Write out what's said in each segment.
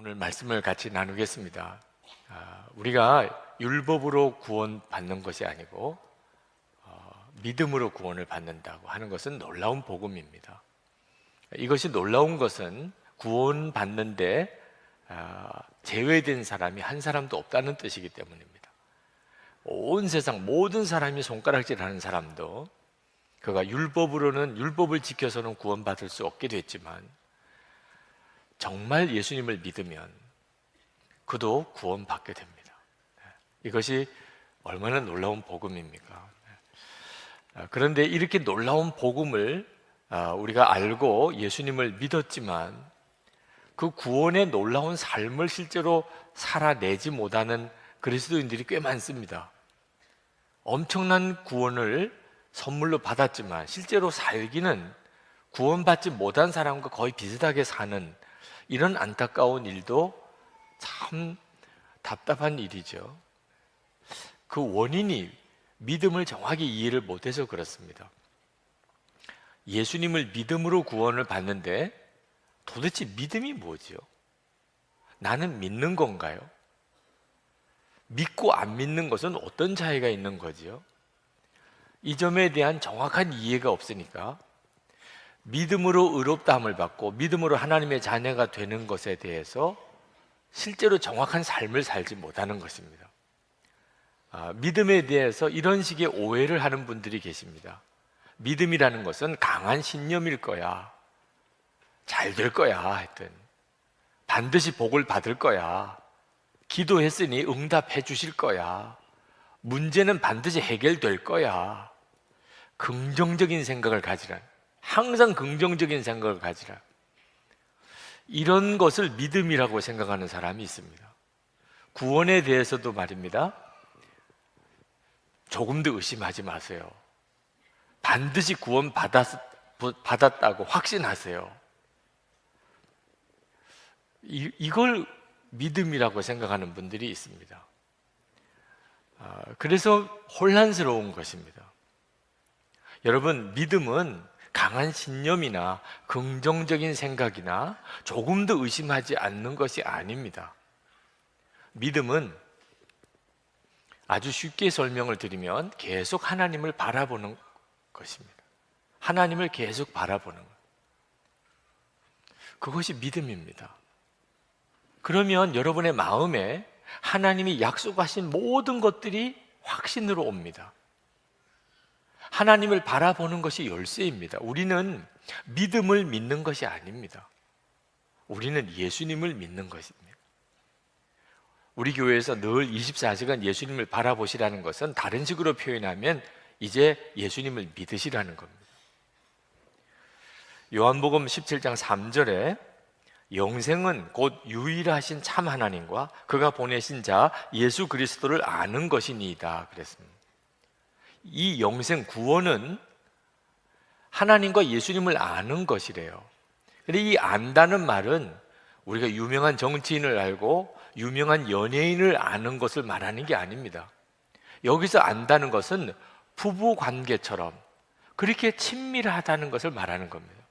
오늘 말씀을 같이 나누겠습니다. 우리가 율법으로 구원받는 것이 아니고 믿음으로 구원을 받는다고 하는 것은 놀라운 복음입니다. 이것이 놀라운 것은 구원받는데 제외된 사람이 한 사람도 없다는 뜻이기 때문입니다. 온 세상 모든 사람이 손가락질하는 사람도 그가 율법을 지켜서는 구원받을 수 없게 됐지만 정말 예수님을 믿으면 그도 구원받게 됩니다. 이것이 얼마나 놀라운 복음입니까? 그런데 이렇게 놀라운 복음을 우리가 알고 예수님을 믿었지만 그 구원의 놀라운 삶을 실제로 살아내지 못하는 그리스도인들이 꽤 많습니다. 엄청난 구원을 선물로 받았지만 실제로 살기는 구원받지 못한 사람과 거의 비슷하게 사는 이런 안타까운 일도 참 답답한 일이죠. 그 원인이 믿음을 정확히 이해를 못해서 그렇습니다. 예수님을 믿음으로 구원을 받는데 도대체 믿음이 뭐지요? 나는 믿는 건가요? 믿고 안 믿는 것은 어떤 차이가 있는 거지요? 이 점에 대한 정확한 이해가 없으니까 믿음으로 의롭다함을 받고 믿음으로 하나님의 자녀가 되는 것에 대해서 실제로 정확한 삶을 살지 못하는 것입니다. 믿음에 대해서 이런 식의 오해를 하는 분들이 계십니다. 믿음이라는 것은 강한 신념일 거야, 잘 될 거야 하여튼 반드시 복을 받을 거야, 기도했으니 응답해 주실 거야, 문제는 반드시 해결될 거야, 긍정적인 생각을 가지라, 항상 긍정적인 생각을 가지라, 이런 것을 믿음이라고 생각하는 사람이 있습니다. 구원에 대해서도 말입니다. 조금 더 의심하지 마세요. 반드시 구원 받았다고 확신하세요. 이걸 믿음이라고 생각하는 분들이 있습니다. 그래서 혼란스러운 것입니다. 여러분, 믿음은 강한 신념이나 긍정적인 생각이나 조금 더 의심하지 않는 것이 아닙니다. 믿음은 아주 쉽게 설명을 드리면 계속 하나님을 바라보는 것입니다. 하나님을 계속 바라보는 것. 그것이 믿음입니다. 그러면 여러분의 마음에 하나님이 약속하신 모든 것들이 확신으로 옵니다. 하나님을 바라보는 것이 열쇠입니다. 우리는 믿음을 믿는 것이 아닙니다. 우리는 예수님을 믿는 것입니다. 우리 교회에서 늘 24시간 예수님을 바라보시라는 것은 다른 식으로 표현하면 이제 예수님을 믿으시라는 겁니다. 요한복음 17장 3절에 영생은 곧 유일하신 참 하나님과 그가 보내신 자 예수 그리스도를 아는 것이니이다 그랬습니다. 이 영생 구원은 하나님과 예수님을 아는 것이래요. 근데 이 안다는 말은 우리가 유명한 정치인을 알고 유명한 연예인을 아는 것을 말하는 게 아닙니다. 여기서 안다는 것은 부부 관계처럼 그렇게 친밀하다는 것을 말하는 겁니다.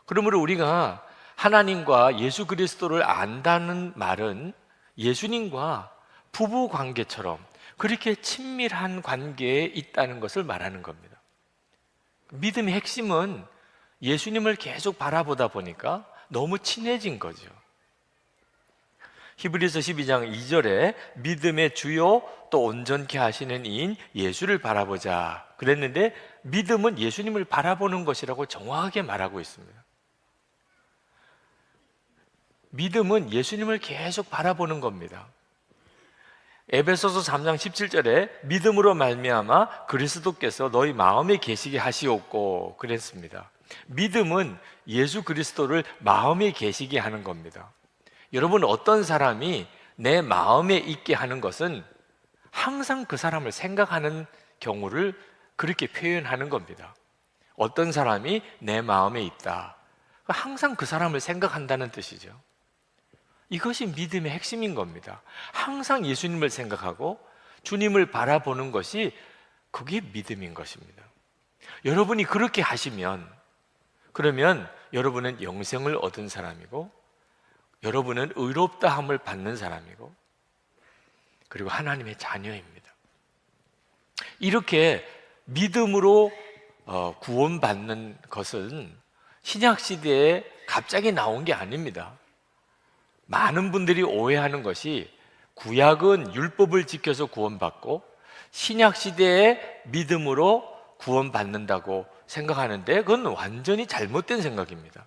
그러므로 우리가 하나님과 예수 그리스도를 안다는 말은 예수님과 부부 관계처럼 그렇게 친밀한 관계에 있다는 것을 말하는 겁니다. 믿음의 핵심은 예수님을 계속 바라보다 보니까 너무 친해진 거죠. 히브리서 12장 2절에 믿음의 주요 또 온전케 하시는 이인 예수를 바라보자 그랬는데 믿음은 예수님을 바라보는 것이라고 정확하게 말하고 있습니다. 믿음은 예수님을 계속 바라보는 겁니다. 에베소서 3장 17절에 믿음으로 말미암아 그리스도께서 너희 마음에 계시게 하시옵고 그랬습니다. 믿음은 예수 그리스도를 마음에 계시게 하는 겁니다. 여러분, 어떤 사람이 내 마음에 있게 하는 것은 항상 그 사람을 생각하는 경우를 그렇게 표현하는 겁니다. 어떤 사람이 내 마음에 있다, 항상 그 사람을 생각한다는 뜻이죠. 이것이 믿음의 핵심인 겁니다. 항상 예수님을 생각하고 주님을 바라보는 것이 그게 믿음인 것입니다. 여러분이 그렇게 하시면 그러면 여러분은 영생을 얻은 사람이고 여러분은 의롭다함을 받는 사람이고, 그리고 하나님의 자녀입니다. 이렇게 믿음으로 구원받는 것은 신약 시대에 갑자기 나온 게 아닙니다. 많은 분들이 오해하는 것이 구약은 율법을 지켜서 구원받고 신약 시대에 믿음으로 구원받는다고 생각하는데, 그건 완전히 잘못된 생각입니다.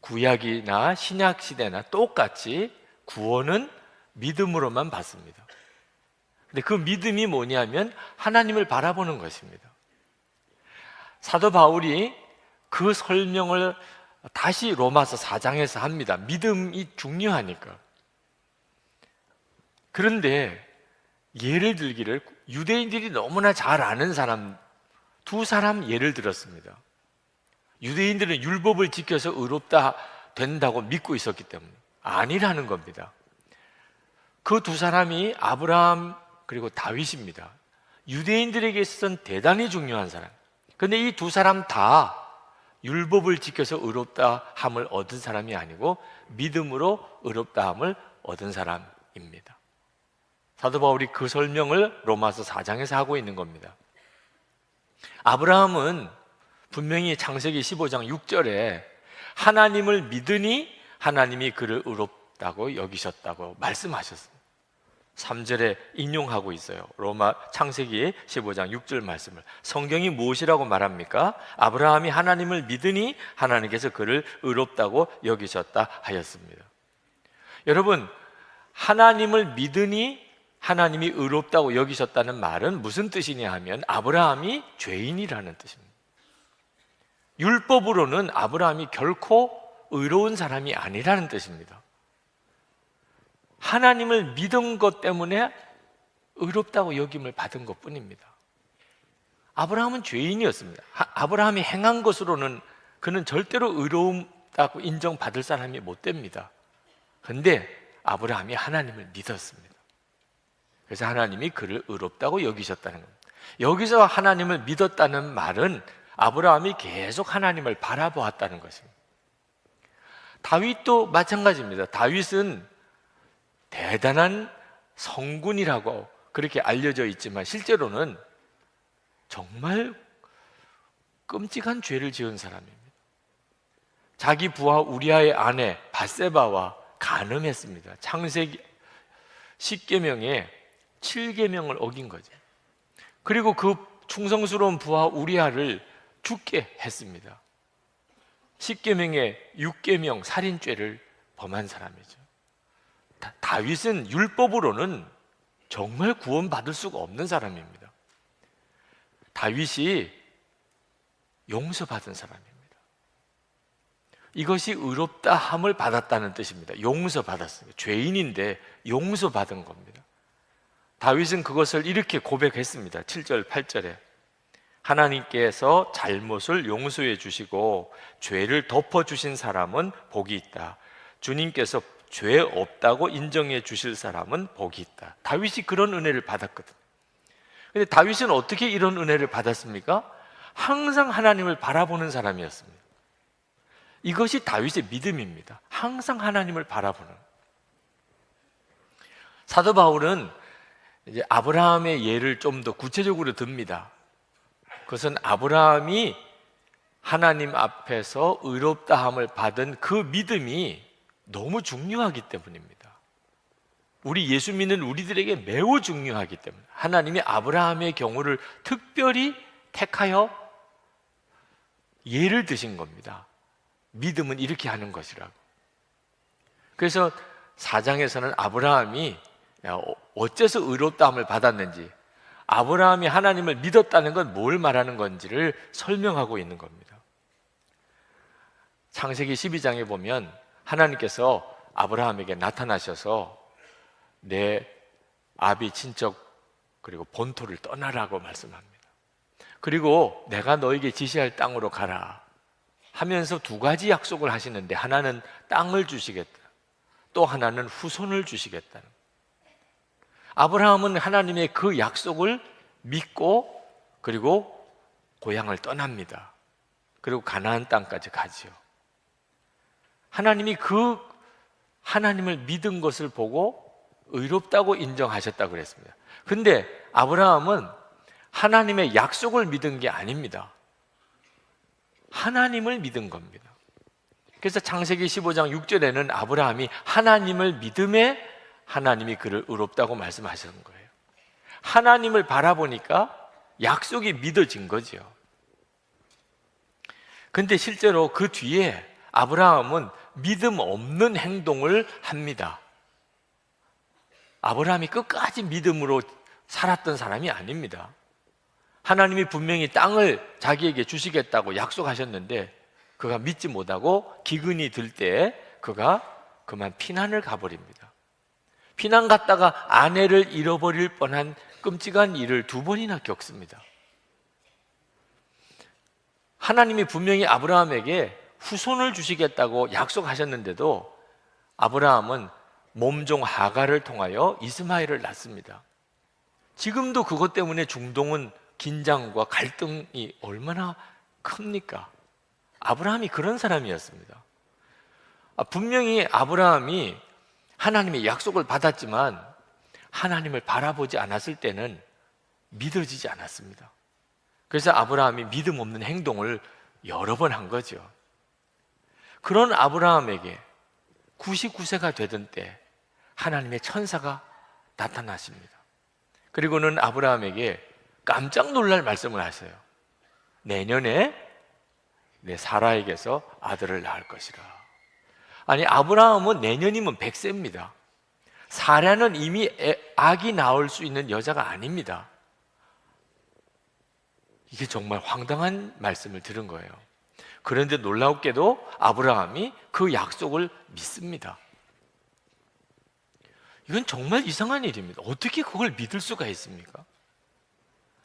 구약이나 신약 시대나 똑같이 구원은 믿음으로만 받습니다. 근데 그 믿음이 뭐냐면 하나님을 바라보는 것입니다. 사도 바울이 그 설명을 다시 로마서 4장에서 합니다. 믿음이 중요하니까. 그런데 예를 들기를 유대인들이 너무나 잘 아는 사람 두 사람 예를 들었습니다. 유대인들은 율법을 지켜서 의롭다 된다고 믿고 있었기 때문에 아니라는 겁니다. 그 두 사람이 아브라함 그리고 다윗입니다. 유대인들에게 있어서는 대단히 중요한 사람. 그런데 이 두 사람 다 율법을 지켜서 의롭다함을 얻은 사람이 아니고 믿음으로 의롭다함을 얻은 사람입니다. 사도 바울이 그 설명을 로마서 4장에서 하고 있는 겁니다. 아브라함은 분명히 창세기 15장 6절에 하나님을 믿으니 하나님이 그를 의롭다고 여기셨다고 말씀하셨습니다. 3절에 인용하고 있어요. 로마 창세기 15장 6절 말씀을. 성경이 무엇이라고 말합니까? 아브라함이 하나님을 믿으니 하나님께서 그를 의롭다고 여기셨다 하였습니다. 여러분, 하나님을 믿으니 하나님이 의롭다고 여기셨다는 말은 무슨 뜻이냐 하면 아브라함이 죄인이라는 뜻입니다. 율법으로는 아브라함이 결코 의로운 사람이 아니라는 뜻입니다. 하나님을 믿은 것 때문에 의롭다고 여김을 받은 것 뿐입니다. 아브라함은 죄인이었습니다. 아브라함이 행한 것으로는 그는 절대로 의롭다고 인정받을 사람이 못 됩니다. 그런데 아브라함이 하나님을 믿었습니다. 그래서 하나님이 그를 의롭다고 여기셨다는 겁니다. 여기서 하나님을 믿었다는 말은 아브라함이 계속 하나님을 바라보았다는 것입니다. 다윗도 마찬가지입니다. 다윗은 대단한 성군이라고 그렇게 알려져 있지만 실제로는 정말 끔찍한 죄를 지은 사람입니다. 자기 부하 우리아의 아내 밧세바와 간음했습니다. 창세기 10계명에 7계명을 어긴 거죠. 그리고 그 충성스러운 부하 우리아를 죽게 했습니다. 10계명에 6계명 살인죄를 범한 사람이죠. 다윗은 율법으로는 정말 구원받을 수가 없는 사람입니다. 다윗이 용서받은 사람입니다. 이것이 의롭다함을 받았다는 뜻입니다. 용서받았습니다. 죄인인데 용서받은 겁니다. 다윗은 그것을 이렇게 고백했습니다. 7절, 8절에 하나님께서 잘못을 용서해 주시고 죄를 덮어주신 사람은 복이 있다. 주님께서 죄 없다고 인정해 주실 사람은 복이 있다. 다윗이 그런 은혜를 받았거든요. 그런데 다윗은 어떻게 이런 은혜를 받았습니까? 항상 하나님을 바라보는 사람이었습니다. 이것이 다윗의 믿음입니다. 항상 하나님을 바라보는. 사도 바울은 이제 아브라함의 예를 좀 더 구체적으로 듭니다. 그것은 아브라함이 하나님 앞에서 의롭다함을 받은 그 믿음이 너무 중요하기 때문입니다. 우리 예수 믿는 우리들에게 매우 중요하기 때문에 하나님이 아브라함의 경우를 특별히 택하여 예를 드신 겁니다. 믿음은 이렇게 하는 것이라고. 그래서 4장에서는 아브라함이 어째서 의롭다함을 받았는지, 아브라함이 하나님을 믿었다는 건 뭘 말하는 건지를 설명하고 있는 겁니다. 창세기 12장에 보면 하나님께서 아브라함에게 나타나셔서 내 아비 친척 그리고 본토를 떠나라고 말씀합니다. 그리고 내가 너에게 지시할 땅으로 가라 하면서 두 가지 약속을 하시는데, 하나는 땅을 주시겠다, 또 하나는 후손을 주시겠다는. 아브라함은 하나님의 그 약속을 믿고 그리고 고향을 떠납니다. 그리고 가나안 땅까지 가지요. 하나님이 그 하나님을 믿은 것을 보고 의롭다고 인정하셨다고 그랬습니다. 근데 아브라함은 하나님의 약속을 믿은 게 아닙니다. 하나님을 믿은 겁니다. 그래서 창세기 15장 6절에는 아브라함이 하나님을 믿음에 하나님이 그를 의롭다고 말씀하셨던 거예요. 하나님을 바라보니까 약속이 믿어진 거죠. 근데 실제로 그 뒤에 아브라함은 믿음 없는 행동을 합니다. 아브라함이 끝까지 믿음으로 살았던 사람이 아닙니다. 하나님이 분명히 땅을 자기에게 주시겠다고 약속하셨는데 그가 믿지 못하고 기근이 들 때 그가 그만 피난을 가버립니다. 피난 갔다가 아내를 잃어버릴 뻔한 끔찍한 일을 2번이나 겪습니다. 하나님이 분명히 아브라함에게 후손을 주시겠다고 약속하셨는데도 아브라함은 몸종 하갈을 통하여 이스마엘을 낳습니다. 지금도 그것 때문에 중동은 긴장과 갈등이 얼마나 큽니까? 아브라함이 그런 사람이었습니다. 분명히 아브라함이 하나님의 약속을 받았지만 하나님을 바라보지 않았을 때는 믿어지지 않았습니다. 그래서 아브라함이 믿음 없는 행동을 여러 번 한 거죠. 그런 아브라함에게 99세가 되던 때 하나님의 천사가 나타나십니다. 그리고는 아브라함에게 깜짝 놀랄 말씀을 하세요. 내년에 내 사라에게서 아들을 낳을 것이라. 아니, 아브라함은 내년이면 100세입니다. 사라는 이미 아기 낳을 수 있는 여자가 아닙니다. 이게 정말 황당한 말씀을 들은 거예요. 그런데 놀랍게도 아브라함이 그 약속을 믿습니다. 이건 정말 이상한 일입니다. 어떻게 그걸 믿을 수가 있습니까?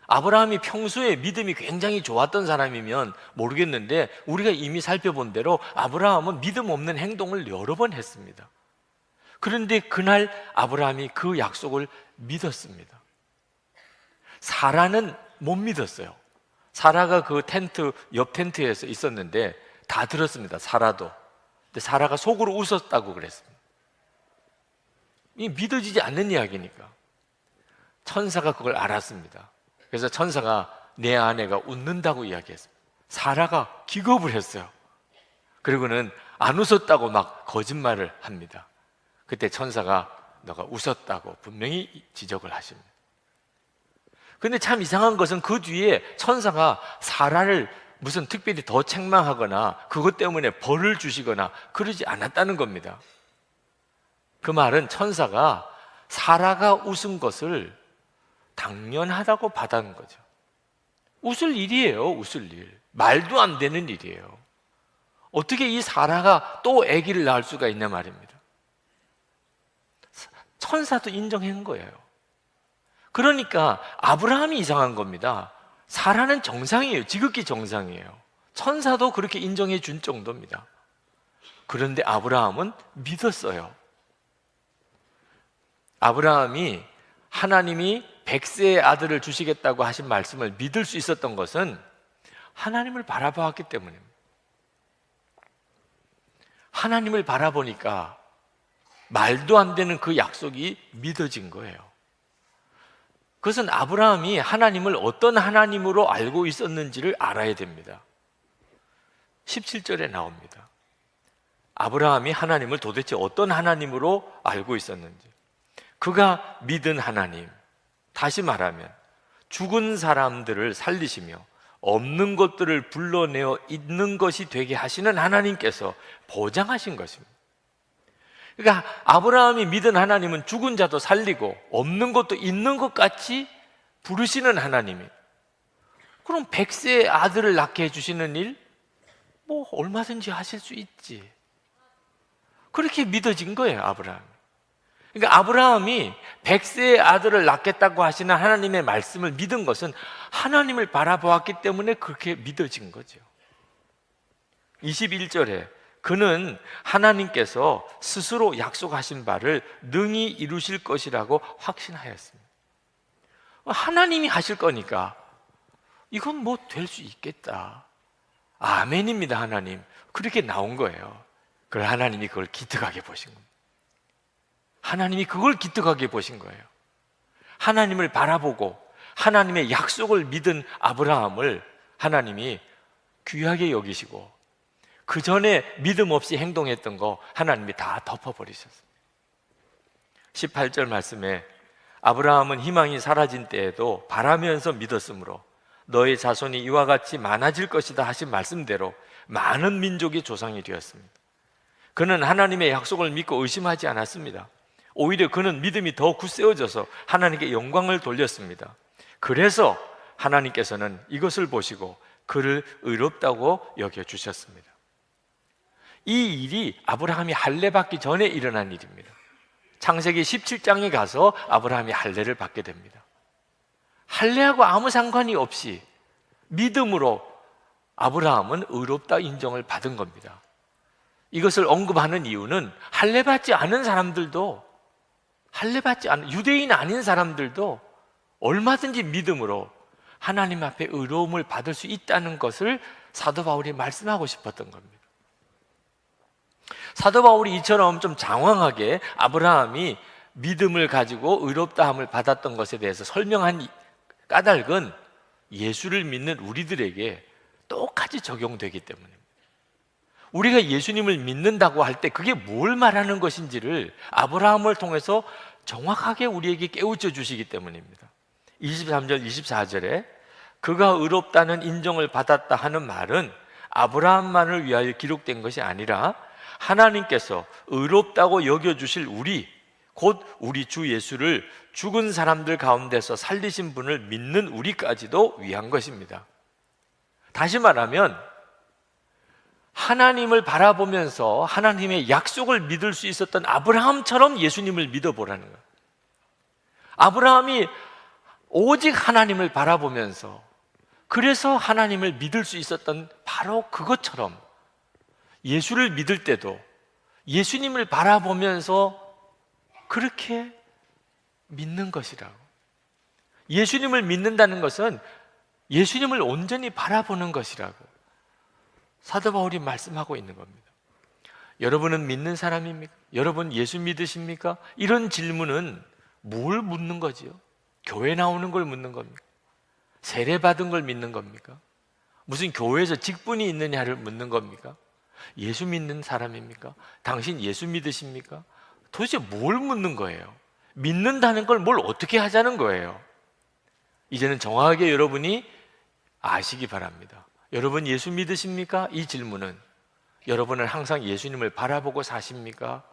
아브라함이 평소에 믿음이 굉장히 좋았던 사람이면 모르겠는데 우리가 이미 살펴본 대로 아브라함은 믿음 없는 행동을 여러 번 했습니다. 그런데 그날 아브라함이 그 약속을 믿었습니다. 사라는 못 믿었어요. 사라가 그 텐트, 옆 텐트에서 있었는데 다 들었습니다. 사라도. 근데 사라가 속으로 웃었다고 그랬습니다. 이 믿어지지 않는 이야기니까. 천사가 그걸 알았습니다. 그래서 천사가 내 아내가 웃는다고 이야기했습니다. 사라가 기겁을 했어요. 그리고는 안 웃었다고 막 거짓말을 합니다. 그때 천사가 너가 웃었다고 분명히 지적을 하십니다. 근데 참 이상한 것은 그 뒤에 천사가 사라를 무슨 특별히 더 책망하거나 그것 때문에 벌을 주시거나 그러지 않았다는 겁니다. 그 말은 천사가 사라가 웃은 것을 당연하다고 받아는 거죠. 웃을 일이에요. 웃을 일. 말도 안 되는 일이에요. 어떻게 이 사라가 또 아기를 낳을 수가 있냐 말입니다. 천사도 인정한 거예요. 그러니까 아브라함이 이상한 겁니다. 사라는 정상이에요. 지극히 정상이에요. 천사도 그렇게 인정해 준 정도입니다. 그런데 아브라함은 믿었어요. 아브라함이 하나님이 100세의 아들을 주시겠다고 하신 말씀을 믿을 수 있었던 것은 하나님을 바라보았기 때문입니다. 하나님을 바라보니까 말도 안 되는 그 약속이 믿어진 거예요. 그것은 아브라함이 하나님을 어떤 하나님으로 알고 있었는지를 알아야 됩니다. 17절에 나옵니다. 아브라함이 하나님을 도대체 어떤 하나님으로 알고 있었는지. 그가 믿은 하나님, 다시 말하면 죽은 사람들을 살리시며 없는 것들을 불러내어 있는 것이 되게 하시는 하나님께서 보장하신 것입니다. 그러니까 아브라함이 믿은 하나님은 죽은 자도 살리고 없는 것도 있는 것 같이 부르시는 하나님이. 그럼 100세의 아들을 낳게 해주시는 일? 뭐 얼마든지 하실 수 있지. 그렇게 믿어진 거예요, 아브라함이. 그러니까 아브라함이 100세의 아들을 낳겠다고 하시는 하나님의 말씀을 믿은 것은 하나님을 바라보았기 때문에 그렇게 믿어진 거죠. 21절에 그는 하나님께서 스스로 약속하신 바를 능히 이루실 것이라고 확신하였습니다. 하나님이 하실 거니까 이건 뭐 될 수 있겠다. 아멘입니다. 하나님. 그렇게 나온 거예요. 그걸 하나님이 그걸 기특하게 보신 겁니다. 하나님이 그걸 기특하게 보신 거예요. 하나님을 바라보고 하나님의 약속을 믿은 아브라함을 하나님이 귀하게 여기시고 그 전에 믿음 없이 행동했던 거 하나님이 다 덮어버리셨습니다. 18절 말씀에 아브라함은 희망이 사라진 때에도 바라면서 믿었으므로 너의 자손이 이와 같이 많아질 것이다 하신 말씀대로 많은 민족의 조상이 되었습니다. 그는 하나님의 약속을 믿고 의심하지 않았습니다. 오히려 그는 믿음이 더 굳세어져서 하나님께 영광을 돌렸습니다. 그래서 하나님께서는 이것을 보시고 그를 의롭다고 여겨주셨습니다. 이 일이 아브라함이 할례 받기 전에 일어난 일입니다. 창세기 17장에 가서 아브라함이 할례를 받게 됩니다. 할례하고 아무 상관이 없이 믿음으로 아브라함은 의롭다 인정을 받은 겁니다. 이것을 언급하는 이유는 할례 받지 않은 사람들도, 유대인 아닌 사람들도 얼마든지 믿음으로 하나님 앞에 의로움을 받을 수 있다는 것을 사도 바울이 말씀하고 싶었던 겁니다. 사도 바울이 이처럼 좀 장황하게 아브라함이 믿음을 가지고 의롭다함을 받았던 것에 대해서 설명한 까닭은 예수를 믿는 우리들에게 똑같이 적용되기 때문입니다. 우리가 예수님을 믿는다고 할 때 그게 뭘 말하는 것인지를 아브라함을 통해서 정확하게 우리에게 깨우쳐 주시기 때문입니다. 23절, 24절에 그가 의롭다는 인정을 받았다 하는 말은 아브라함만을 위하여 기록된 것이 아니라 하나님께서 의롭다고 여겨주실 우리, 곧 우리 주 예수를 죽은 사람들 가운데서 살리신 분을 믿는 우리까지도 위한 것입니다. 다시 말하면 하나님을 바라보면서 하나님의 약속을 믿을 수 있었던 아브라함처럼 예수님을 믿어보라는 거예요. 아브라함이 오직 하나님을 바라보면서 그래서 하나님을 믿을 수 있었던 바로 그것처럼 예수를 믿을 때도 예수님을 바라보면서 그렇게 믿는 것이라고. 예수님을 믿는다는 것은 예수님을 온전히 바라보는 것이라고 사도 바울이 말씀하고 있는 겁니다. 여러분은 믿는 사람입니까? 여러분 예수 믿으십니까? 이런 질문은 뭘 묻는 거지요? 교회 나오는 걸 묻는 겁니까? 세례 받은 걸 믿는 겁니까? 무슨 교회에서 직분이 있느냐를 묻는 겁니까? 예수 믿는 사람입니까? 당신 예수 믿으십니까? 도대체 뭘 묻는 거예요? 믿는다는 걸 뭘 어떻게 하자는 거예요? 이제는 정확하게 여러분이 아시기 바랍니다. 여러분 예수 믿으십니까? 이 질문은 여러분은 항상 예수님을 바라보고 사십니까?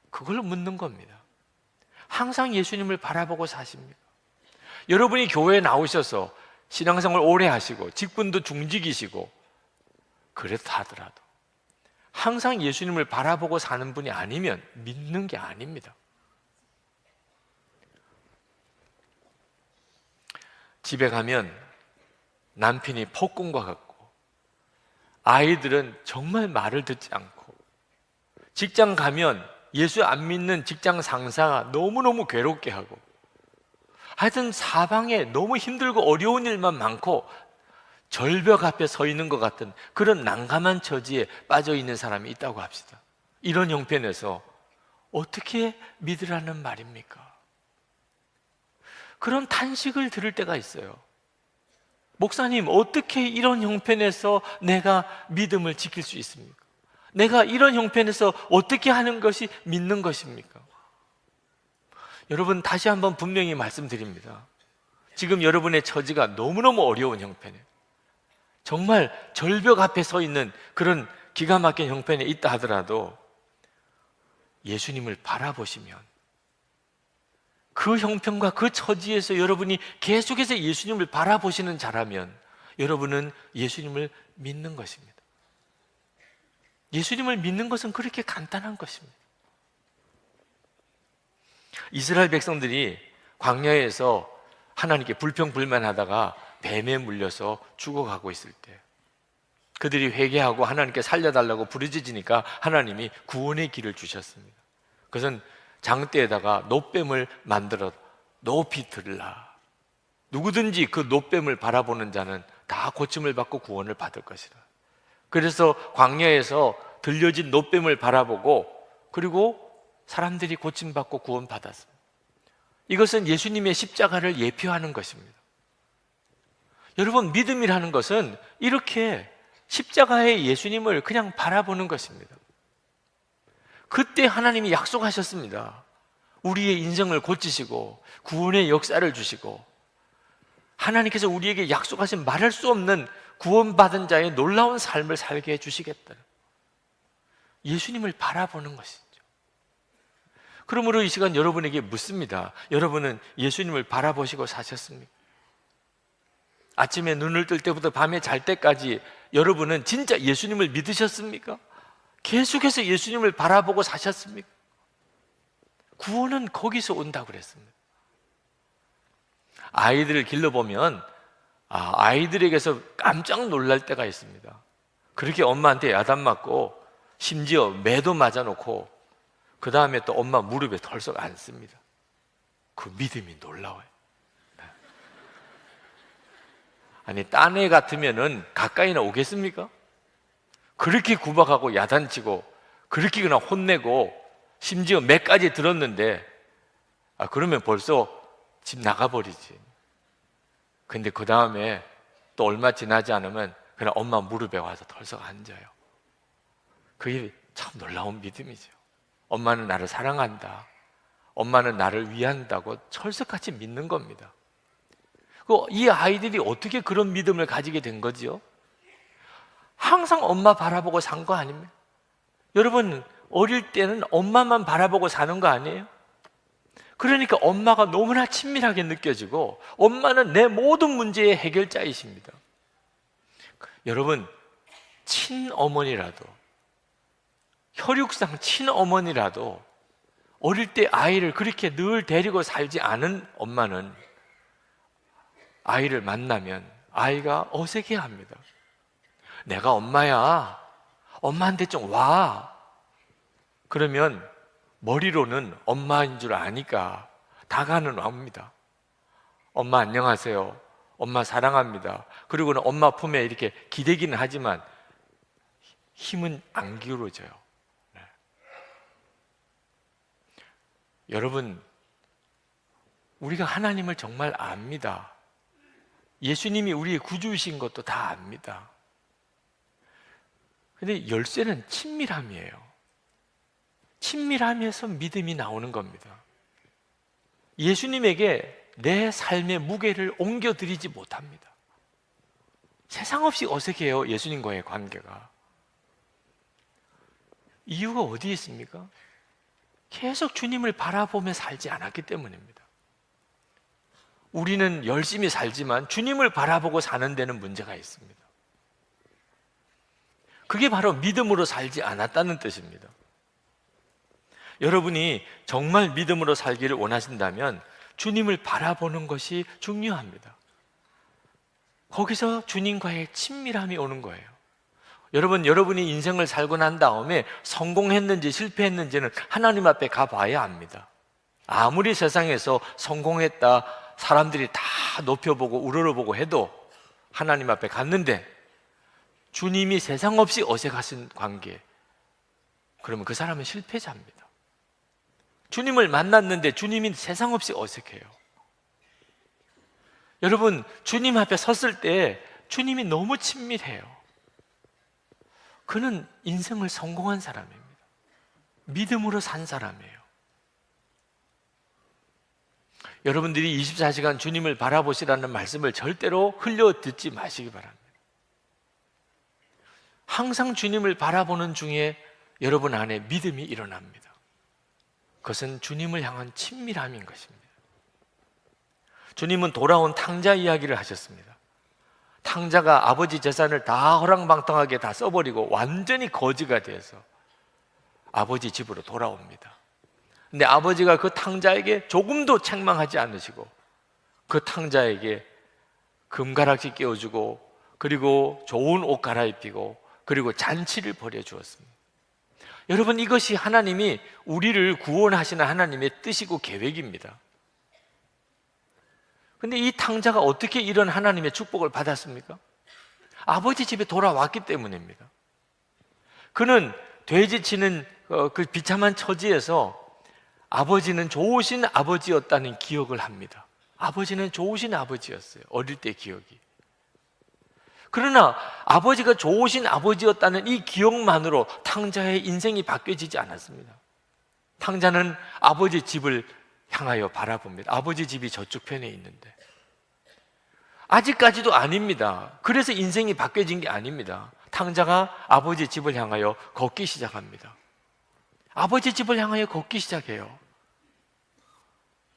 그걸 묻는 겁니다. 항상 예수님을 바라보고 사십니까? 여러분이 교회에 나오셔서 신앙생활 오래 하시고 직분도 중직이시고 그렇다 하더라도 항상 예수님을 바라보고 사는 분이 아니면 믿는 게 아닙니다. 집에 가면 남편이 폭군과 같고 아이들은 정말 말을 듣지 않고 직장 가면 예수 안 믿는 직장 상사가 너무너무 괴롭게 하고 하여튼 사방에 너무 힘들고 어려운 일만 많고 절벽 앞에 서 있는 것 같은 그런 난감한 처지에 빠져 있는 사람이 있다고 합시다. 이런 형편에서 어떻게 믿으라는 말입니까? 그런 탄식을 들을 때가 있어요. 목사님, 어떻게 이런 형편에서 내가 믿음을 지킬 수 있습니까? 내가 이런 형편에서 어떻게 하는 것이 믿는 것입니까? 여러분, 다시 한번 분명히 말씀드립니다. 지금 여러분의 처지가 너무너무 어려운 형편이에요. 정말 절벽 앞에 서 있는 그런 기가 막힌 형편에 있다 하더라도 예수님을 바라보시면 그 형편과 그 처지에서 여러분이 계속해서 예수님을 바라보시는 자라면 여러분은 예수님을 믿는 것입니다. 예수님을 믿는 것은 그렇게 간단한 것입니다. 이스라엘 백성들이 광야에서 하나님께 불평불만하다가 뱀에 물려서 죽어가고 있을 때 그들이 회개하고 하나님께 살려달라고 부르짖으니까 하나님이 구원의 길을 주셨습니다. 그것은 장대에다가 놋뱀을 만들어 높이 들라. 누구든지 그 놋뱀을 바라보는 자는 다 고침을 받고 구원을 받을 것이라. 그래서 광야에서 들려진 놋뱀을 바라보고 그리고 사람들이 고침받고 구원받았습니다. 이것은 예수님의 십자가를 예표하는 것입니다. 여러분, 믿음이라는 것은 이렇게 십자가의 예수님을 그냥 바라보는 것입니다. 그때 하나님이 약속하셨습니다. 우리의 인생을 고치시고 구원의 역사를 주시고, 하나님께서 우리에게 약속하신 말할 수 없는 구원받은 자의 놀라운 삶을 살게 해주시겠다. 예수님을 바라보는 것이죠. 그러므로 이 시간 여러분에게 묻습니다. 여러분은 예수님을 바라보시고 사셨습니까? 아침에 눈을 뜰 때부터 밤에 잘 때까지 여러분은 진짜 예수님을 믿으셨습니까? 계속해서 예수님을 바라보고 사셨습니까? 구원은 거기서 온다고 그랬습니다. 아이들을 길러보면 아이들에게서 깜짝 놀랄 때가 있습니다. 그렇게 엄마한테 야단 맞고 심지어 매도 맞아놓고 그 다음에 또 엄마 무릎에 덜썩 앉습니다. 그 믿음이 놀라워요. 아니, 딴 애 같으면은 가까이나 오겠습니까? 그렇게 구박하고 야단치고 그렇게 그냥 혼내고 심지어 매까지 들었는데 그러면 벌써 집 나가버리지. 근데 그 다음에 또 얼마 지나지 않으면 그냥 엄마 무릎에 와서 덜썩 앉아요. 그게 참 놀라운 믿음이죠. 엄마는 나를 사랑한다, 엄마는 나를 위한다고 철석같이 믿는 겁니다. 이 아이들이 어떻게 그런 믿음을 가지게 된 거지요? 항상 엄마 바라보고 산 거 아닙니까? 여러분, 어릴 때는 엄마만 바라보고 사는 거 아니에요? 그러니까 엄마가 너무나 친밀하게 느껴지고 엄마는 내 모든 문제의 해결자이십니다. 여러분, 친어머니라도, 혈육상 친어머니라도 어릴 때 아이를 그렇게 늘 데리고 살지 않은 엄마는 아이를 만나면 아이가 어색해합니다. 내가 엄마야, 엄마한테 좀 와. 그러면 머리로는 엄마인 줄 아니까 다가는 옵니다. 엄마 안녕하세요, 엄마 사랑합니다. 그리고는 엄마 품에 이렇게 기대기는 하지만 힘은 안 기울어져요. 네. 여러분, 우리가 하나님을 정말 압니다. 예수님이 우리의 구주이신 것도 다 압니다. 근데 열쇠는 친밀함이에요. 친밀함에서 믿음이 나오는 겁니다. 예수님에게 내 삶의 무게를 옮겨드리지 못합니다. 세상 없이 어색해요, 예수님과의 관계가. 이유가 어디에 있습니까? 계속 주님을 바라보며 살지 않았기 때문입니다. 우리는 열심히 살지만 주님을 바라보고 사는 데는 문제가 있습니다. 그게 바로 믿음으로 살지 않았다는 뜻입니다. 여러분이 정말 믿음으로 살기를 원하신다면 주님을 바라보는 것이 중요합니다. 거기서 주님과의 친밀함이 오는 거예요. 여러분이 인생을 살고 난 다음에 성공했는지 실패했는지는 하나님 앞에 가봐야 압니다. 아무리 세상에서 성공했다, 사람들이 다 높여보고 우러러보고 해도 하나님 앞에 갔는데 주님이 세상 없이 어색하신 관계, 그러면 그 사람은 실패자입니다. 주님을 만났는데 주님이 세상 없이 어색해요. 여러분, 주님 앞에 섰을 때 주님이 너무 친밀해요. 그는 인생을 성공한 사람입니다. 믿음으로 산 사람이에요. 여러분들이 24시간 주님을 바라보시라는 말씀을 절대로 흘려 듣지 마시기 바랍니다. 항상 주님을 바라보는 중에 여러분 안에 믿음이 일어납니다. 그것은 주님을 향한 친밀함인 것입니다. 주님은 돌아온 탕자 이야기를 하셨습니다. 탕자가 아버지 재산을 다 허랑방탕하게 다 써버리고 완전히 거지가 돼서 아버지 집으로 돌아옵니다. 근데 아버지가 그 탕자에게 조금도 책망하지 않으시고 그 탕자에게 금가락지 끼워주고 그리고 좋은 옷 갈아입히고 그리고 잔치를 벌여주었습니다. 여러분, 이것이 하나님이 우리를 구원하시는 하나님의 뜻이고 계획입니다. 근데 이 탕자가 어떻게 이런 하나님의 축복을 받았습니까? 아버지 집에 돌아왔기 때문입니다. 그는 돼지 치는 그 비참한 처지에서 아버지는 좋으신 아버지였다는 기억을 합니다. 아버지는 좋으신 아버지였어요. 어릴 때 기억이. 그러나 아버지가 좋으신 아버지였다는 이 기억만으로 탕자의 인생이 바뀌어지지 않았습니다. 탕자는 아버지 집을 향하여 바라봅니다. 아버지 집이 저쪽 편에 있는데. 아직까지도 아닙니다. 그래서 인생이 바뀌어진 게 아닙니다. 탕자가 아버지 집을 향하여 걷기 시작합니다. 아버지 집을 향하여 걷기 시작해요.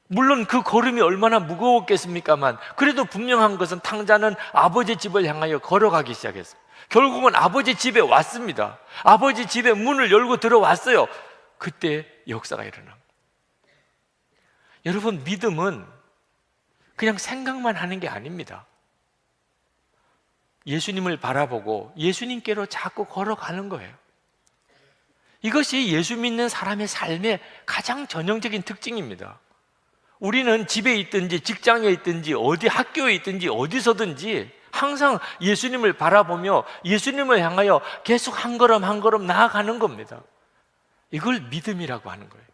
물론 그 걸음이 얼마나 무거웠겠습니까만, 그래도 분명한 것은 탕자는 아버지 집을 향하여 걸어가기 시작했어요. 결국은 아버지 집에 왔습니다. 아버지 집에 문을 열고 들어왔어요. 그때 역사가 일어난. 여러분, 믿음은 그냥 생각만 하는 게 아닙니다. 예수님을 바라보고 예수님께로 자꾸 걸어가는 거예요. 이것이 예수 믿는 사람의 삶의 가장 전형적인 특징입니다. 우리는 집에 있든지 직장에 있든지 어디 학교에 있든지 어디서든지 항상 예수님을 바라보며 예수님을 향하여 계속 한 걸음 한 걸음 나아가는 겁니다. 이걸 믿음이라고 하는 거예요.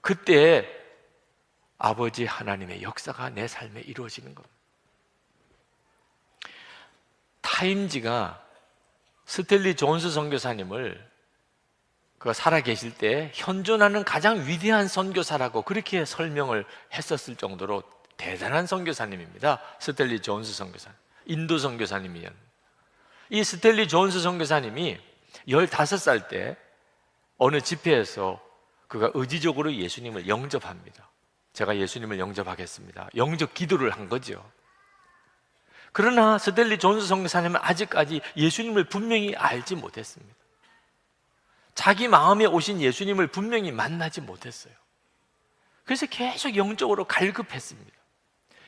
그때 아버지 하나님의 역사가 내 삶에 이루어지는 겁니다. 타임지가 스탠리 존스 선교사님을 그 살아계실 때 현존하는 가장 위대한 선교사라고 그렇게 설명을 했었을 정도로 대단한 선교사님입니다. 스탠리 존스 선교사님, 인도 선교사님이었. 이 스탠리 존스 선교사님이 15살 때 어느 집회에서 그가 의지적으로 예수님을 영접합니다. 제가 예수님을 영접하겠습니다. 영접 기도를 한 거죠. 그러나 스탠리 존스 선교사님은 아직까지 예수님을 분명히 알지 못했습니다. 자기 마음에 오신 예수님을 분명히 만나지 못했어요. 그래서 계속 영적으로 갈급했습니다.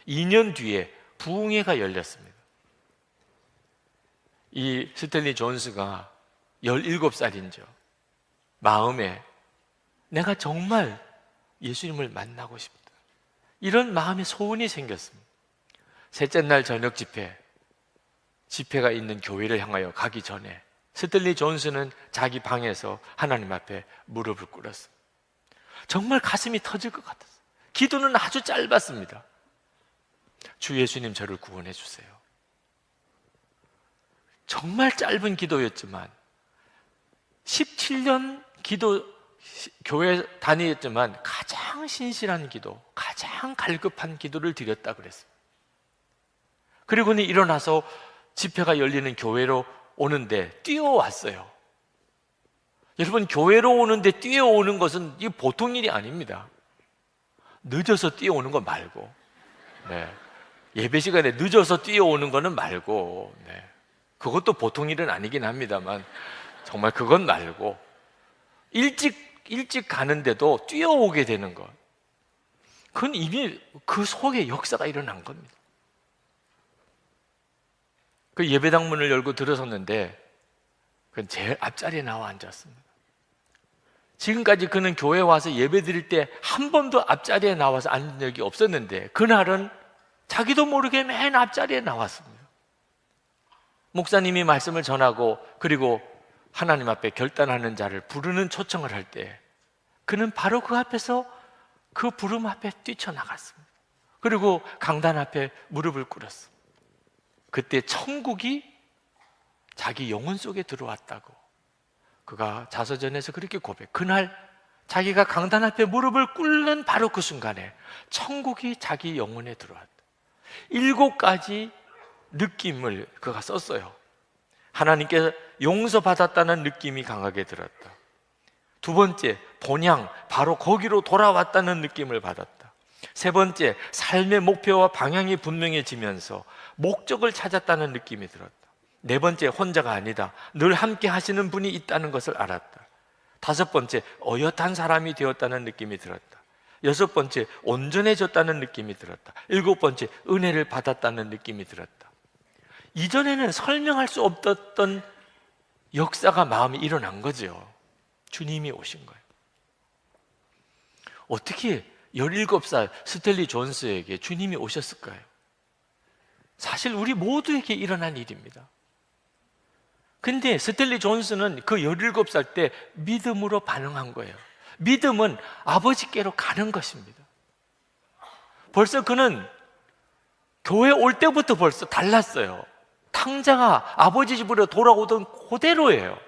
2년 뒤에 부흥회가 열렸습니다. 이 스탠리 존스가 17살인죠. 마음에 내가 정말 예수님을 만나고 싶다, 이런 마음의 소원이 생겼습니다. 셋째 날 저녁 집회가 있는 교회를 향하여 가기 전에 스탠리 존스는 자기 방에서 하나님 앞에 무릎을 꿇었어요. 정말 가슴이 터질 것 같았어요. 기도는 아주 짧았습니다. 주 예수님, 저를 구원해 주세요. 정말 짧은 기도였지만 17년 교회 다녔지만 가장 신실한 기도, 가장 갈급한 기도를 드렸다 그랬습니다. 그리고는 일어나서 집회가 열리는 교회로 오는데 뛰어왔어요. 여러분, 교회로 오는데 뛰어오는 것은 이 보통 일이 아닙니다. 늦어서 뛰어오는 거 말고, 예배 시간에 늦어서 뛰어오는 거는 말고, 그것도 보통 일은 아니긴 합니다만 정말 그건 말고 일찍 가는데도 뛰어오게 되는 것, 그건 이미 그 속에 역사가 일어난 겁니다. 그 예배당 문을 열고 들어섰는데 그건 제일 앞자리에 나와 앉았습니다. 지금까지 그는 교회 와서 예배 드릴 때 한 번도 앞자리에 나와서 앉은 적이 없었는데 그날은 자기도 모르게 맨 앞자리에 나왔습니다. 목사님이 말씀을 전하고 그리고 하나님 앞에 결단하는 자를 부르는 초청을 할 때 그는 바로 그 앞에서 그 부름 앞에 뛰쳐나갔습니다. 그리고 강단 앞에 무릎을 꿇었습니다. 그때 천국이 자기 영혼 속에 들어왔다고 그가 자서전에서 그렇게 고백. 그날 자기가 강단 앞에 무릎을 꿇는 바로 그 순간에 천국이 자기 영혼에 들어왔다. 7가지 느낌을 그가 썼어요. 하나님께 용서받았다는 느낌이 강하게 들었다. 2번째, 본향, 바로 거기로 돌아왔다는 느낌을 받았다. 3번째, 삶의 목표와 방향이 분명해지면서 목적을 찾았다는 느낌이 들었다. 4번째, 혼자가 아니다, 늘 함께 하시는 분이 있다는 것을 알았다. 5번째, 어엿한 사람이 되었다는 느낌이 들었다. 6번째, 온전해졌다는 느낌이 들었다. 7번째, 은혜를 받았다는 느낌이 들었다. 이전에는 설명할 수 없었던 역사가 마음에 일어난 거죠. 주님이 오신 거예요. 어떻게 17살 스탠리 존스에게 주님이 오셨을까요? 사실 우리 모두에게 일어난 일입니다. 근데 스탠리 존스는 그 17살 때 믿음으로 반응한 거예요. 믿음은 아버지께로 가는 것입니다. 벌써 그는 교회 올 때부터 벌써 달랐어요. 탕자가 아버지 집으로 돌아오던 그대로예요.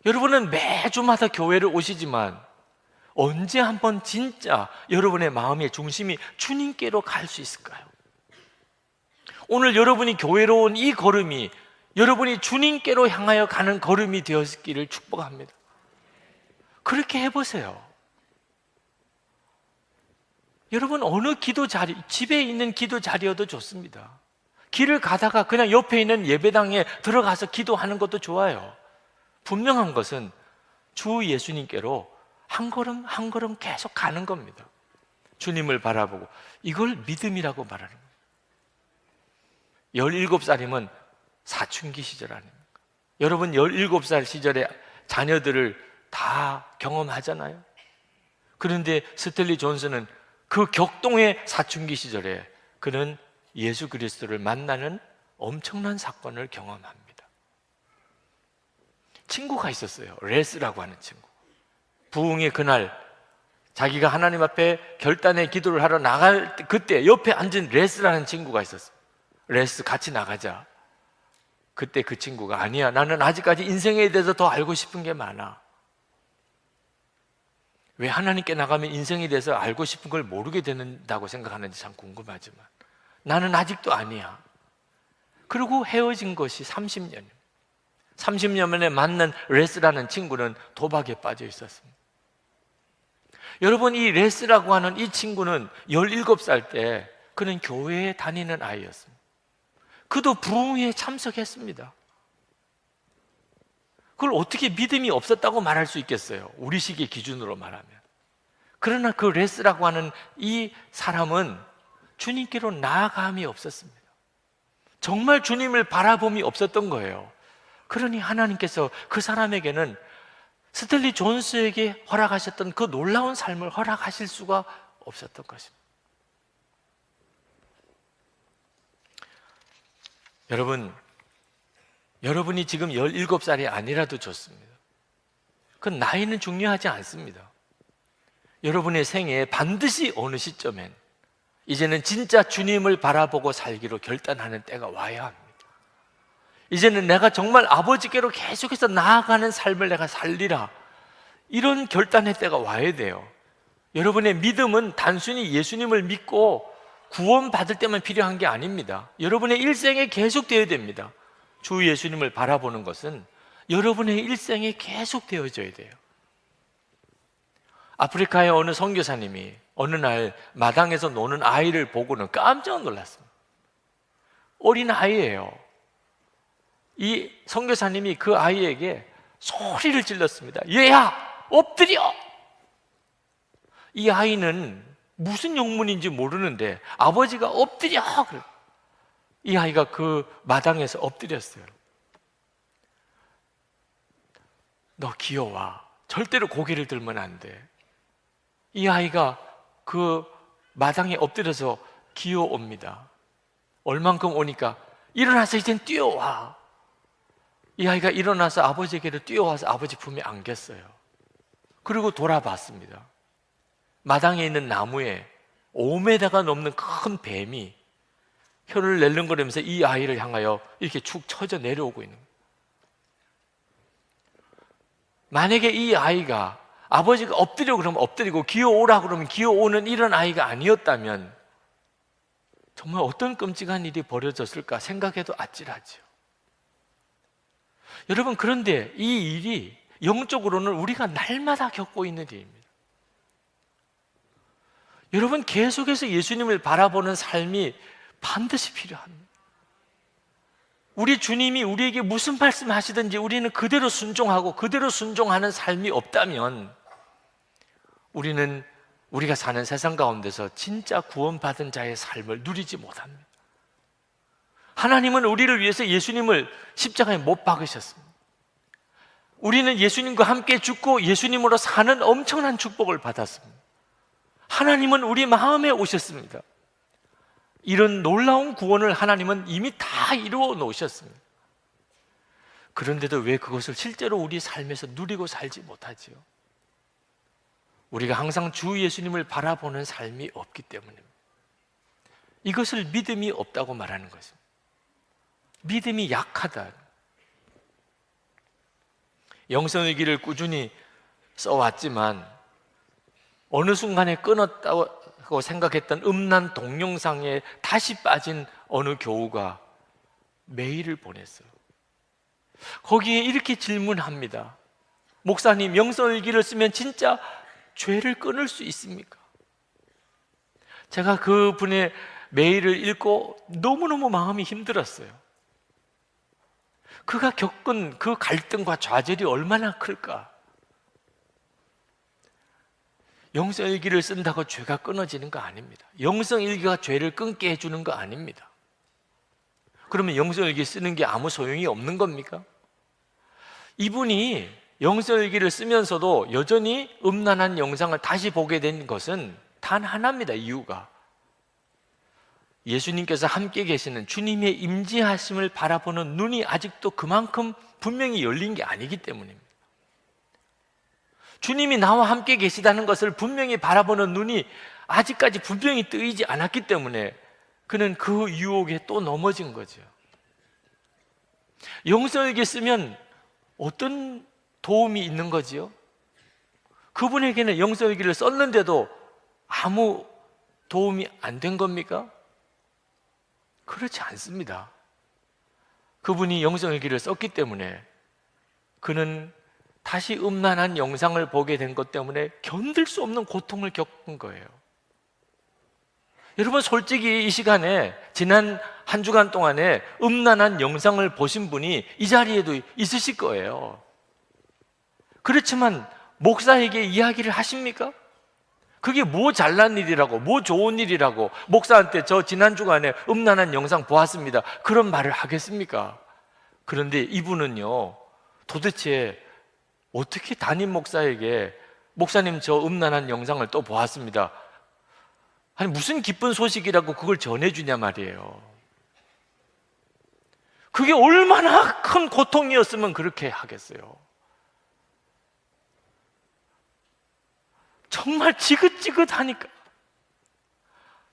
여러분은 매주마다 교회를 오시지만 언제 한번 진짜 여러분의 마음의 중심이 주님께로 갈 수 있을까요? 오늘 여러분이 교회로 온 이 걸음이 여러분이 주님께로 향하여 가는 걸음이 되었기를 축복합니다. 그렇게 해보세요. 여러분, 어느 기도 자리, 집에 있는 기도 자리여도 좋습니다. 길을 가다가 그냥 옆에 있는 예배당에 들어가서 기도하는 것도 좋아요. 분명한 것은 주 예수님께로 한 걸음 한 걸음 계속 가는 겁니다. 주님을 바라보고, 이걸 믿음이라고 말하는 거예요. 17살이면 사춘기 시절 아닙니까? 여러분 17살 시절에 자녀들을 다 경험하잖아요. 그런데 스텔리 존슨은 그 격동의 사춘기 시절에 그는 예수 그리스도를 만나는 엄청난 사건을 경험합니다. 친구가 있었어요. 레스라고 하는 친구. 부흥의 그날 자기가 하나님 앞에 결단의 기도를 하러 나갈 때, 그때 옆에 앉은 레스라는 친구가 있었어요. 레스 같이 나가자. 그때 그 친구가, 아니야, 나는 아직까지 인생에 대해서 더 알고 싶은 게 많아. 왜 하나님께 나가면 인생에 대해서 알고 싶은 걸 모르게 된다고 생각하는지 참 궁금하지만 나는 아직도 아니야. 그리고 헤어진 것이 30년. 30년 만에 만난 레스라는 친구는 도박에 빠져 있었습니다. 여러분, 이 레스라고 하는 이 친구는 17살 때 그는 교회에 다니는 아이였습니다. 그도 부흥회에 참석했습니다. 그걸 어떻게 믿음이 없었다고 말할 수 있겠어요? 우리식의 기준으로 말하면. 그러나 그 레스라고 하는 이 사람은 주님께로 나아감이 없었습니다. 정말 주님을 바라봄이 없었던 거예요. 그러니 하나님께서 그 사람에게는 스텔리 존스에게 허락하셨던 그 놀라운 삶을 허락하실 수가 없었던 것입니다. 여러분이 지금 17살이 아니라도 좋습니다. 그 나이는 중요하지 않습니다. 여러분의 생애에 반드시 어느 시점엔 이제는 진짜 주님을 바라보고 살기로 결단하는 때가 와야 합니다. 이제는 내가 정말 아버지께로 계속해서 나아가는 삶을 내가 살리라, 이런 결단의 때가 와야 돼요. 여러분의 믿음은 단순히 예수님을 믿고 구원받을 때만 필요한 게 아닙니다. 여러분의 일생에 계속되어야 됩니다. 주 예수님을 바라보는 것은 여러분의 일생에 계속되어져야 돼요. 아프리카의 어느 선교사님이 어느 날 마당에서 노는 아이를 보고는 깜짝 놀랐습니다. 어린 아이예요. 이 선교사님이 그 아이에게 소리를 질렀습니다. 얘야, 엎드려! 이 아이는 무슨 영문인지 모르는데 아버지가 엎드려! 이 아이가 그 마당에서 엎드렸어요. 너 기어와. 절대로 고개를 들면 안 돼. 이 아이가 그 마당에 엎드려서 기어옵니다. 얼만큼 오니까 일어나서 이젠 뛰어와. 이 아이가 일어나서 아버지에게로 뛰어와서 아버지 품에 안겼어요. 그리고 돌아봤습니다. 마당에 있는 나무에 5m가 넘는 큰 뱀이 혀를 낼름거리면서 이 아이를 향하여 이렇게 축 처져 내려오고 있는 거예요. 만약에 이 아이가 아버지가 엎드려 그러면 엎드리고 기어오라 그러면 기어오는 이런 아이가 아니었다면 정말 어떤 끔찍한 일이 벌어졌을까 생각해도 아찔하죠. 여러분, 그런데 이 일이 영적으로는 우리가 날마다 겪고 있는 일입니다. 여러분, 계속해서 예수님을 바라보는 삶이 반드시 필요합니다. 우리 주님이 우리에게 무슨 말씀하시든지 우리는 그대로 순종하고 그대로 순종하는 삶이 없다면 우리는 우리가 사는 세상 가운데서 진짜 구원받은 자의 삶을 누리지 못합니다. 하나님은 우리를 위해서 예수님을 십자가에 못 박으셨습니다. 우리는 예수님과 함께 죽고 예수님으로 사는 엄청난 축복을 받았습니다. 하나님은 우리 마음에 오셨습니다. 이런 놀라운 구원을 하나님은 이미 다 이루어 놓으셨습니다. 그런데도 왜 그것을 실제로 우리 삶에서 누리고 살지 못하지요? 우리가 항상 주 예수님을 바라보는 삶이 없기 때문입니다. 이것을 믿음이 없다고 말하는 것입니다. 믿음이 약하다. 영성일기를 꾸준히 써왔지만 어느 순간에 끊었다고 생각했던 음란 동영상에 다시 빠진 어느 교우가 메일을 보냈어요. 거기에 이렇게 질문합니다. 목사님, 영성일기를 쓰면 진짜 죄를 끊을 수 있습니까? 제가 그분의 메일을 읽고 너무너무 마음이 힘들었어요. 그가 겪은 그 갈등과 좌절이 얼마나 클까? 영성일기를 쓴다고 죄가 끊어지는 거 아닙니다. 영성일기가 죄를 끊게 해주는 거 아닙니다. 그러면 영성일기 쓰는 게 아무 소용이 없는 겁니까? 이분이 영성일기를 쓰면서도 여전히 음란한 영상을 다시 보게 된 것은 단 하나입니다. 이유가 예수님께서 함께 계시는 주님의 임재하심을 바라보는 눈이 아직도 그만큼 분명히 열린 게 아니기 때문입니다. 주님이 나와 함께 계시다는 것을 분명히 바라보는 눈이 아직까지 분명히 뜨이지 않았기 때문에 그는 그 유혹에 또 넘어진 거죠. 영성일기 쓰면 어떤 도움이 있는 거지요? 그분에게는 영성일기를 썼는데도 아무 도움이 안 된 겁니까? 그렇지 않습니다. 그분이 영성일기를 썼기 때문에 그는 다시 음란한 영상을 보게 된 것 때문에 견딜 수 없는 고통을 겪은 거예요. 여러분, 솔직히 이 시간에 지난 한 주간 동안에 음란한 영상을 보신 분이 이 자리에도 있으실 거예요. 그렇지만 목사에게 이야기를 하십니까? 그게 뭐 잘난 일이라고, 뭐 좋은 일이라고 목사한테 저 지난 주간에 음란한 영상 보았습니다, 그런 말을 하겠습니까? 그런데 이분은요, 도대체 어떻게 담임 목사에게 목사님 저 음란한 영상을 또 보았습니다, 아니 무슨 기쁜 소식이라고 그걸 전해주냐 말이에요. 그게 얼마나 큰 고통이었으면 그렇게 하겠어요. 정말 지긋지긋하니까,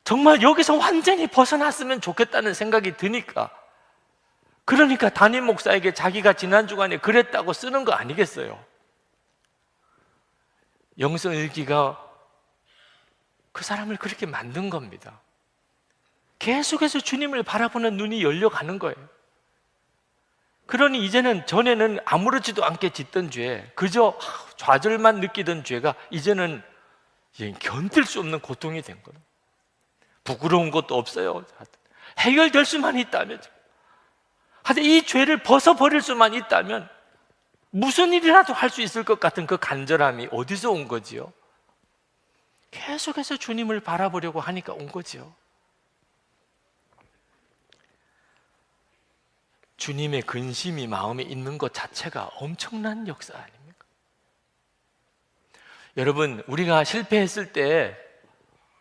정말 여기서 완전히 벗어났으면 좋겠다는 생각이 드니까, 그러니까 담임 목사에게 자기가 지난 주간에 그랬다고 쓰는 거 아니겠어요? 영성일기가 그 사람을 그렇게 만든 겁니다. 계속해서 주님을 바라보는 눈이 열려가는 거예요. 그러니 이제는, 전에는 아무렇지도 않게 짓던 죄, 그저 좌절만 느끼던 죄가 이제는 견딜 수 없는 고통이 된 거예요. 부끄러운 것도 없어요. 해결될 수만 있다면, 하여튼 이 죄를 벗어버릴 수만 있다면 무슨 일이라도 할 수 있을 것 같은 그 간절함이 어디서 온 거지요? 계속해서 주님을 바라보려고 하니까 온 거지요. 주님의 근심이 마음에 있는 것 자체가 엄청난 역사 아닙니까? 여러분, 우리가 실패했을 때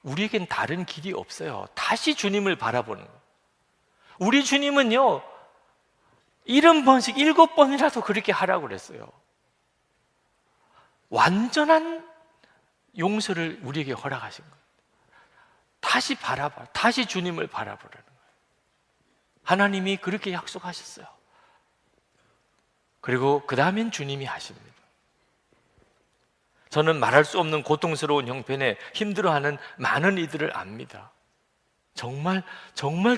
우리에겐 다른 길이 없어요. 다시 주님을 바라보는 거. 우리 주님은요, 70번씩 7번이라도 그렇게 하라고 그랬어요. 완전한 용서를 우리에게 허락하신 거예요. 다시 바라봐, 다시 주님을 바라보라는 거예요. 하나님이 그렇게 약속하셨어요. 그리고 그 다음엔 주님이 하십니다. 저는 말할 수 없는 고통스러운 형편에 힘들어하는 많은 이들을 압니다. 정말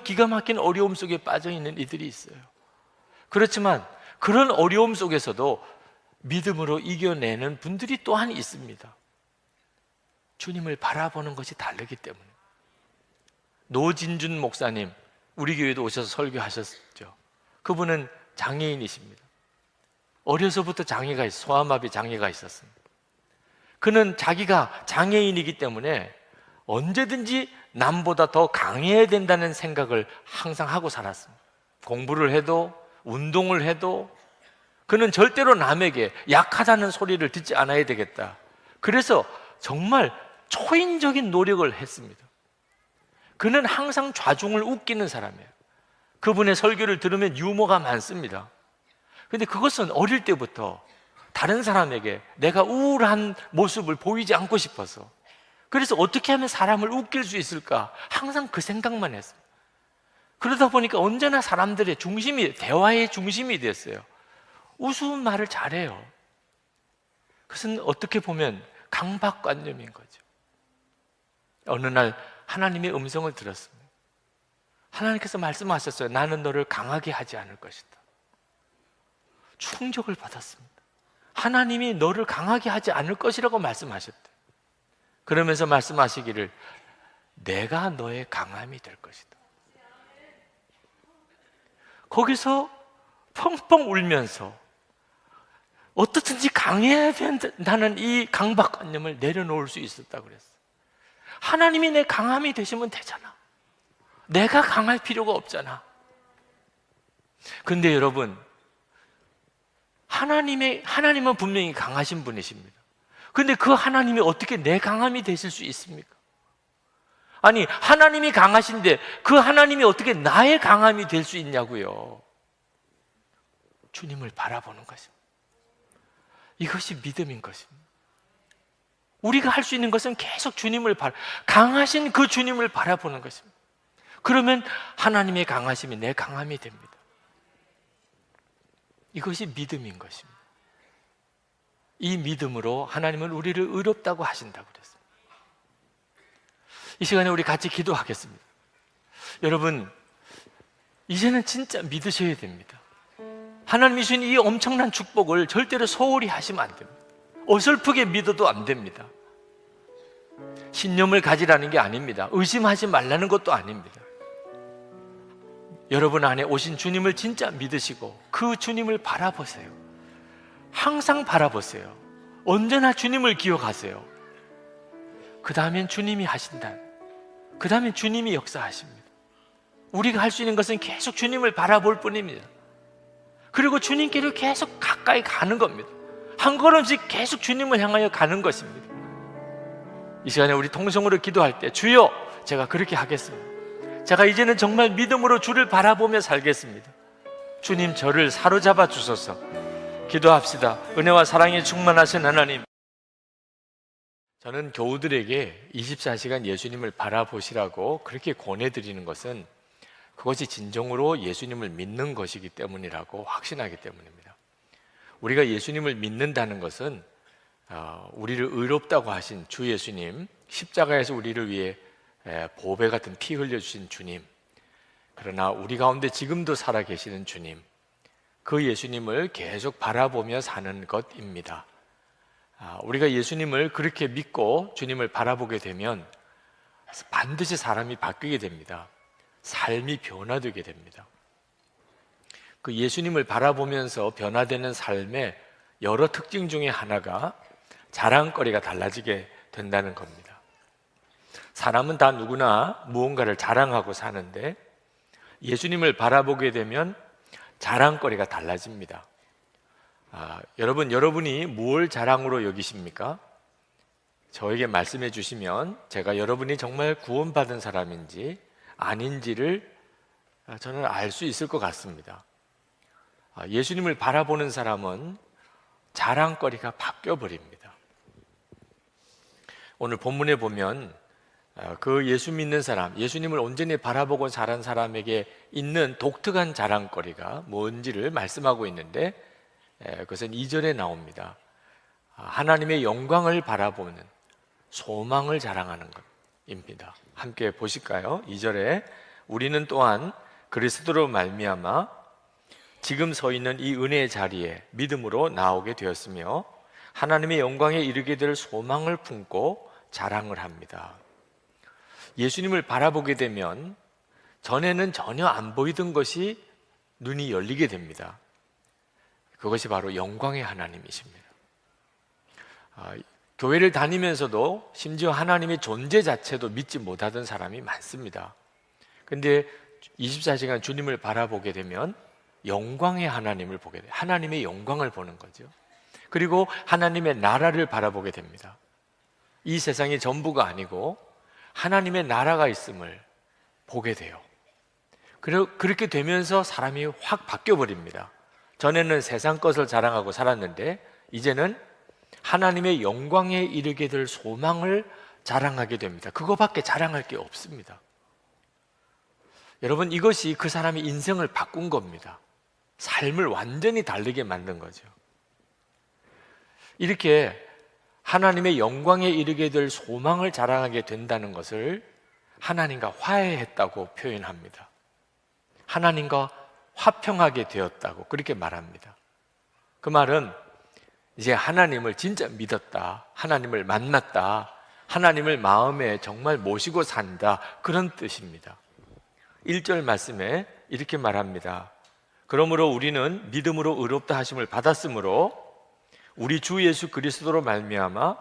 기가 막힌 어려움 속에 빠져 있는 이들이 있어요. 그렇지만 그런 어려움 속에서도 믿음으로 이겨내는 분들이 또한 있습니다. 주님을 바라보는 것이 다르기 때문에. 노진준 목사님, 우리 교회도 오셔서 설교하셨죠. 그분은 장애인이십니다. 어려서부터 소아마비 장애가 있었습니다. 그는 자기가 장애인이기 때문에 언제든지 남보다 더 강해야 된다는 생각을 항상 하고 살았습니다. 공부를 해도 운동을 해도 그는 절대로 남에게 약하다는 소리를 듣지 않아야 되겠다. 그래서 정말 초인적인 노력을 했습니다. 그는 항상 좌중을 웃기는 사람이에요. 그분의 설교를 들으면 유머가 많습니다. 그런데 그것은 어릴 때부터 다른 사람에게 내가 우울한 모습을 보이지 않고 싶어서, 그래서 어떻게 하면 사람을 웃길 수 있을까 항상 그 생각만 했어요. 그러다 보니까 언제나 사람들의 중심이, 대화의 중심이 됐어요. 우스운 말을 잘해요. 그것은 어떻게 보면 강박관념인 거죠. 어느 날 하나님의 음성을 들었습니다. 하나님께서 말씀하셨어요. 나는 너를 강하게 하지 않을 것이다. 충격을 받았습니다. 하나님이 너를 강하게 하지 않을 것이라고 말씀하셨대요. 그러면서 말씀하시기를 내가 너의 강함이 될 것이다. 거기서 펑펑 울면서 어떻든지 강해야 된다는 이 강박관념을 내려놓을 수 있었다고 그랬어요. 하나님이 내 강함이 되시면 되잖아. 내가 강할 필요가 없잖아. 근데 여러분, 하나님은 분명히 강하신 분이십니다. 근데 그 하나님이 어떻게 내 강함이 되실 수 있습니까? 아니, 하나님이 강하신데 그 하나님이 어떻게 나의 강함이 될 수 있냐고요. 주님을 바라보는 것입니다. 이것이 믿음인 것입니다. 우리가 할 수 있는 것은 계속 강하신 그 주님을 바라보는 것입니다. 그러면 하나님의 강하심이 내 강함이 됩니다. 이것이 믿음인 것입니다. 이 믿음으로 하나님은 우리를 의롭다고 하신다고 그랬습니다. 이 시간에 우리 같이 기도하겠습니다. 여러분, 이제는 진짜 믿으셔야 됩니다. 하나님이 주신 이 엄청난 축복을 절대로 소홀히 하시면 안 됩니다. 어설프게 믿어도 안 됩니다. 신념을 가지라는 게 아닙니다. 의심하지 말라는 것도 아닙니다. 여러분 안에 오신 주님을 진짜 믿으시고 그 주님을 바라보세요. 항상 바라보세요. 언제나 주님을 기억하세요. 그 다음엔 주님이 하신다. 그 다음엔 주님이 역사하십니다. 우리가 할 수 있는 것은 계속 주님을 바라볼 뿐입니다. 그리고 주님께로 계속 가까이 가는 겁니다. 한 걸음씩 계속 주님을 향하여 가는 것입니다. 이 시간에 우리 통성으로 기도할 때 주여, 제가 그렇게 하겠습니다. 제가 이제는 정말 믿음으로 주를 바라보며 살겠습니다. 주님, 저를 사로잡아 주소서. 기도합시다. 은혜와 사랑에 충만하신 하나님, 저는 교우들에게 24시간 예수님을 바라보시라고 그렇게 권해드리는 것은 그것이 진정으로 예수님을 믿는 것이기 때문이라고 확신하기 때문입니다. 우리가 예수님을 믿는다는 것은 우리를 의롭다고 하신 주 예수님, 십자가에서 우리를 위해 보배 같은 피 흘려주신 주님, 그러나 우리 가운데 지금도 살아계시는 주님, 그 예수님을 계속 바라보며 사는 것입니다. 우리가 예수님을 그렇게 믿고 주님을 바라보게 되면 반드시 사람이 바뀌게 됩니다. 삶이 변화되게 됩니다. 그 예수님을 바라보면서 변화되는 삶의 여러 특징 중에 하나가 자랑거리가 달라지게 된다는 겁니다. 사람은 다 누구나 무언가를 자랑하고 사는데 예수님을 바라보게 되면 자랑거리가 달라집니다. 여러분이 뭘 자랑으로 여기십니까? 저에게 말씀해 주시면 제가 여러분이 정말 구원받은 사람인지 아닌지를 저는 알 수 있을 것 같습니다. 예수님을 바라보는 사람은 자랑거리가 바뀌어버립니다. 오늘 본문에 보면 그 예수 믿는 사람, 예수님을 온전히 바라보고 자란 사람에게 있는 독특한 자랑거리가 뭔지를 말씀하고 있는데 그것은 2절에 나옵니다. 하나님의 영광을 바라보는 소망을 자랑하는 것입니다. 함께 보실까요? 2절에 우리는 또한 그리스도로 말미암아 지금 서 있는 이 은혜의 자리에 믿음으로 나오게 되었으며 하나님의 영광에 이르게 될 소망을 품고 자랑을 합니다. 예수님을 바라보게 되면 전에는 전혀 안 보이던 것이 눈이 열리게 됩니다. 그것이 바로 영광의 하나님이십니다. 교회를 다니면서도 심지어 하나님의 존재 자체도 믿지 못하던 사람이 많습니다. 근데 24시간 주님을 바라보게 되면 영광의 하나님을 보게 돼요. 하나님의 영광을 보는 거죠. 그리고 하나님의 나라를 바라보게 됩니다. 이 세상이 전부가 아니고 하나님의 나라가 있음을 보게 돼요. 그렇게 되면서 사람이 확 바뀌어 버립니다. 전에는 세상 것을 자랑하고 살았는데 이제는 하나님의 영광에 이르게 될 소망을 자랑하게 됩니다. 그거밖에 자랑할 게 없습니다. 여러분, 이것이 그 사람의 인생을 바꾼 겁니다. 삶을 완전히 다르게 만든 거죠. 이렇게 하나님의 영광에 이르게 될 소망을 자랑하게 된다는 것을 하나님과 화해했다고 표현합니다. 하나님과 화평하게 되었다고 그렇게 말합니다. 그 말은 이제 하나님을 진짜 믿었다, 하나님을 만났다, 하나님을 마음에 정말 모시고 산다, 그런 뜻입니다. 1절 말씀에 이렇게 말합니다. 그러므로 우리는 믿음으로 의롭다 하심을 받았으므로 우리 주 예수 그리스도로 말미암아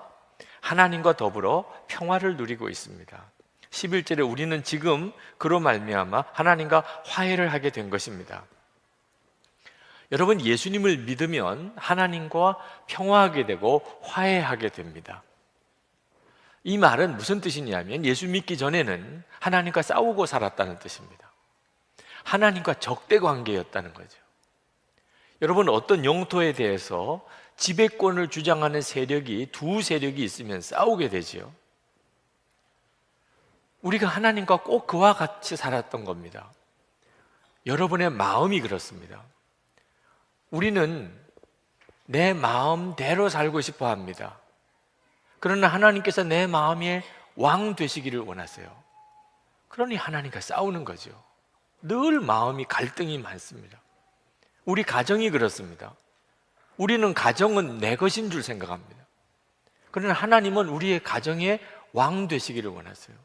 하나님과 더불어 평화를 누리고 있습니다. 11절에 우리는 지금 그로 말미암아 하나님과 화해를 하게 된 것입니다. 여러분, 예수님을 믿으면 하나님과 평화하게 되고 화해하게 됩니다. 이 말은 무슨 뜻이냐면 예수 믿기 전에는 하나님과 싸우고 살았다는 뜻입니다. 하나님과 적대 관계였다는 거죠. 여러분, 어떤 영토에 대해서 지배권을 주장하는 세력이 두 세력이 있으면 싸우게 되지요. 우리가 하나님과 꼭 그와 같이 살았던 겁니다. 여러분의 마음이 그렇습니다. 우리는 내 마음대로 살고 싶어 합니다. 그러나 하나님께서 내 마음의 왕 되시기를 원하세요. 그러니 하나님과 싸우는 거죠. 늘 마음이 갈등이 많습니다. 우리 가정이 그렇습니다. 우리는 가정은 내 것인 줄 생각합니다. 그러나 하나님은 우리의 가정의 왕 되시기를 원하세요.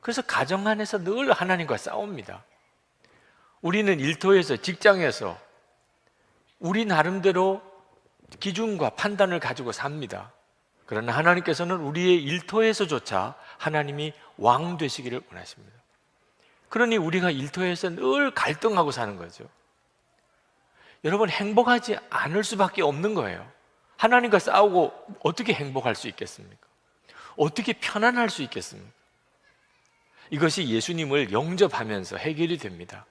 그래서 가정 안에서 늘 하나님과 싸웁니다. 우리는 일터에서, 직장에서 우리 나름대로 기준과 판단을 가지고 삽니다. 그러나 하나님께서는 우리의 일터에서조차 하나님이 왕 되시기를 원하십니다. 그러니 우리가 일터에서 늘 갈등하고 사는 거죠. 여러분, 행복하지 않을 수밖에 없는 거예요. 하나님과 싸우고 어떻게 행복할 수 있겠습니까? 어떻게 편안할 수 있겠습니까? 이것이 예수님을 영접하면서 해결이 됩니다.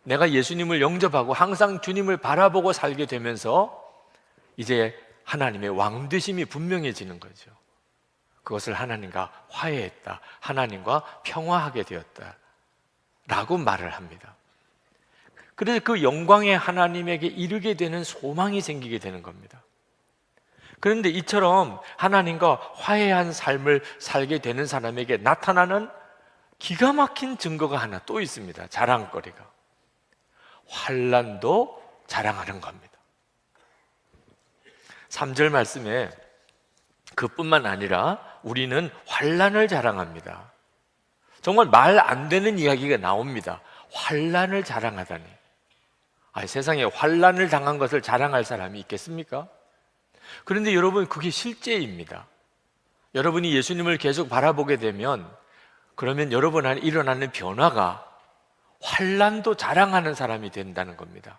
내가 예수님을 영접하고 항상 주님을 바라보고 살게 되면서 이제 하나님의 왕되심이 분명해지는 거죠. 그것을 하나님과 화해했다, 하나님과 평화하게 되었다 라고 말을 합니다. 그래서 그 영광의 하나님에게 이르게 되는 소망이 생기게 되는 겁니다. 그런데 이처럼 하나님과 화해한 삶을 살게 되는 사람에게 나타나는 기가 막힌 증거가 하나 또 있습니다. 자랑거리가. 환난도 자랑하는 겁니다. 3절 말씀에 그뿐만 아니라 우리는 환난을 자랑합니다. 정말 말 안 되는 이야기가 나옵니다. 환난을 자랑하다니. 세상에 환난을 당한 것을 자랑할 사람이 있겠습니까? 그런데 여러분, 그게 실제입니다. 여러분이 예수님을 계속 바라보게 되면 그러면 여러분 안에 일어나는 변화가 환난도 자랑하는 사람이 된다는 겁니다.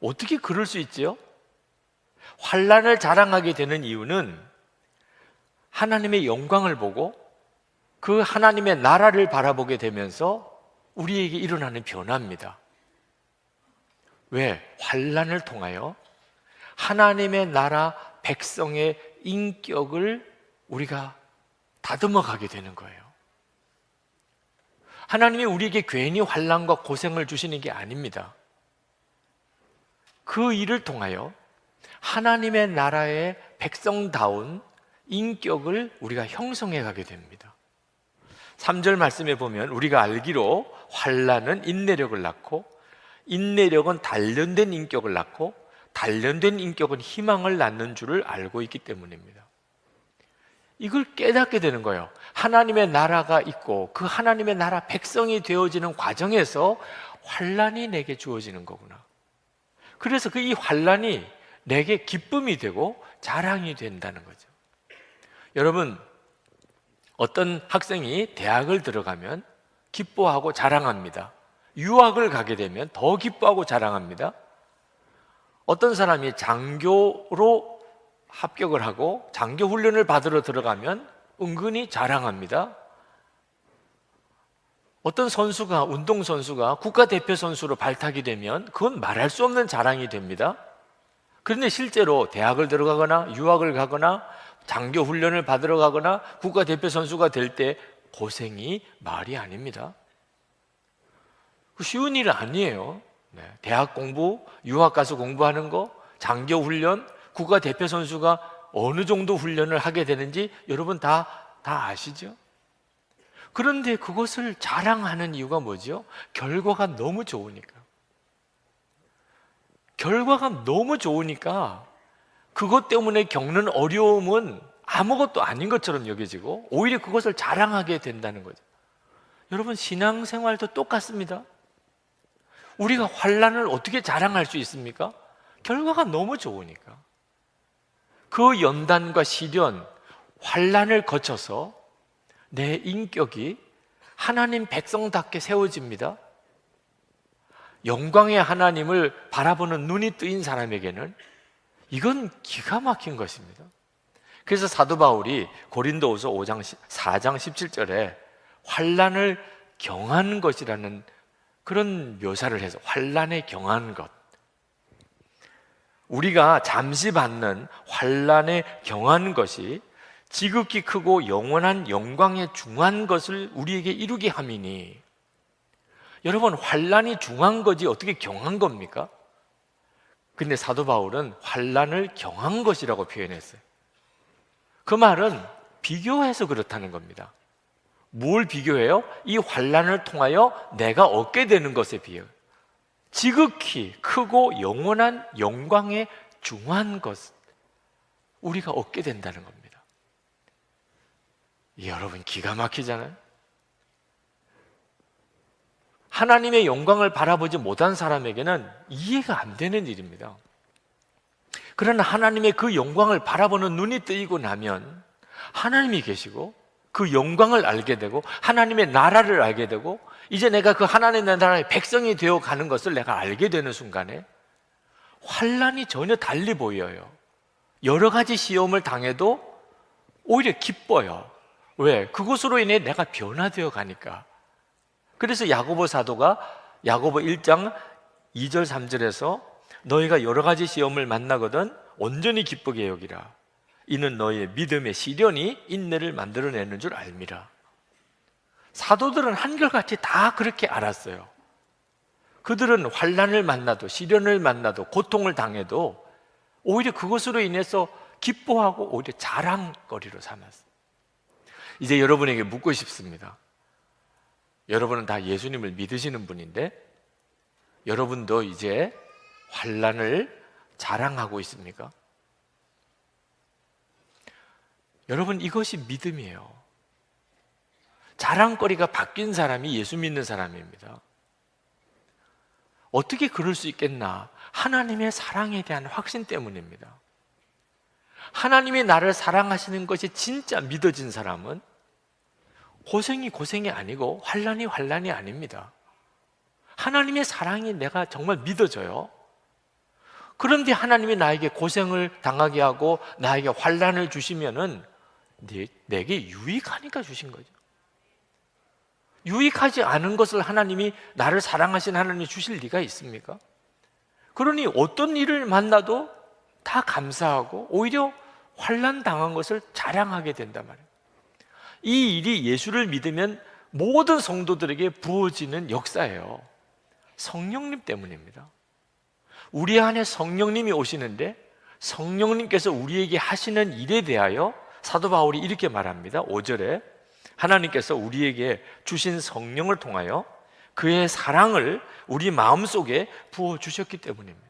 어떻게 그럴 수 있지요? 환난을 자랑하게 되는 이유는 하나님의 영광을 보고 그 하나님의 나라를 바라보게 되면서 우리에게 일어나는 변화입니다. 왜? 환난을 통하여 하나님의 나라 백성의 인격을 우리가 다듬어 가게 되는 거예요. 하나님이 우리에게 괜히 환난과 고생을 주시는 게 아닙니다. 그 일을 통하여 하나님의 나라의 백성다운 인격을 우리가 형성해 가게 됩니다. 3절 말씀에 보면 우리가 알기로 환난은 인내력을 낳고 인내력은 단련된 인격을 낳고 단련된 인격은 희망을 낳는 줄을 알고 있기 때문입니다. 이걸 깨닫게 되는 거예요. 하나님의 나라가 있고 그 하나님의 나라 백성이 되어지는 과정에서 환난이 내게 주어지는 거구나. 그래서 그 이 환난이 내게 기쁨이 되고 자랑이 된다는 거죠. 여러분, 어떤 학생이 대학을 들어가면 기뻐하고 자랑합니다. 유학을 가게 되면 더 기뻐하고 자랑합니다. 어떤 사람이 장교로 합격을 하고 장교 훈련을 받으러 들어가면 은근히 자랑합니다. 어떤 선수가, 운동선수가 국가대표 선수로 발탁이 되면 그건 말할 수 없는 자랑이 됩니다. 그런데 실제로 대학을 들어가거나 유학을 가거나 장교 훈련을 받으러 가거나 국가대표 선수가 될 때 고생이 말이 아닙니다. 쉬운 일 아니에요. 대학 공부, 유학 가서 공부하는 거, 장교 훈련, 국가대표 선수가 어느 정도 훈련을 하게 되는지 여러분 다 아시죠? 그런데 그것을 자랑하는 이유가 뭐죠? 결과가 너무 좋으니까. 결과가 너무 좋으니까 그것 때문에 겪는 어려움은 아무것도 아닌 것처럼 여겨지고 오히려 그것을 자랑하게 된다는 거죠. 여러분, 신앙생활도 똑같습니다. 우리가 환난을 어떻게 자랑할 수 있습니까? 결과가 너무 좋으니까. 그 연단과 시련, 환난을 거쳐서 내 인격이 하나님 백성답게 세워집니다. 영광의 하나님을 바라보는 눈이 뜨인 사람에게는 이건 기가 막힌 것입니다. 그래서 사도 바울이 고린도후서 4장 17절에 환난을 경한 것이라는 그런 묘사를 해서 환난에 경한 것, 우리가 잠시 받는 환난에 경한 것이 지극히 크고 영원한 영광에 중한 것을 우리에게 이루게 함이니. 여러분, 환난이 중한 거지 어떻게 경한 겁니까? 근데 사도 바울은 환난을 경한 것이라고 표현했어요. 그 말은 비교해서 그렇다는 겁니다. 뭘 비교해요? 이 환난을 통하여 내가 얻게 되는 것에 비해요. 지극히 크고 영원한 영광에 중한 것, 우리가 얻게 된다는 겁니다. 여러분, 기가 막히잖아요. 하나님의 영광을 바라보지 못한 사람에게는 이해가 안 되는 일입니다. 그러나 하나님의 그 영광을 바라보는 눈이 뜨이고 나면 하나님이 계시고 그 영광을 알게 되고 하나님의 나라를 알게 되고 이제 내가 그 하나님의 나라의 백성이 되어 가는 것을 내가 알게 되는 순간에 환난이 전혀 달리 보여요. 여러 가지 시험을 당해도 오히려 기뻐요. 왜? 그것으로 인해 내가 변화되어 가니까. 그래서 야고보 사도가 야고보 1장 2절 3절에서 너희가 여러 가지 시험을 만나거든 온전히 기쁘게 여기라. 이는 너희의 믿음의 시련이 인내를 만들어내는 줄 알미라. 사도들은 한결같이 다 그렇게 알았어요. 그들은 환난을 만나도 시련을 만나도 고통을 당해도 오히려 그것으로 인해서 기뻐하고 오히려 자랑거리로 삼았어요. 이제 여러분에게 묻고 싶습니다. 여러분은 다 예수님을 믿으시는 분인데 여러분도 이제 환난을 자랑하고 있습니까? 여러분, 이것이 믿음이에요. 자랑거리가 바뀐 사람이 예수 믿는 사람입니다. 어떻게 그럴 수 있겠나? 하나님의 사랑에 대한 확신 때문입니다. 하나님이 나를 사랑하시는 것이 진짜 믿어진 사람은 고생이 아니고 환난이 아닙니다. 하나님의 사랑이 내가 정말 믿어져요. 그런데 하나님이 나에게 고생을 당하게 하고 나에게 환난을 주시면은 내게 유익하니까 주신 거죠. 유익하지 않은 것을 하나님이, 나를 사랑하신 하나님이 주실 리가 있습니까? 그러니 어떤 일을 만나도 다 감사하고 오히려 환난 당한 것을 자랑하게 된단 말이에요. 이 일이 예수를 믿으면 모든 성도들에게 부어지는 역사예요. 성령님 때문입니다. 우리 안에 성령님이 오시는데 성령님께서 우리에게 하시는 일에 대하여 사도 바울이 이렇게 말합니다. 5절에 하나님께서 우리에게 주신 성령을 통하여 그의 사랑을 우리 마음속에 부어주셨기 때문입니다.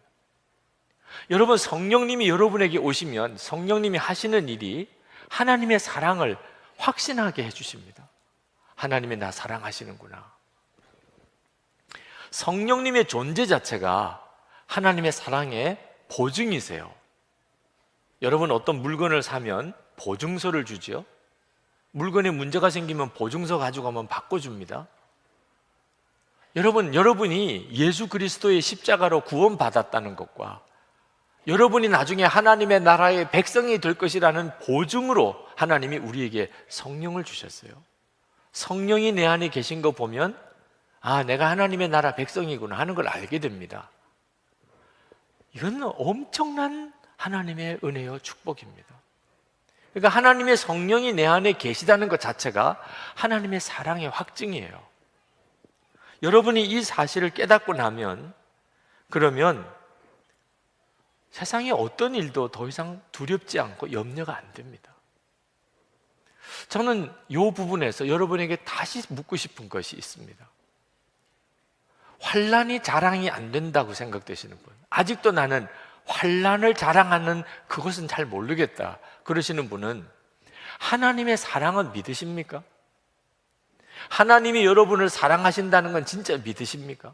여러분, 성령님이 여러분에게 오시면 성령님이 하시는 일이 하나님의 사랑을 확신하게 해주십니다. 하나님이 나 사랑하시는구나. 성령님의 존재 자체가 하나님의 사랑의 보증이세요. 여러분, 어떤 물건을 사면 보증서를 주죠. 물건에 문제가 생기면 보증서 가지고 가면 바꿔줍니다. 여러분, 여러분이 예수 그리스도의 십자가로 구원받았다는 것과 여러분이 나중에 하나님의 나라의 백성이 될 것이라는 보증으로 하나님이 우리에게 성령을 주셨어요. 성령이 내 안에 계신 거 보면 내가 하나님의 나라 백성이구나 하는 걸 알게 됩니다. 이건 엄청난 하나님의 은혜요 축복입니다. 그러니까 하나님의 성령이 내 안에 계시다는 것 자체가 하나님의 사랑의 확증이에요. 여러분이 이 사실을 깨닫고 나면 그러면 세상의 어떤 일도 더 이상 두렵지 않고 염려가 안 됩니다. 저는 이 부분에서 여러분에게 다시 묻고 싶은 것이 있습니다. 환난이 자랑이 안 된다고 생각되시는 분, 아직도 나는 환난을 자랑하는 그것은 잘 모르겠다 그러시는 분은 하나님의 사랑은 믿으십니까? 하나님이 여러분을 사랑하신다는 건 진짜 믿으십니까?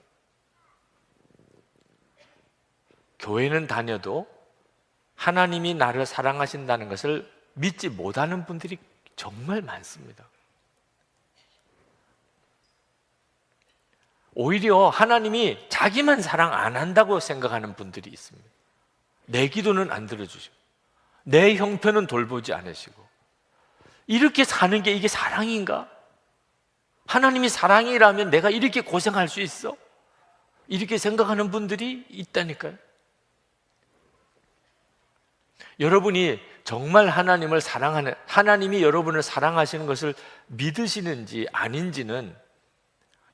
교회는 다녀도 하나님이 나를 사랑하신다는 것을 믿지 못하는 분들이 정말 많습니다. 오히려 하나님이 자기만 사랑 안 한다고 생각하는 분들이 있습니다. 내 기도는 안 들어주시고 내 형편은 돌보지 않으시고 이렇게 사는 게 이게 사랑인가? 하나님이 사랑이라면 내가 이렇게 고생할 수 있어? 이렇게 생각하는 분들이 있다니까요. 여러분이 정말 하나님을 사랑하는, 하나님이 여러분을 사랑하시는 것을 믿으시는지 아닌지는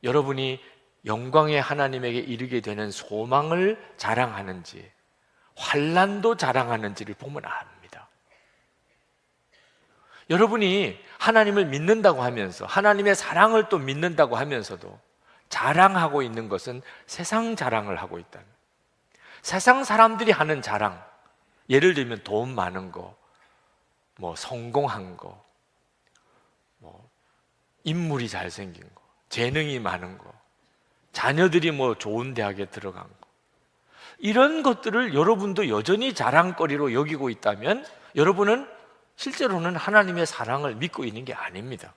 여러분이 영광의 하나님에게 이르게 되는 소망을 자랑하는지 환난도 자랑하는지를 보면 압니다. 여러분이 하나님을 믿는다고 하면서 하나님의 사랑을 또 믿는다고 하면서도 자랑하고 있는 것은 세상 자랑을 하고 있다는, 세상 사람들이 하는 자랑, 예를 들면 돈 많은 거, 뭐 성공한 거, 뭐 인물이 잘생긴 거, 재능이 많은 거, 자녀들이 뭐 좋은 대학에 들어간 거, 이런 것들을 여러분도 여전히 자랑거리로 여기고 있다면 여러분은 실제로는 하나님의 사랑을 믿고 있는 게 아닙니다.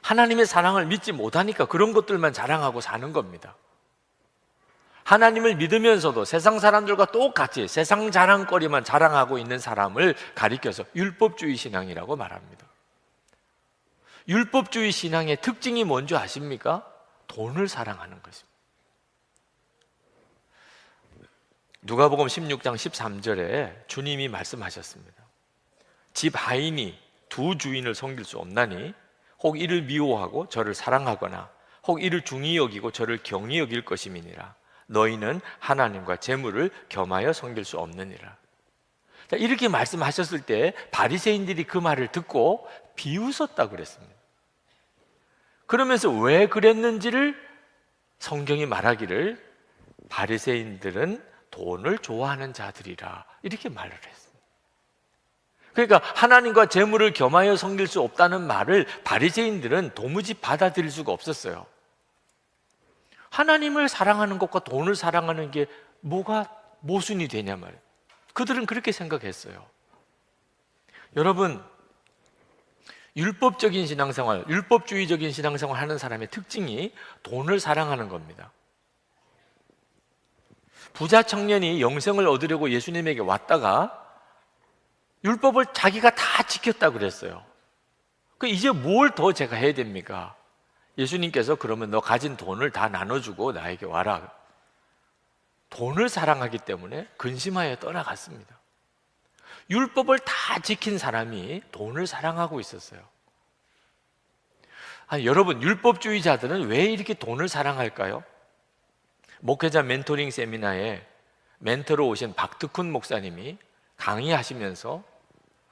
하나님의 사랑을 믿지 못하니까 그런 것들만 자랑하고 사는 겁니다. 하나님을 믿으면서도 세상 사람들과 똑같이 세상 자랑거리만 자랑하고 있는 사람을 가리켜서 율법주의 신앙이라고 말합니다. 율법주의 신앙의 특징이 뭔지 아십니까? 돈을 사랑하는 것입니다. 누가복음 16장 13절에 주님이 말씀하셨습니다. 집 하인이 두 주인을 섬길 수 없나니 혹 이를 미워하고 저를 사랑하거나 혹 이를 중히 여기고 저를 경히 여길 것임이니라. 너희는 하나님과 재물을 겸하여 섬길 수 없느니라. 이렇게 말씀하셨을 때 바리새인들이 그 말을 듣고 비웃었다고 그랬습니다. 그러면서 왜 그랬는지를 성경이 말하기를 바리새인들은 돈을 좋아하는 자들이라 이렇게 말을 했습니다. 그러니까 하나님과 재물을 겸하여 섬길 수 없다는 말을 바리새인들은 도무지 받아들일 수가 없었어요. 하나님을 사랑하는 것과 돈을 사랑하는 게 뭐가 모순이 되냐 말이에요. 그들은 그렇게 생각했어요. 여러분, 율법적인 신앙생활, 율법주의적인 신앙생활 하는 사람의 특징이 돈을 사랑하는 겁니다. 부자 청년이 영생을 얻으려고 예수님에게 왔다가 율법을 자기가 다 지켰다고 그랬어요. 이제 뭘 더 제가 해야 됩니까? 예수님께서 그러면 너 가진 돈을 다 나눠주고 나에게 와라. 돈을 사랑하기 때문에 근심하여 떠나갔습니다. 율법을 다 지킨 사람이 돈을 사랑하고 있었어요. 아니, 여러분, 율법주의자들은 왜 이렇게 돈을 사랑할까요? 목회자 멘토링 세미나에 멘토로 오신 박특훈 목사님이 강의하시면서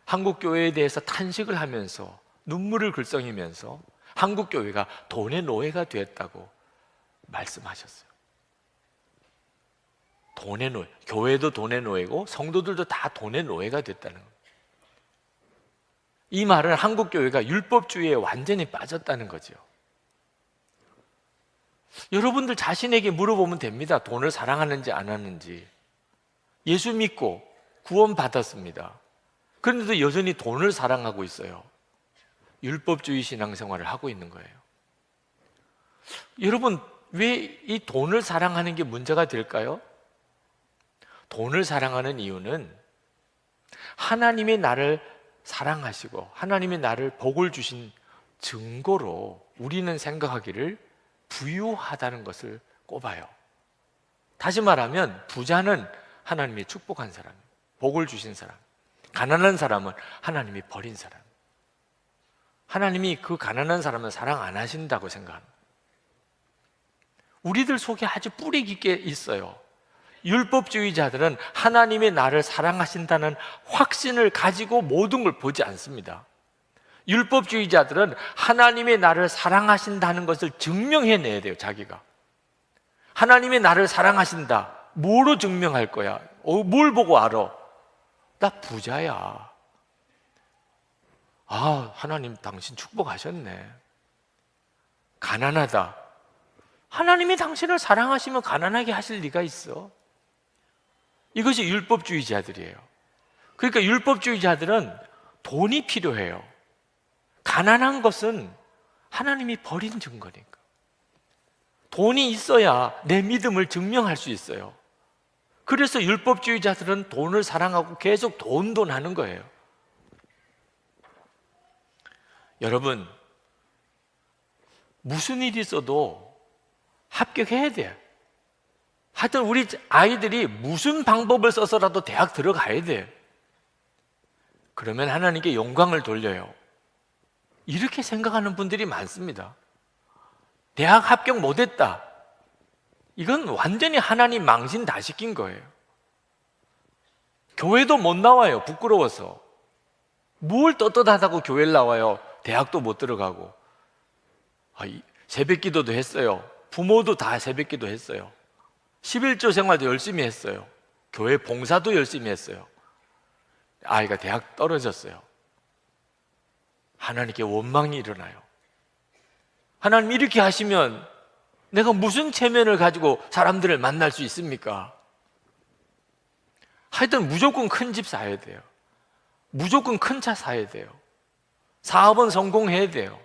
한국교회에 대해서 탄식을 하면서 눈물을 글썽이면서 한국교회가 돈의 노예가 되었다고 말씀하셨어요. 돈의 노예, 교회도 돈의 노예고 성도들도 다 돈의 노예가 됐다는 겁니다. 이 말은 한국교회가 율법주의에 완전히 빠졌다는 거죠. 여러분들 자신에게 물어보면 됩니다. 돈을 사랑하는지 안 하는지. 예수 믿고 구원 받았습니다. 그런데도 여전히 돈을 사랑하고 있어요. 율법주의 신앙생활을 하고 있는 거예요. 여러분, 왜 이 돈을 사랑하는 게 문제가 될까요? 돈을 사랑하는 이유는 하나님이 나를 사랑하시고 하나님이 나를 복을 주신 증거로 우리는 생각하기를 부유하다는 것을 꼽아요. 다시 말하면 부자는 하나님이 축복한 사람, 복을 주신 사람, 가난한 사람은 하나님이 버린 사람. 하나님이 그 가난한 사람은 사랑 안 하신다고 생각합니다. 우리들 속에 아주 뿌리 깊게 있어요. 율법주의자들은 하나님이 나를 사랑하신다는 확신을 가지고 모든 걸 보지 않습니다. 율법주의자들은 하나님이 나를 사랑하신다는 것을 증명해내야 돼요. 자기가 하나님이 나를 사랑하신다, 뭐로 증명할 거야? 뭘 보고 알아? 나 부자야. 아, 하나님 당신 축복하셨네. 가난하다, 하나님이 당신을 사랑하시면 가난하게 하실 리가 있어? 이것이 율법주의자들이에요. 그러니까 율법주의자들은 돈이 필요해요. 가난한 것은 하나님이 버린 증거니까. 돈이 있어야 내 믿음을 증명할 수 있어요. 그래서 율법주의자들은 돈을 사랑하고 계속 돈 하는 거예요. 여러분, 무슨 일이 있어도 합격해야 돼요. 하여튼 우리 아이들이 무슨 방법을 써서라도 대학 들어가야 돼요. 그러면 하나님께 영광을 돌려요. 이렇게 생각하는 분들이 많습니다. 대학 합격 못했다, 이건 완전히 하나님 망신 다 시킨 거예요. 교회도 못 나와요. 부끄러워서. 뭘 떳떳하다고 교회를 나와요. 대학도 못 들어가고. 새벽 기도도 했어요. 부모도 다 새벽 기도 했어요. 11조 생활도 열심히 했어요. 교회 봉사도 열심히 했어요. 아이가 대학 떨어졌어요. 하나님께 원망이 일어나요. 하나님 이렇게 하시면 내가 무슨 체면을 가지고 사람들을 만날 수 있습니까? 하여튼 무조건 큰 집 사야 돼요. 무조건 큰 차 사야 돼요. 사업은 성공해야 돼요.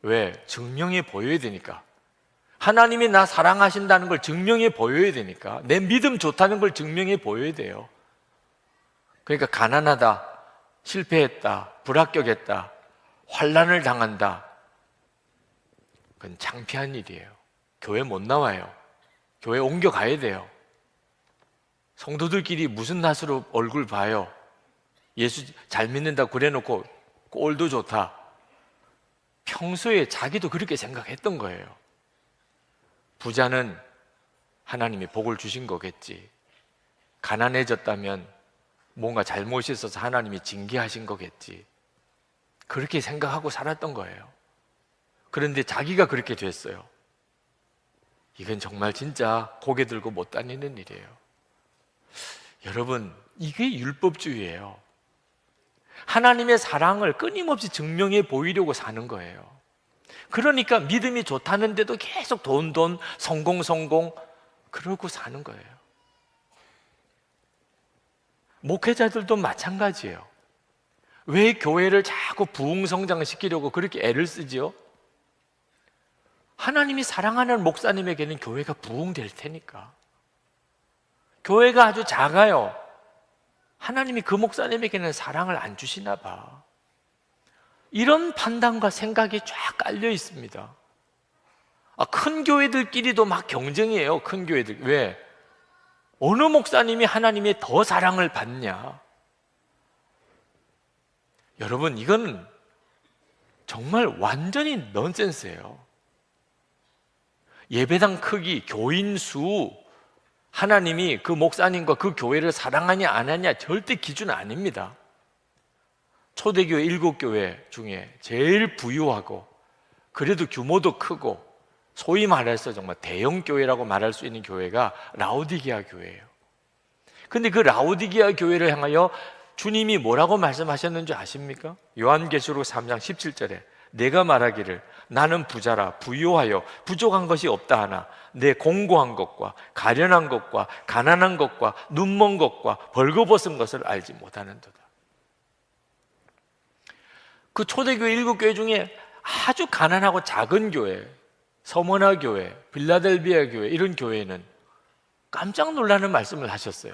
왜? 증명해 보여야 되니까. 하나님이 나 사랑하신다는 걸 증명해 보여야 되니까. 내 믿음 좋다는 걸 증명해 보여야 돼요. 그러니까 가난하다, 실패했다, 불합격했다, 환난을 당한다, 그건 창피한 일이에요. 교회 못 나와요. 교회 옮겨가야 돼요. 성도들끼리 무슨 낯으로 얼굴 봐요. 예수 잘 믿는다고 그래놓고 꼴도 좋다. 평소에 자기도 그렇게 생각했던 거예요. 부자는 하나님이 복을 주신 거겠지. 가난해졌다면 뭔가 잘못이 있어서 하나님이 징계하신 거겠지. 그렇게 생각하고 살았던 거예요. 그런데 자기가 그렇게 됐어요. 이건 정말 진짜 고개 들고 못 다니는 일이에요. 여러분, 이게 율법주의예요. 하나님의 사랑을 끊임없이 증명해 보이려고 사는 거예요. 그러니까 믿음이 좋다는데도 계속 돈, 성공 그러고 사는 거예요. 목회자들도 마찬가지예요. 왜 교회를 자꾸 부흥성장시키려고 그렇게 애를 쓰지요? 하나님이 사랑하는 목사님에게는 교회가 부흥될 테니까. 교회가 아주 작아요. 하나님이 그 목사님에게는 사랑을 안 주시나 봐. 이런 판단과 생각이 쫙 깔려 있습니다. 큰 교회들끼리도 막 경쟁이에요. 큰 교회들. 왜? 어느 목사님이 하나님의 더 사랑을 받냐? 여러분, 이건 정말 완전히 넌센스예요. 예배당 크기, 교인 수, 하나님이 그 목사님과 그 교회를 사랑하냐 안 하냐 절대 기준 아닙니다. 초대교회 7교회 중에 제일 부유하고 그래도 규모도 크고 소위 말해서 정말 대형 교회라고 말할 수 있는 교회가 라오디게아 교회예요. 근데 그 라오디게아 교회를 향하여 주님이 뭐라고 말씀하셨는지 아십니까? 요한계시록 3장 17절에 내가 말하기를 나는 부자라 부유하여 부족한 것이 없다 하나 내 공고한 것과 가련한 것과 가난한 것과 눈먼 것과 벌거벗은 것을 알지 못하는도다. 그 초대교회 7교회 중에 아주 가난하고 작은 교회, 서머나 교회, 빌라델비아 교회, 이런 교회는 깜짝 놀라는 말씀을 하셨어요.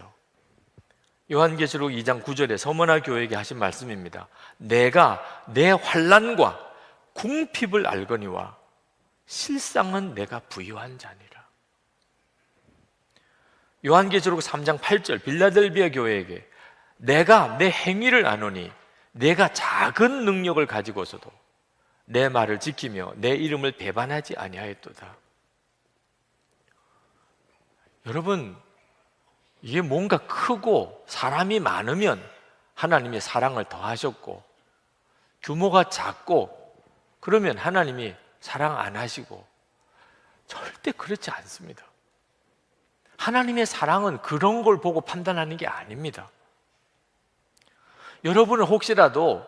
요한계시록 2장 9절에 서머나 교회에게 하신 말씀입니다. 내가 내 환난과 궁핍을 알거니와 실상은 내가 부유한 자니라. 요한계시록 3장 8절 빌라델비아 교회에게 내가 내 행위를 아노니 내가 작은 능력을 가지고서도 내 말을 지키며 내 이름을 배반하지 아니하였도다. 여러분, 이게 뭔가 크고 사람이 많으면 하나님이 사랑을 더하셨고, 규모가 작고 그러면 하나님이 사랑 안 하시고, 절대 그렇지 않습니다. 하나님의 사랑은 그런 걸 보고 판단하는 게 아닙니다. 여러분은 혹시라도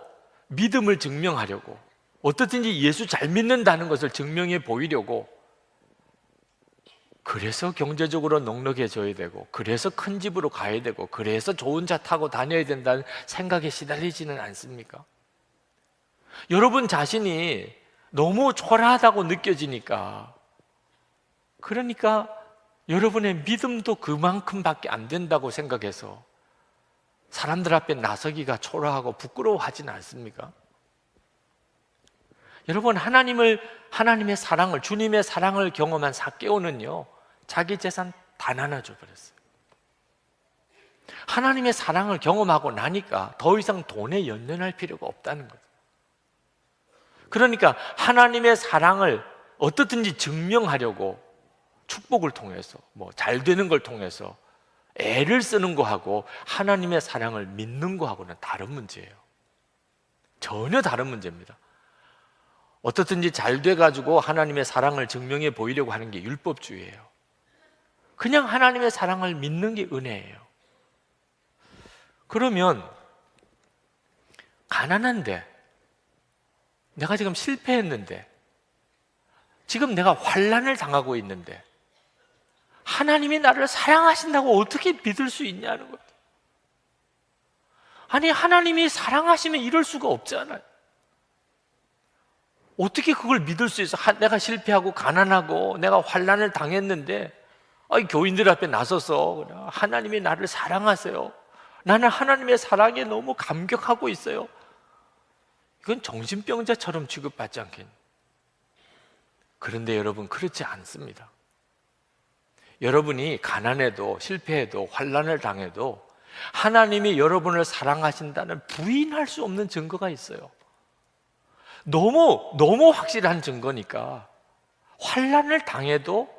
믿음을 증명하려고, 어떻든지 예수 잘 믿는다는 것을 증명해 보이려고, 그래서 경제적으로 넉넉해져야 되고, 그래서 큰 집으로 가야 되고, 그래서 좋은 차 타고 다녀야 된다는 생각에 시달리지는 않습니까? 여러분 자신이 너무 초라하다고 느껴지니까, 그러니까 여러분의 믿음도 그만큼밖에 안 된다고 생각해서 사람들 앞에 나서기가 초라하고 부끄러워하지는 않습니까? 여러분, 하나님의 사랑을, 주님의 사랑을 경험한 삭개오는요, 자기 재산 다 나눠줘 버렸어요. 하나님의 사랑을 경험하고 나니까 더 이상 돈에 연연할 필요가 없다는 거죠. 그러니까 하나님의 사랑을 어떻든지 증명하려고 축복을 통해서, 잘 되는 걸 통해서 애를 쓰는 거하고 하나님의 사랑을 믿는 거하고는 다른 문제예요. 전혀 다른 문제입니다. 어떻든지 잘 돼가지고 하나님의 사랑을 증명해 보이려고 하는 게 율법주의예요. 그냥 하나님의 사랑을 믿는 게 은혜예요. 그러면 가난한데, 내가 지금 실패했는데, 지금 내가 환난을 당하고 있는데 하나님이 나를 사랑하신다고 어떻게 믿을 수 있냐는 거예요. 아니, 하나님이 사랑하시면 이럴 수가 없잖아요. 어떻게 그걸 믿을 수 있어? 내가 실패하고 가난하고 내가 환난을 당했는데 교인들 앞에 나서서 하나님이 나를 사랑하세요, 나는 하나님의 사랑에 너무 감격하고 있어요. 이건 정신병자처럼 취급받지 않겠니? 그런데 여러분, 그렇지 않습니다. 여러분이 가난해도 실패해도 환난을 당해도 하나님이 여러분을 사랑하신다는 부인할 수 없는 증거가 있어요. 너무 확실한 증거니까 환난을 당해도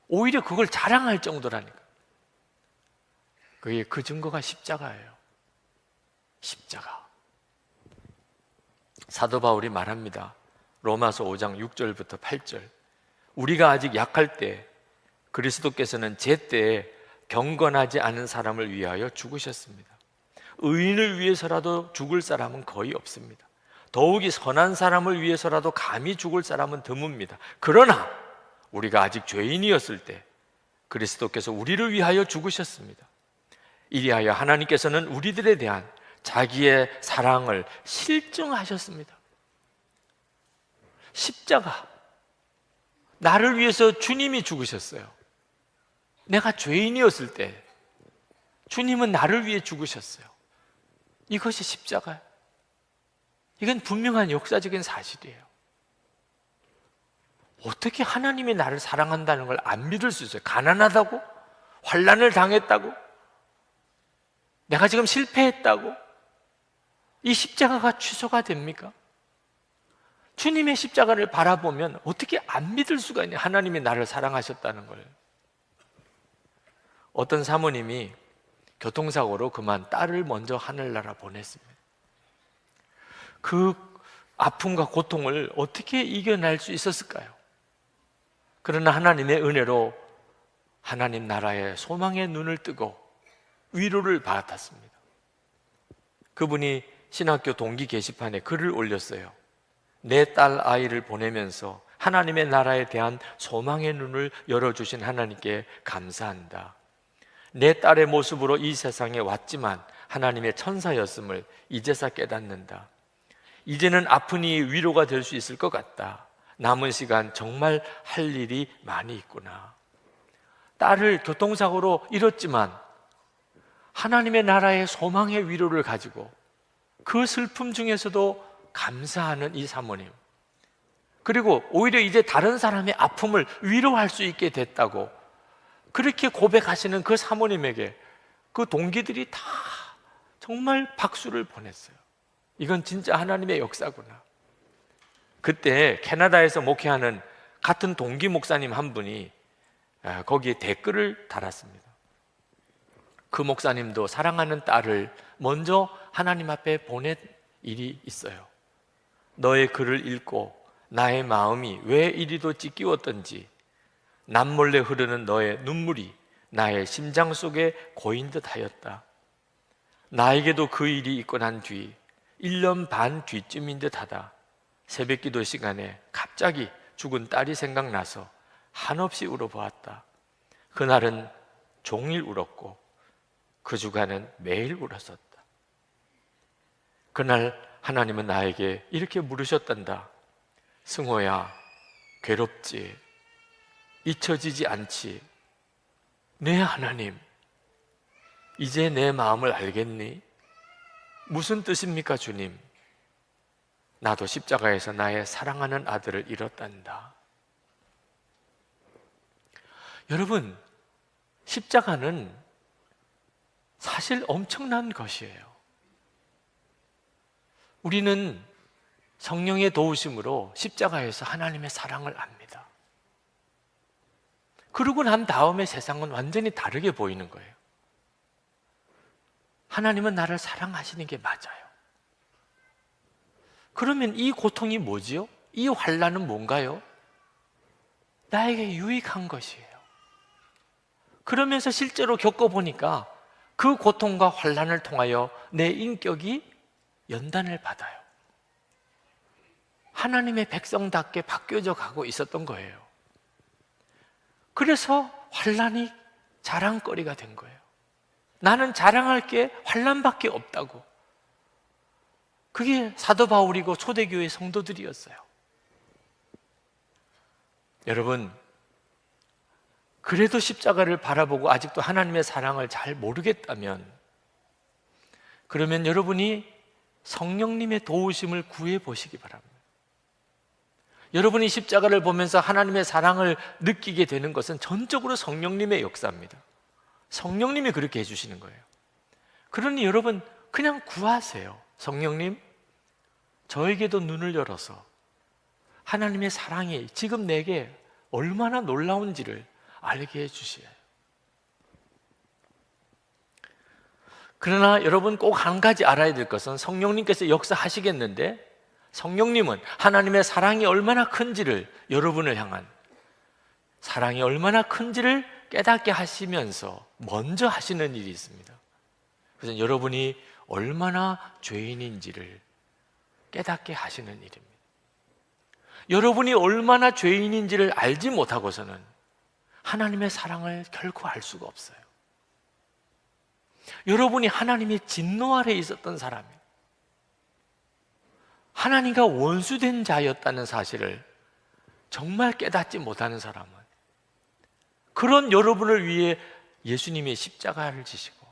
오히려 그걸 자랑할 정도라니까. 그게 그 증거가 십자가예요. 십자가. 사도 바울이 말합니다. 로마서 5장 6절부터 8절. 우리가 아직 약할 때 그리스도께서는 제 때에 경건하지 않은 사람을 위하여 죽으셨습니다. 의인을 위해서라도 죽을 사람은 거의 없습니다. 더욱이 선한 사람을 위해서라도 감히 죽을 사람은 드뭅니다. 그러나 우리가 아직 죄인이었을 때 그리스도께서 우리를 위하여 죽으셨습니다. 이리하여 하나님께서는 우리들에 대한 자기의 사랑을 실증하셨습니다. 십자가, 나를 위해서 주님이 죽으셨어요. 내가 죄인이었을 때 주님은 나를 위해 죽으셨어요. 이것이 십자가예요. 이건 분명한 역사적인 사실이에요. 어떻게 하나님이 나를 사랑한다는 걸 안 믿을 수 있어요? 가난하다고? 환난을 당했다고? 내가 지금 실패했다고? 이 십자가가 취소가 됩니까? 주님의 십자가를 바라보면 어떻게 안 믿을 수가 있냐? 하나님이 나를 사랑하셨다는 걸. 어떤 사모님이 교통사고로 그만 딸을 먼저 하늘나라 보냈습니다. 그 아픔과 고통을 어떻게 이겨낼 수 있었을까요? 그러나 하나님의 은혜로 하나님 나라의 소망의 눈을 뜨고 위로를 받았습니다. 그분이 신학교 동기 게시판에 글을 올렸어요. 내 딸 아이를 보내면서 하나님의 나라에 대한 소망의 눈을 열어주신 하나님께 감사한다. 내 딸의 모습으로 이 세상에 왔지만 하나님의 천사였음을 이제서 깨닫는다. 이제는 아프니 위로가 될 수 있을 것 같다. 남은 시간 정말 할 일이 많이 있구나. 딸을 교통사고로 잃었지만 하나님의 나라의 소망의 위로를 가지고 그 슬픔 중에서도 감사하는 이 사모님, 그리고 오히려 이제 다른 사람의 아픔을 위로할 수 있게 됐다고 그렇게 고백하시는 그 사모님에게 그 동기들이 다 정말 박수를 보냈어요. 이건 진짜 하나님의 역사구나. 그때 캐나다에서 목회하는 같은 동기 목사님 한 분이 거기에 댓글을 달았습니다. 그 목사님도 사랑하는 딸을 먼저 하나님 앞에 보낸 일이 있어요. 너의 글을 읽고 나의 마음이 왜 이리도 찢기웠던지 남몰래 흐르는 너의 눈물이 나의 심장 속에 고인 듯 하였다. 나에게도 그 일이 있고 난 뒤 1년 반 뒤쯤인 듯 하다. 새벽 기도 시간에 갑자기 죽은 딸이 생각나서 한없이 울어보았다. 그날은 종일 울었고 그 주간은 매일 울었었다. 그날 하나님은 나에게 이렇게 물으셨단다. 승호야, 괴롭지? 잊혀지지 않지? 네, 하나님, 이제 내 마음을 알겠니? 무슨 뜻입니까, 주님? 나도 십자가에서 나의 사랑하는 아들을 잃었단다. 여러분, 십자가는 사실 엄청난 것이에요. 우리는 성령의 도우심으로 십자가에서 하나님의 사랑을 압니다. 그러고 난 다음에 세상은 완전히 다르게 보이는 거예요. 하나님은 나를 사랑하시는 게 맞아요. 그러면 이 고통이 뭐지요? 이 환난은 뭔가요? 나에게 유익한 것이에요. 그러면서 실제로 겪어보니까 그 고통과 환난을 통하여 내 인격이 연단을 받아요. 하나님의 백성답게 바뀌어져 가고 있었던 거예요. 그래서 환난이 자랑거리가 된 거예요. 나는 자랑할 게 환난밖에 없다고. 그게 사도 바울이고 초대교회 성도들이었어요. 여러분, 그래도 십자가를 바라보고 아직도 하나님의 사랑을 잘 모르겠다면, 그러면 여러분이 성령님의 도우심을 구해 보시기 바랍니다. 여러분이 십자가를 보면서 하나님의 사랑을 느끼게 되는 것은 전적으로 성령님의 역사입니다. 성령님이 그렇게 해주시는 거예요. 그러니 여러분 그냥 구하세요. 성령님, 저에게도 눈을 열어서 하나님의 사랑이 지금 내게 얼마나 놀라운지를 알게 해주시어요. 그러나 여러분 꼭 한 가지 알아야 될 것은 성령님께서 역사하시겠는데 성령님은 하나님의 사랑이 얼마나 큰지를, 여러분을 향한 사랑이 얼마나 큰지를 깨닫게 하시면서 먼저 하시는 일이 있습니다. 그래서 여러분이 얼마나 죄인인지를 깨닫게 하시는 일입니다. 여러분이 얼마나 죄인인지를 알지 못하고서는 하나님의 사랑을 결코 알 수가 없어요. 여러분이 하나님의 진노 아래 있었던 사람이에요. 하나님과 원수된 자였다는 사실을 정말 깨닫지 못하는 사람은, 그런 여러분을 위해 예수님이 십자가를 지시고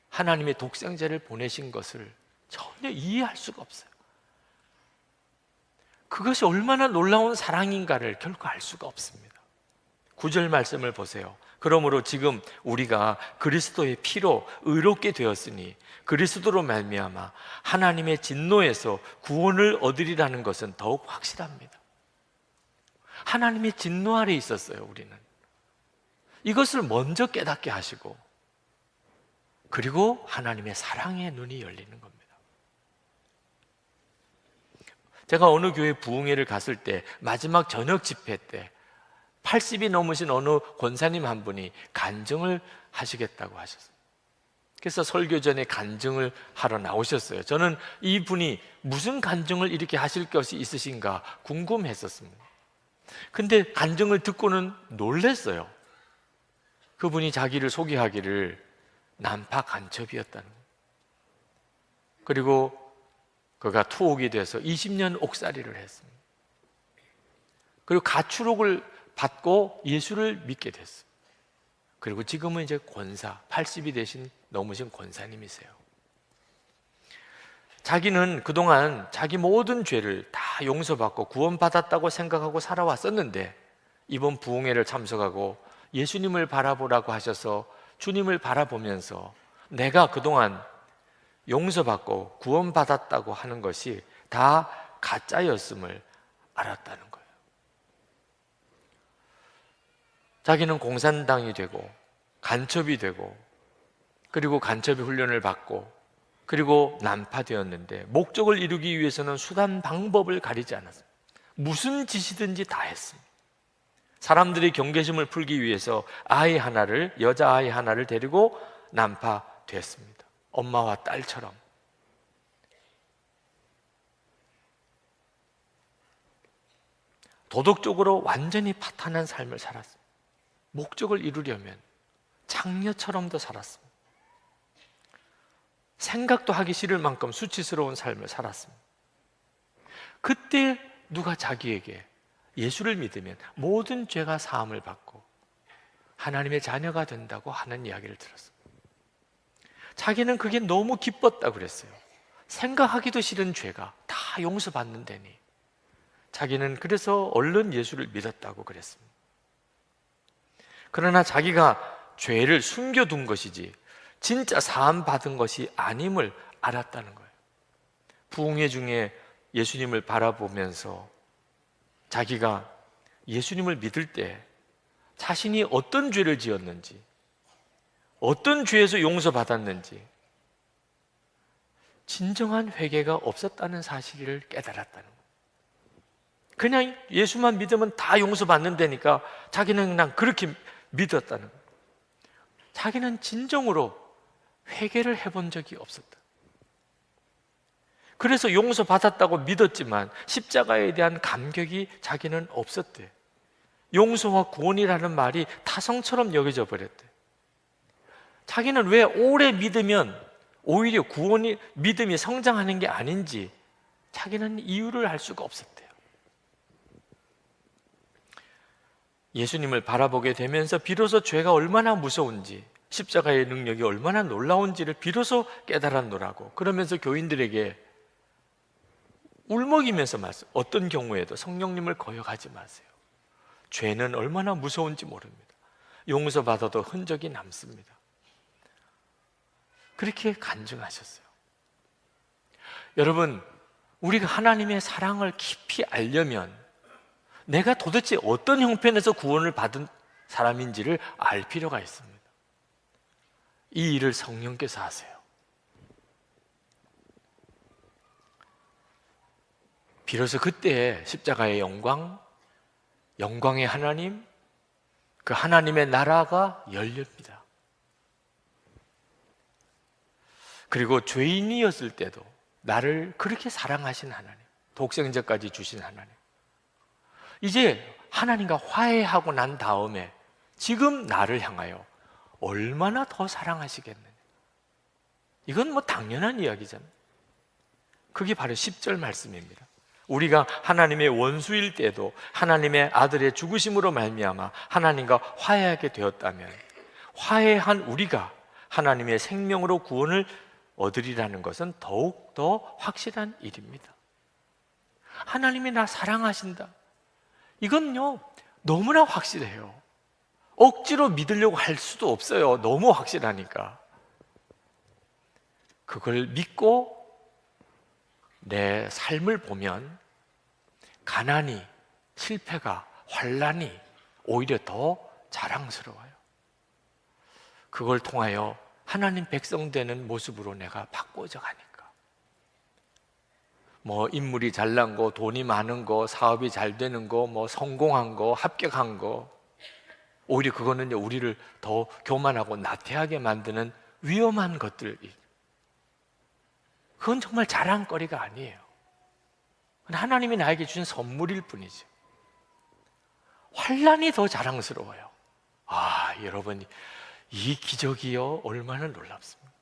하나님의 독생자를 보내신 것을 전혀 이해할 수가 없어요. 그것이 얼마나 놀라운 사랑인가를 결코 알 수가 없습니다. 9절 말씀을 보세요. 그러므로 지금 우리가 그리스도의 피로 의롭게 되었으니 그리스도로 말미암아 하나님의 진노에서 구원을 얻으리라는 것은 더욱 확실합니다. 하나님의 진노 아래 있었어요. 우리는 이것을 먼저 깨닫게 하시고, 그리고 하나님의 사랑의 눈이 열리는 겁니다. 제가 어느 교회 부흥회를 갔을 때 마지막 저녁 집회 때 80이 넘으신 어느 권사님 한 분이 간증을 하시겠다고 하셨어요. 그래서 설교 전에 간증을 하러 나오셨어요. 저는 이분이 무슨 간증을 이렇게 하실 것이 있으신가 궁금했었습니다. 근데 간증을 듣고는 놀랐어요. 그분이 자기를 소개하기를 난파 간첩이었다는 거예요. 그리고 그가 투옥이 돼서 20년 옥살이를 했습니다. 그리고 가출옥을 받고 예수를 믿게 됐어요. 그리고 지금은 이제 권사, 80이 되신 넘으신 권사님이세요. 자기는 그동안 자기 모든 죄를 다 용서받고 구원받았다고 생각하고 살아왔었는데 이번 부흥회를 참석하고 예수님을 바라보라고 하셔서 주님을 바라보면서 내가 그동안 용서받고 구원받았다고 하는 것이 다 가짜였음을 알았다는 거예요. 자기는 공산당이 되고 간첩이 되고 그리고 간첩의 훈련을 받고 그리고 난파되었는데 목적을 이루기 위해서는 수단 방법을 가리지 않았어요. 무슨 짓이든지 다 했습니다. 사람들이 경계심을 풀기 위해서 여자아이 하나를 데리고 난파됐습니다. 엄마와 딸처럼. 도덕적으로 완전히 파탄한 삶을 살았습니다. 목적을 이루려면 창녀처럼도 살았습니다. 생각도 하기 싫을 만큼 수치스러운 삶을 살았습니다. 그때 누가 자기에게 예수를 믿으면 모든 죄가 사함을 받고 하나님의 자녀가 된다고 하는 이야기를 들었습니다. 자기는 그게 너무 기뻤다고 그랬어요. 생각하기도 싫은 죄가 다 용서받는다니. 자기는 그래서 얼른 예수를 믿었다고 그랬습니다. 그러나 자기가 죄를 숨겨둔 것이지 진짜 사함 받은 것이 아님을 알았다는 거예요. 부흥회 중에 예수님을 바라보면서 자기가 예수님을 믿을 때 자신이 어떤 죄를 지었는지, 어떤 죄에서 용서받았는지 진정한 회개가 없었다는 사실을 깨달았다는 거예요. 그냥 예수만 믿으면 다 용서받는다니까 자기는 그냥 그렇게 믿었다는 거예요. 자기는 진정으로 회개를 해본 적이 없었다. 그래서 용서받았다고 믿었지만 십자가에 대한 감격이 자기는 없었대. 용서와 구원이라는 말이 타성처럼 여겨져 버렸대. 자기는 왜 오래 믿으면 오히려 믿음이 성장하는 게 아닌지 자기는 이유를 알 수가 없었대요. 예수님을 바라보게 되면서 비로소 죄가 얼마나 무서운지, 십자가의 능력이 얼마나 놀라운지를 비로소 깨달았노라고. 그러면서 교인들에게 울먹이면서 말씀, 어떤 경우에도 성령님을 거역하지 마세요. 죄는 얼마나 무서운지 모릅니다. 용서받아도 흔적이 남습니다. 그렇게 간증하셨어요. 여러분, 우리가 하나님의 사랑을 깊이 알려면 내가 도대체 어떤 형편에서 구원을 받은 사람인지를 알 필요가 있습니다. 이 일을 성령께서 하세요. 비로소 그때 십자가의 영광의 하나님, 그 하나님의 나라가 열립니다. 그리고 죄인이었을 때도 나를 그렇게 사랑하신 하나님, 독생자까지 주신 하나님, 이제 하나님과 화해하고 난 다음에 지금 나를 향하여 얼마나 더 사랑하시겠느냐. 이건 뭐 당연한 이야기잖아요. 그게 바로 10절 말씀입니다. 우리가 하나님의 원수일 때도 하나님의 아들의 죽으심으로 말미암아 하나님과 화해하게 되었다면 화해한 우리가 하나님의 생명으로 구원을 얻으리라는 것은 더욱 더 확실한 일입니다. 하나님이 나 사랑하신다. 이건요 너무나 확실해요. 억지로 믿으려고 할 수도 없어요. 너무 확실하니까. 그걸 믿고 내 삶을 보면 가난이, 실패가, 환난이 오히려 더 자랑스러워요. 그걸 통하여 하나님 백성 되는 모습으로 내가 바꿔져 가니까. 뭐 인물이 잘난 거, 돈이 많은 거, 사업이 잘 되는 거, 뭐 성공한 거, 합격한 거, 오히려 그거는 우리를 더 교만하고 나태하게 만드는 위험한 것들. 그건 정말 자랑거리가 아니에요. 하나님이 나에게 주신 선물일 뿐이죠. 환난이 더 자랑스러워요. 여러분, 이 기적이요 얼마나 놀랍습니다.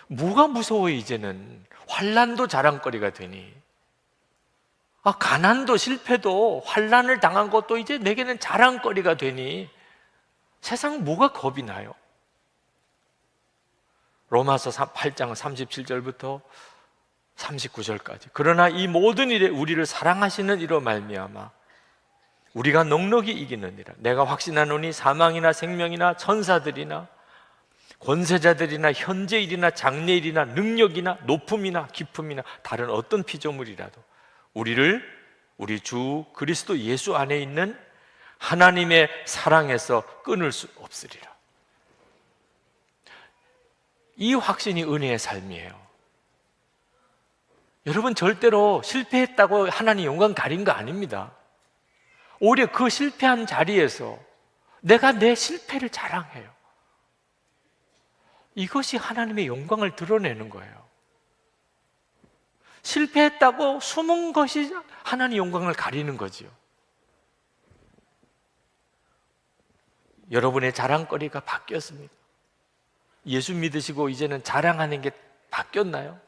뭐가 무서워요? 이제는 환난도 자랑거리가 되니, 가난도 실패도 환난을 당한 것도 이제 내게는 자랑거리가 되니 세상 뭐가 겁이 나요? 로마서 8장 37절부터 39절까지. 그러나 이 모든 일에 우리를 사랑하시는 이로 말미암아 우리가 넉넉히 이기느니라. 내가 확신하노니 사망이나 생명이나 천사들이나 권세자들이나 현재일이나 장래일이나 능력이나 높음이나 깊음이나 다른 어떤 피조물이라도 우리를 우리 주 그리스도 예수 안에 있는 하나님의 사랑에서 끊을 수 없으리라. 이 확신이 은혜의 삶이에요. 여러분, 절대로 실패했다고 하나님 영광 가린 거 아닙니다. 오히려 그 실패한 자리에서 내가 내 실패를 자랑해요. 이것이 하나님의 영광을 드러내는 거예요. 실패했다고 숨은 것이 하나님의 영광을 가리는 거지요. 여러분의 자랑거리가 바뀌었습니까? 예수 믿으시고 이제는 자랑하는 게 바뀌었나요?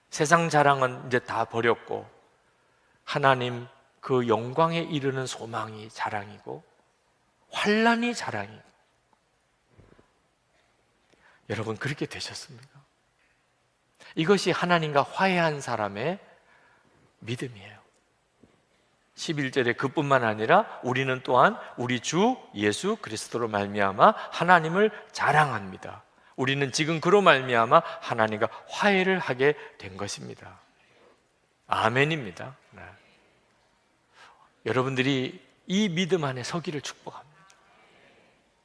세상 자랑은 이제 다 버렸고 하나님 그 영광에 이르는 소망이 자랑이고 환난이 자랑이고, 여러분 그렇게 되셨습니까? 이것이 하나님과 화해한 사람의 믿음이에요. 11절에 그뿐만 아니라 우리는 또한 우리 주 예수 그리스도로 말미암아 하나님을 자랑합니다. 우리는 지금 그로 말미암아 하나님과 화해를 하게 된 것입니다. 아멘입니다. 네. 여러분들이 이 믿음 안에 서기를 축복합니다.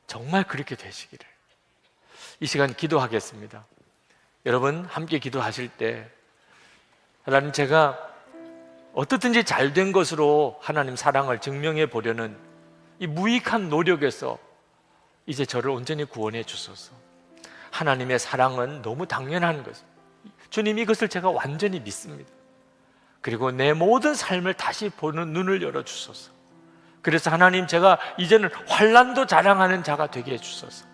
정말 그렇게 되시기를. 이 시간 기도하겠습니다. 여러분 함께 기도하실 때 하나님, 제가 어떻든지 잘된 것으로 하나님 사랑을 증명해 보려는 이 무익한 노력에서 이제 저를 온전히 구원해 주소서. 하나님의 사랑은 너무 당연한 것, 주님 이것을 제가 완전히 믿습니다. 그리고 내 모든 삶을 다시 보는 눈을 열어주소서. 그래서 하나님, 제가 이제는 환난도 자랑하는 자가 되게 해주소서.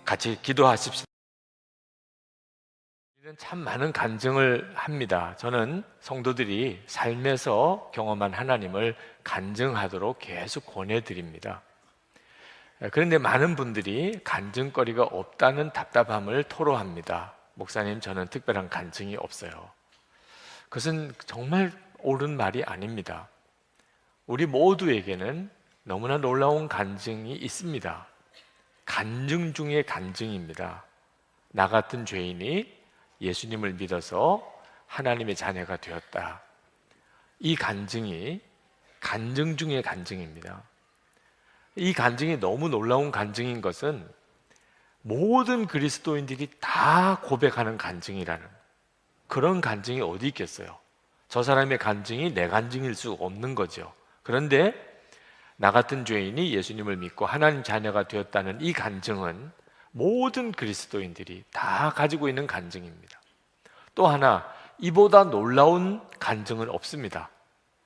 같이 기도하십시오. 우리는 참 많은 간증을 합니다. 저는 성도들이 삶에서 경험한 하나님을 간증하도록 계속 권해드립니다. 그런데 많은 분들이 간증거리가 없다는 답답함을 토로합니다. 목사님, 저는 특별한 간증이 없어요. 그것은 정말 옳은 말이 아닙니다. 우리 모두에게는 너무나 놀라운 간증이 있습니다. 간증 중에 간증입니다. 나 같은 죄인이 예수님을 믿어서 하나님의 자녀가 되었다. 이 간증이 간증 중에 간증입니다. 이 간증이 너무 놀라운 간증인 것은 모든 그리스도인들이 다 고백하는 간증이라는, 그런 간증이 어디 있겠어요? 저 사람의 간증이 내 간증일 수 없는 거죠. 그런데 나 같은 죄인이 예수님을 믿고 하나님 자녀가 되었다는 이 간증은 모든 그리스도인들이 다 가지고 있는 간증입니다. 또 하나, 이보다 놀라운 간증은 없습니다.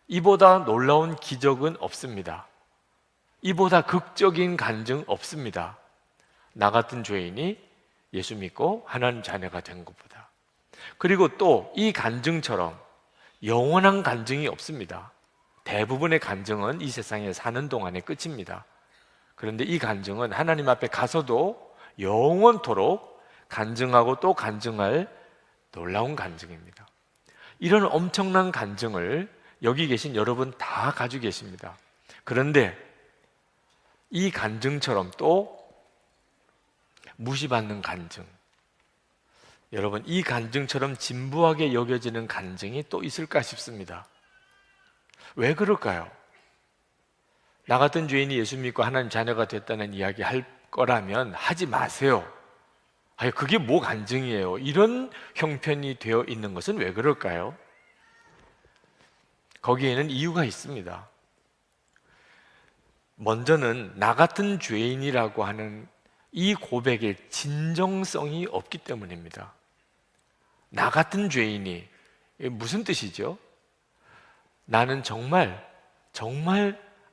이보다 놀라운 기적은 없습니다. 이보다 극적인 간증 없습니다. 나 같은 죄인이 예수 믿고 하나님 자녀가 된 것보다. 그리고 또 이 간증처럼 영원한 간증이 없습니다. 대부분의 간증은 이 세상에 사는 동안에 끝입니다. 그런데 이 간증은 하나님 앞에 가서도 영원토록 간증하고 또 간증할 놀라운 간증입니다. 이런 엄청난 간증을 여기 계신 여러분 다 가지고 계십니다. 그런데 이 간증처럼 또 무시받는 간증, 여러분 이 간증처럼 진부하게 여겨지는 간증이 또 있을까 싶습니다. 왜 그럴까요? 나 같은 죄인이 예수 믿고 하나님 자녀가 됐다는 이야기 할 거라면 하지 마세요. 아니, 그게 뭐 간증이에요? 이런 형편이 되어 있는 것은 왜 그럴까요? 거기에는 이유가 있습니다. 먼저는 나 같은 죄인이라고 하는 이 고백의 진정성이 없기 때문입니다. 나 같은 죄인이 무슨 뜻이죠? 나는 정말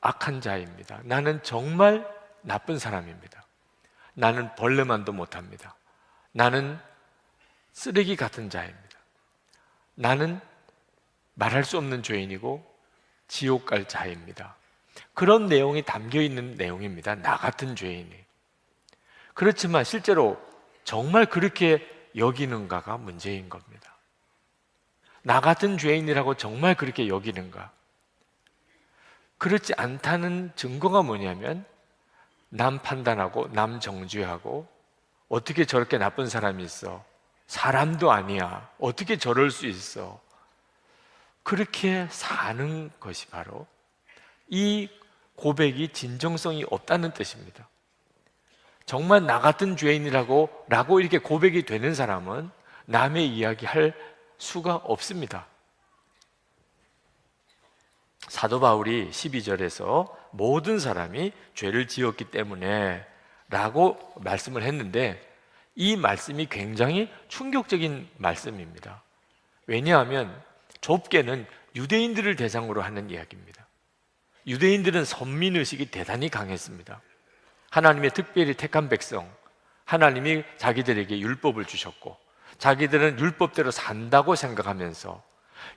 악한 자입니다. 나는 정말 나쁜 사람입니다. 나는 벌레만도 못합니다. 나는 쓰레기 같은 자입니다. 나는 말할 수 없는 죄인이고 지옥 갈 자입니다. 그런 내용이 담겨 있는 내용입니다. 나 같은 죄인이. 그렇지만 실제로 정말 그렇게 여기는가가 문제인 겁니다. 나 같은 죄인이라고 정말 그렇게 여기는가? 그렇지 않다는 증거가 뭐냐면 남 판단하고 남 정죄하고 어떻게 저렇게 나쁜 사람이 있어? 사람도 아니야. 어떻게 저럴 수 있어? 그렇게 사는 것이 바로 이 고백이 진정성이 없다는 뜻입니다. 정말 나 같은 죄인이라고 이렇게 고백이 되는 사람은 남의 이야기 할 수가 없습니다. 사도 바울이 12절에서 모든 사람이 죄를 지었기 때문에 라고 말씀을 했는데 이 말씀이 굉장히 충격적인 말씀입니다. 왜냐하면 좁게는 유대인들을 대상으로 하는 이야기입니다. 유대인들은 선민의식이 대단히 강했습니다. 하나님의 특별히 택한 백성, 하나님이 자기들에게 율법을 주셨고 자기들은 율법대로 산다고 생각하면서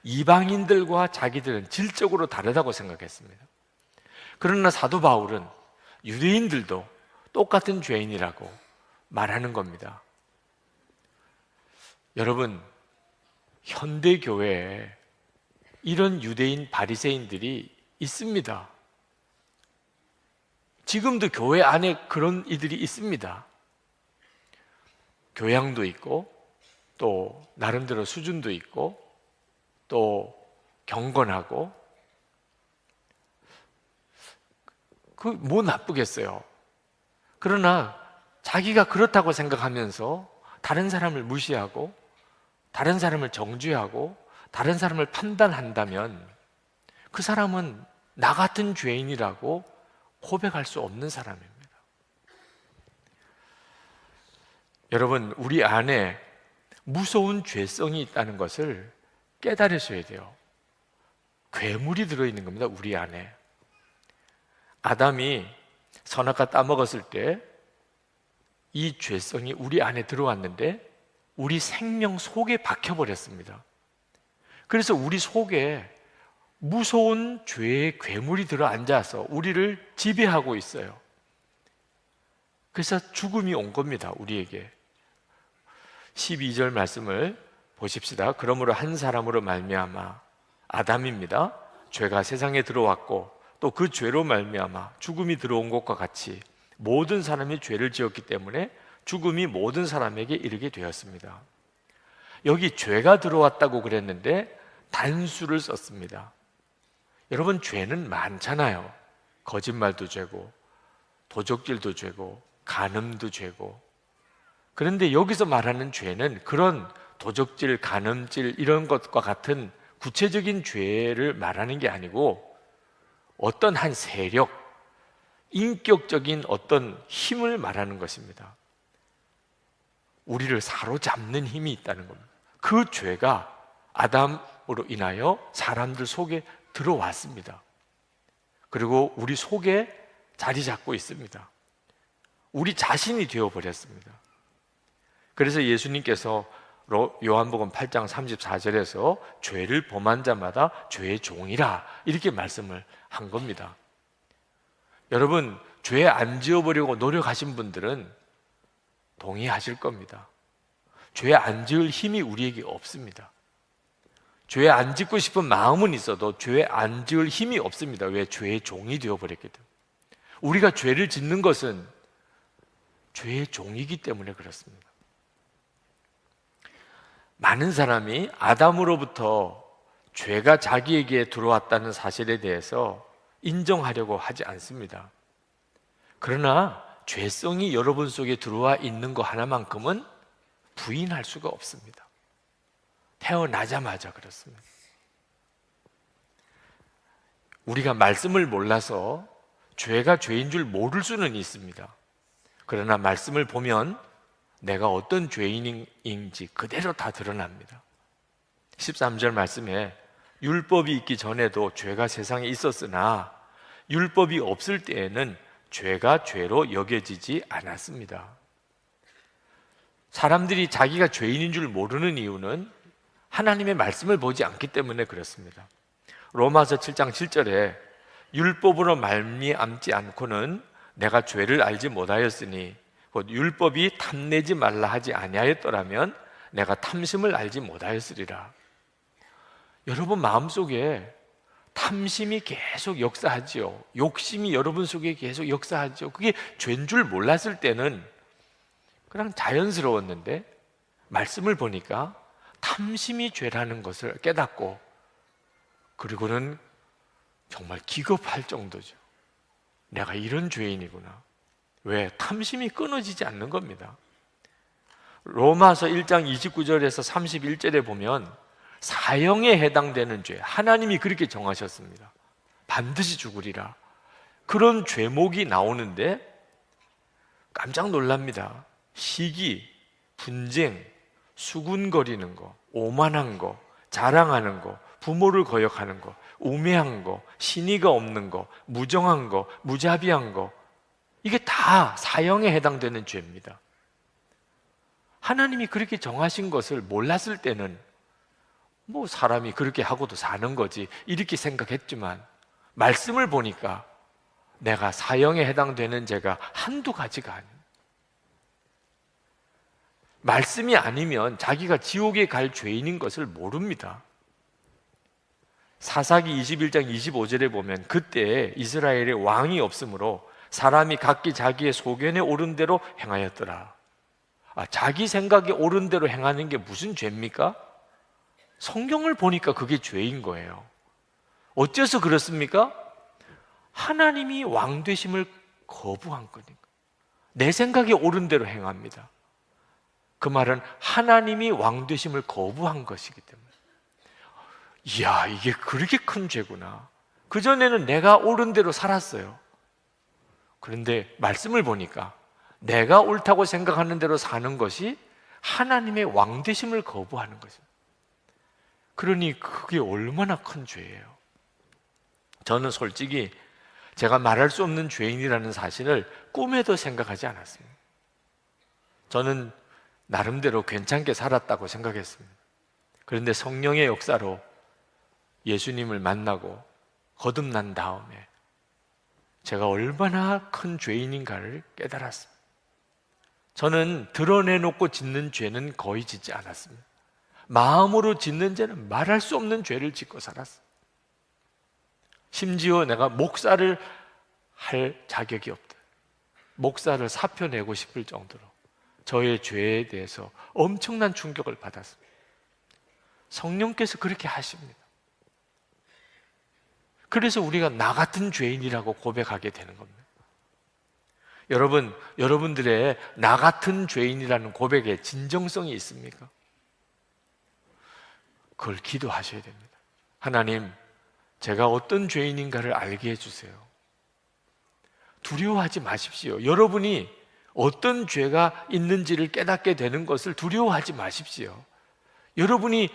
이방인들과 자기들은 질적으로 다르다고 생각했습니다. 그러나 사도 바울은 유대인들도 똑같은 죄인이라고 말하는 겁니다. 여러분, 현대 교회에 이런 유대인 바리새인들이 있습니다. 지금도 교회 안에 그런 이들이 있습니다. 교양도 있고 또 나름대로 수준도 있고 또 경건하고 그 뭐 나쁘겠어요. 그러나 자기가 그렇다고 생각하면서 다른 사람을 무시하고 다른 사람을 정죄하고 다른 사람을 판단한다면 그 사람은 나 같은 죄인이라고 고백할 수 없는 사람입니다. 여러분, 우리 안에 무서운 죄성이 있다는 것을 깨달으셔야 돼요. 괴물이 들어있는 겁니다, 우리 안에. 아담이 선악과 따먹었을 때 이 죄성이 우리 안에 들어왔는데 우리 생명 속에 박혀버렸습니다. 그래서 우리 속에 무서운 죄의 괴물이 들어앉아서 우리를 지배하고 있어요. 그래서 죽음이 온 겁니다, 우리에게. 12절 말씀을 보십시다. 그러므로 한 사람으로 말미암아, 아담입니다, 죄가 세상에 들어왔고 또 그 죄로 말미암아 죽음이 들어온 것과 같이 모든 사람이 죄를 지었기 때문에 죽음이 모든 사람에게 이르게 되었습니다. 여기 죄가 들어왔다고 그랬는데 단수를 썼습니다. 여러분, 죄는 많잖아요. 거짓말도 죄고 도적질도 죄고 간음도 죄고. 그런데 여기서 말하는 죄는 그런 도적질, 간음질 이런 것과 같은 구체적인 죄를 말하는 게 아니고 어떤 한 세력, 인격적인 어떤 힘을 말하는 것입니다. 우리를 사로잡는 힘이 있다는 겁니다. 그 죄가 아담으로 인하여 사람들 속에 들어왔습니다. 그리고 우리 속에 자리 잡고 있습니다. 우리 자신이 되어버렸습니다. 그래서 예수님께서 요한복음 8장 34절에서 죄를 범한 자마다 죄의 종이라 이렇게 말씀을 한 겁니다. 여러분, 죄 안 지어보려고 노력하신 분들은 동의하실 겁니다. 죄 안 지을 힘이 우리에게 없습니다. 죄 안 짓고 싶은 마음은 있어도 죄 안 지을 힘이 없습니다. 왜? 죄의 종이 되어버렸기 때문에. 우리가 죄를 짓는 것은 죄의 종이기 때문에 그렇습니다. 많은 사람이 아담으로부터 죄가 자기에게 들어왔다는 사실에 대해서 인정하려고 하지 않습니다. 그러나 죄성이 여러분 속에 들어와 있는 거 하나만큼은 부인할 수가 없습니다. 태어나자마자 그렇습니다. 우리가 말씀을 몰라서 죄가 죄인 줄 모를 수는 있습니다. 그러나 말씀을 보면 내가 어떤 죄인인지 그대로 다 드러납니다. 13절 말씀에 율법이 있기 전에도 죄가 세상에 있었으나 율법이 없을 때에는 죄가 죄로 여겨지지 않았습니다. 사람들이 자기가 죄인인 줄 모르는 이유는 하나님의 말씀을 보지 않기 때문에 그렇습니다. 로마서 7장 7절에 율법으로 말미암지 않고는 내가 죄를 알지 못하였으니 곧 율법이 탐내지 말라 하지 아니하였더라면 내가 탐심을 알지 못하였으리라. 여러분 마음속에 탐심이 계속 역사하지요. 욕심이 여러분 속에 계속 역사하죠. 그게 죄인 줄 몰랐을 때는 그냥 자연스러웠는데 말씀을 보니까 탐심이 죄라는 것을 깨닫고, 그리고는 정말 기겁할 정도죠. 내가 이런 죄인이구나. 왜? 탐심이 끊어지지 않는 겁니다. 로마서 1장 29절에서 31절에 보면 사형에 해당되는 죄, 하나님이 그렇게 정하셨습니다. 반드시 죽으리라. 그런 죄목이 나오는데 깜짝 놀랍니다. 시기, 분쟁, 수군거리는 거, 오만한 거, 자랑하는 거, 부모를 거역하는 거, 우매한 거, 신의가 없는 거, 무정한 거, 무자비한 거, 이게 다 사형에 해당되는 죄입니다. 하나님이 그렇게 정하신 것을 몰랐을 때는 뭐 사람이 그렇게 하고도 사는 거지 이렇게 생각했지만, 말씀을 보니까 내가 사형에 해당되는 죄가 한두 가지가 아니에요. 말씀이 아니면 자기가 지옥에 갈 죄인인 것을 모릅니다. 사사기 21장 25절에 보면 그때 이스라엘에 왕이 없으므로 사람이 각기 자기의 소견에 오른 대로 행하였더라. 자기 생각에 옳은 대로 행하는 게 무슨 죄입니까? 성경을 보니까 그게 죄인 거예요. 어째서 그렇습니까? 하나님이 왕 되심을 거부한 거니까. 내 생각에 옳은 대로 행합니다. 그 말은 하나님이 왕 되심을 거부한 것이기 때문에, 이야, 이게 그렇게 큰 죄구나. 그전에는 내가 옳은 대로 살았어요. 그런데 말씀을 보니까 내가 옳다고 생각하는 대로 사는 것이 하나님의 왕 되심을 거부하는 것입니다. 그러니 그게 얼마나 큰 죄예요. 저는 솔직히 제가 말할 수 없는 죄인이라는 사실을 꿈에도 생각하지 않았습니다. 저는 나름대로 괜찮게 살았다고 생각했습니다. 그런데 성령의 역사로 예수님을 만나고 거듭난 다음에 제가 얼마나 큰 죄인인가를 깨달았습니다. 저는 드러내놓고 짓는 죄는 거의 짓지 않았습니다. 마음으로 짓는 죄는 말할 수 없는 죄를 짓고 살았어요. 심지어 내가 목사를 할 자격이 없다, 목사를 사표내고 싶을 정도로 저의 죄에 대해서 엄청난 충격을 받았습니다. 성령께서 그렇게 하십니다. 그래서 우리가 나 같은 죄인이라고 고백하게 되는 겁니다. 여러분, 여러분들의 나 같은 죄인이라는 고백에 진정성이 있습니까? 그걸 기도하셔야 됩니다. 하나님, 제가 어떤 죄인인가를 알게 해주세요. 두려워하지 마십시오. 여러분이 어떤 죄가 있는지를 깨닫게 되는 것을 두려워하지 마십시오. 여러분이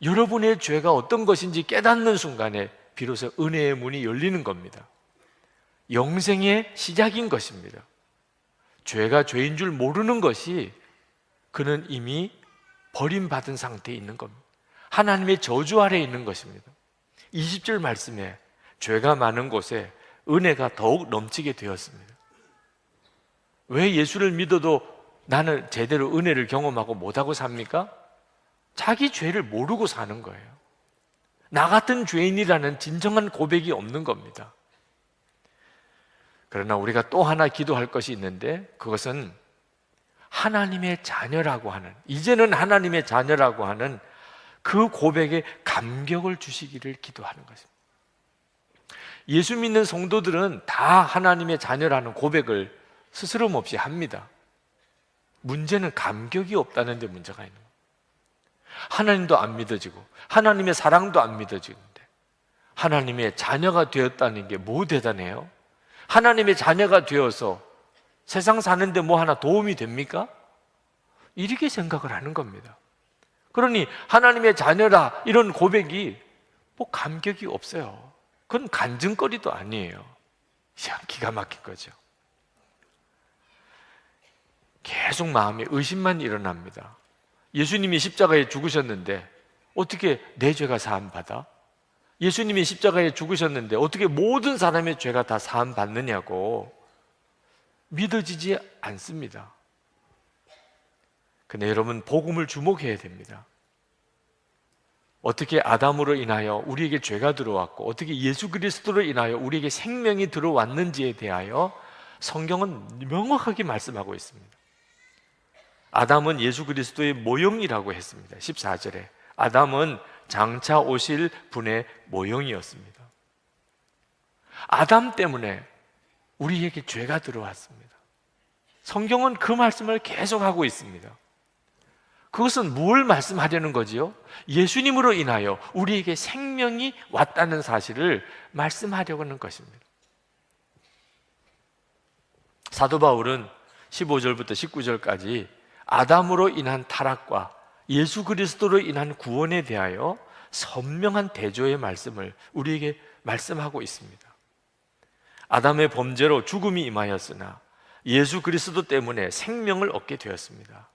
여러분의 죄가 어떤 것인지 깨닫는 순간에 비로소 은혜의 문이 열리는 겁니다. 영생의 시작인 것입니다. 죄가 죄인 줄 모르는 것이 그는 이미 버림받은 상태에 있는 겁니다. 하나님의 저주 아래에 있는 것입니다. 20절 말씀에 죄가 많은 곳에 은혜가 더욱 넘치게 되었습니다. 왜 예수를 믿어도 나는 제대로 은혜를 경험하고 못하고 삽니까? 자기 죄를 모르고 사는 거예요. 나 같은 죄인이라는 진정한 고백이 없는 겁니다. 그러나 우리가 또 하나 기도할 것이 있는데, 그것은 하나님의 자녀라고 하는, 이제는 하나님의 자녀라고 하는 그 고백에 감격을 주시기를 기도하는 것입니다. 예수 믿는 성도들은 다 하나님의 자녀라는 고백을 스스럼 없이 합니다. 문제는 감격이 없다는 데 문제가 있는 거예요. 하나님도 안 믿어지고 하나님의 사랑도 안 믿어지는데 하나님의 자녀가 되었다는 게 뭐 대단해요? 하나님의 자녀가 되어서 세상 사는데 뭐 하나 도움이 됩니까? 이렇게 생각을 하는 겁니다. 그러니 하나님의 자녀라 이런 고백이 뭐 감격이 없어요. 그건 간증거리도 아니에요. 기가 막힌 거죠. 계속 마음에 의심만 일어납니다. 예수님이 십자가에 죽으셨는데 어떻게 내 죄가 사함받아? 예수님이 십자가에 죽으셨는데 어떻게 모든 사람의 죄가 다 사함받느냐고 믿어지지 않습니다. 근데 여러분, 복음을 주목해야 됩니다. 어떻게 아담으로 인하여 우리에게 죄가 들어왔고 어떻게 예수 그리스도로 인하여 우리에게 생명이 들어왔는지에 대하여 성경은 명확하게 말씀하고 있습니다. 아담은 예수 그리스도의 모형이라고 했습니다. 14절에 아담은 장차 오실 분의 모형이었습니다. 아담 때문에 우리에게 죄가 들어왔습니다. 성경은 그 말씀을 계속하고 있습니다. 그것은 뭘 말씀하려는 거지요? 예수님으로 인하여 우리에게 생명이 왔다는 사실을 말씀하려고 하는 것입니다. 사도 바울은 15절부터 19절까지 아담으로 인한 타락과 예수 그리스도로 인한 구원에 대하여 선명한 대조의 말씀을 우리에게 말씀하고 있습니다. 아담의 범죄로 죽음이 임하였으나 예수 그리스도 때문에 생명을 얻게 되었습니다.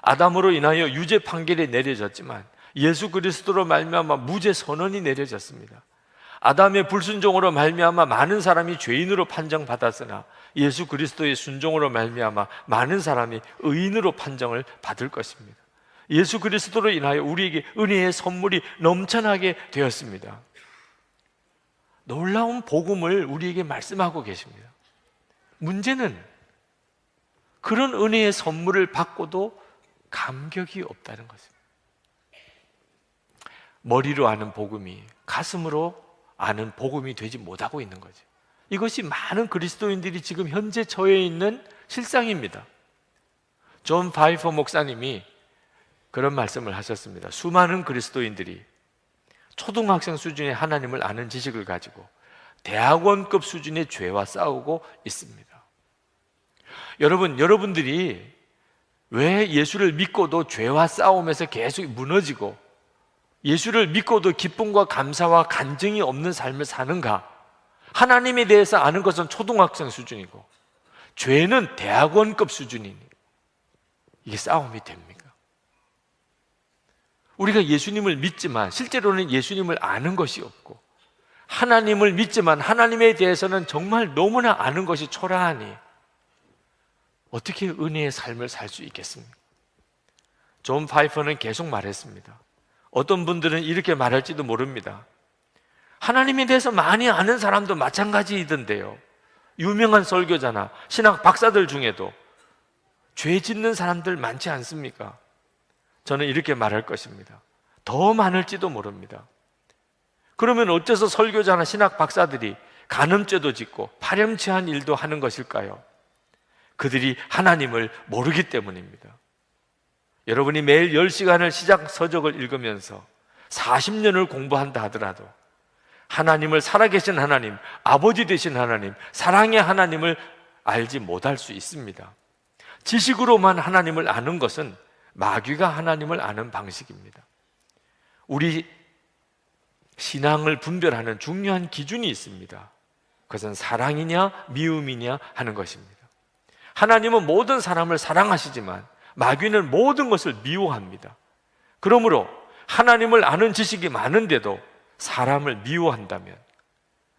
아담으로 인하여 유죄 판결이 내려졌지만 예수 그리스도로 말미암아 무죄 선언이 내려졌습니다. 아담의 불순종으로 말미암아 많은 사람이 죄인으로 판정받았으나 예수 그리스도의 순종으로 말미암아 많은 사람이 의인으로 판정을 받을 것입니다. 예수 그리스도로 인하여 우리에게 은혜의 선물이 넘쳐나게 되었습니다. 놀라운 복음을 우리에게 말씀하고 계십니다. 문제는 그런 은혜의 선물을 받고도 감격이 없다는 것입니다. 머리로 아는 복음이 가슴으로 아는 복음이 되지 못하고 있는 거죠. 이것이 많은 그리스도인들이 지금 현재 처해 있는 실상입니다. 존 파이퍼 목사님이 그런 말씀을 하셨습니다. 수많은 그리스도인들이 초등학생 수준의 하나님을 아는 지식을 가지고 대학원급 수준의 죄와 싸우고 있습니다. 여러분들이 왜 예수를 믿고도 죄와 싸우면서 계속 무너지고 예수를 믿고도 기쁨과 감사와 간증이 없는 삶을 사는가? 하나님에 대해서 아는 것은 초등학생 수준이고 죄는 대학원급 수준이니 이게 싸움이 됩니까? 우리가 예수님을 믿지만 실제로는 예수님을 아는 것이 없고 하나님을 믿지만 하나님에 대해서는 정말 너무나 아는 것이 초라하니 어떻게 은혜의 삶을 살 수 있겠습니까? 존 파이퍼는 계속 말했습니다. 어떤 분들은 이렇게 말할지도 모릅니다. 하나님에 대해서 많이 아는 사람도 마찬가지이던데요. 유명한 설교자나 신학 박사들 중에도 죄 짓는 사람들 많지 않습니까? 저는 이렇게 말할 것입니다. 더 많을지도 모릅니다. 그러면 어째서 설교자나 신학 박사들이 간음죄도 짓고 파렴치한 일도 하는 것일까요? 그들이 하나님을 모르기 때문입니다. 여러분이 매일 10시간을 시작 서적을 읽으면서 40년을 공부한다 하더라도 하나님을 살아계신 하나님, 아버지 되신 하나님, 사랑의 하나님을 알지 못할 수 있습니다. 지식으로만 하나님을 아는 것은 마귀가 하나님을 아는 방식입니다. 우리 신앙을 분별하는 중요한 기준이 있습니다. 그것은 사랑이냐 미움이냐 하는 것입니다. 하나님은 모든 사람을 사랑하시지만 마귀는 모든 것을 미워합니다. 그러므로 하나님을 아는 지식이 많은데도 사람을 미워한다면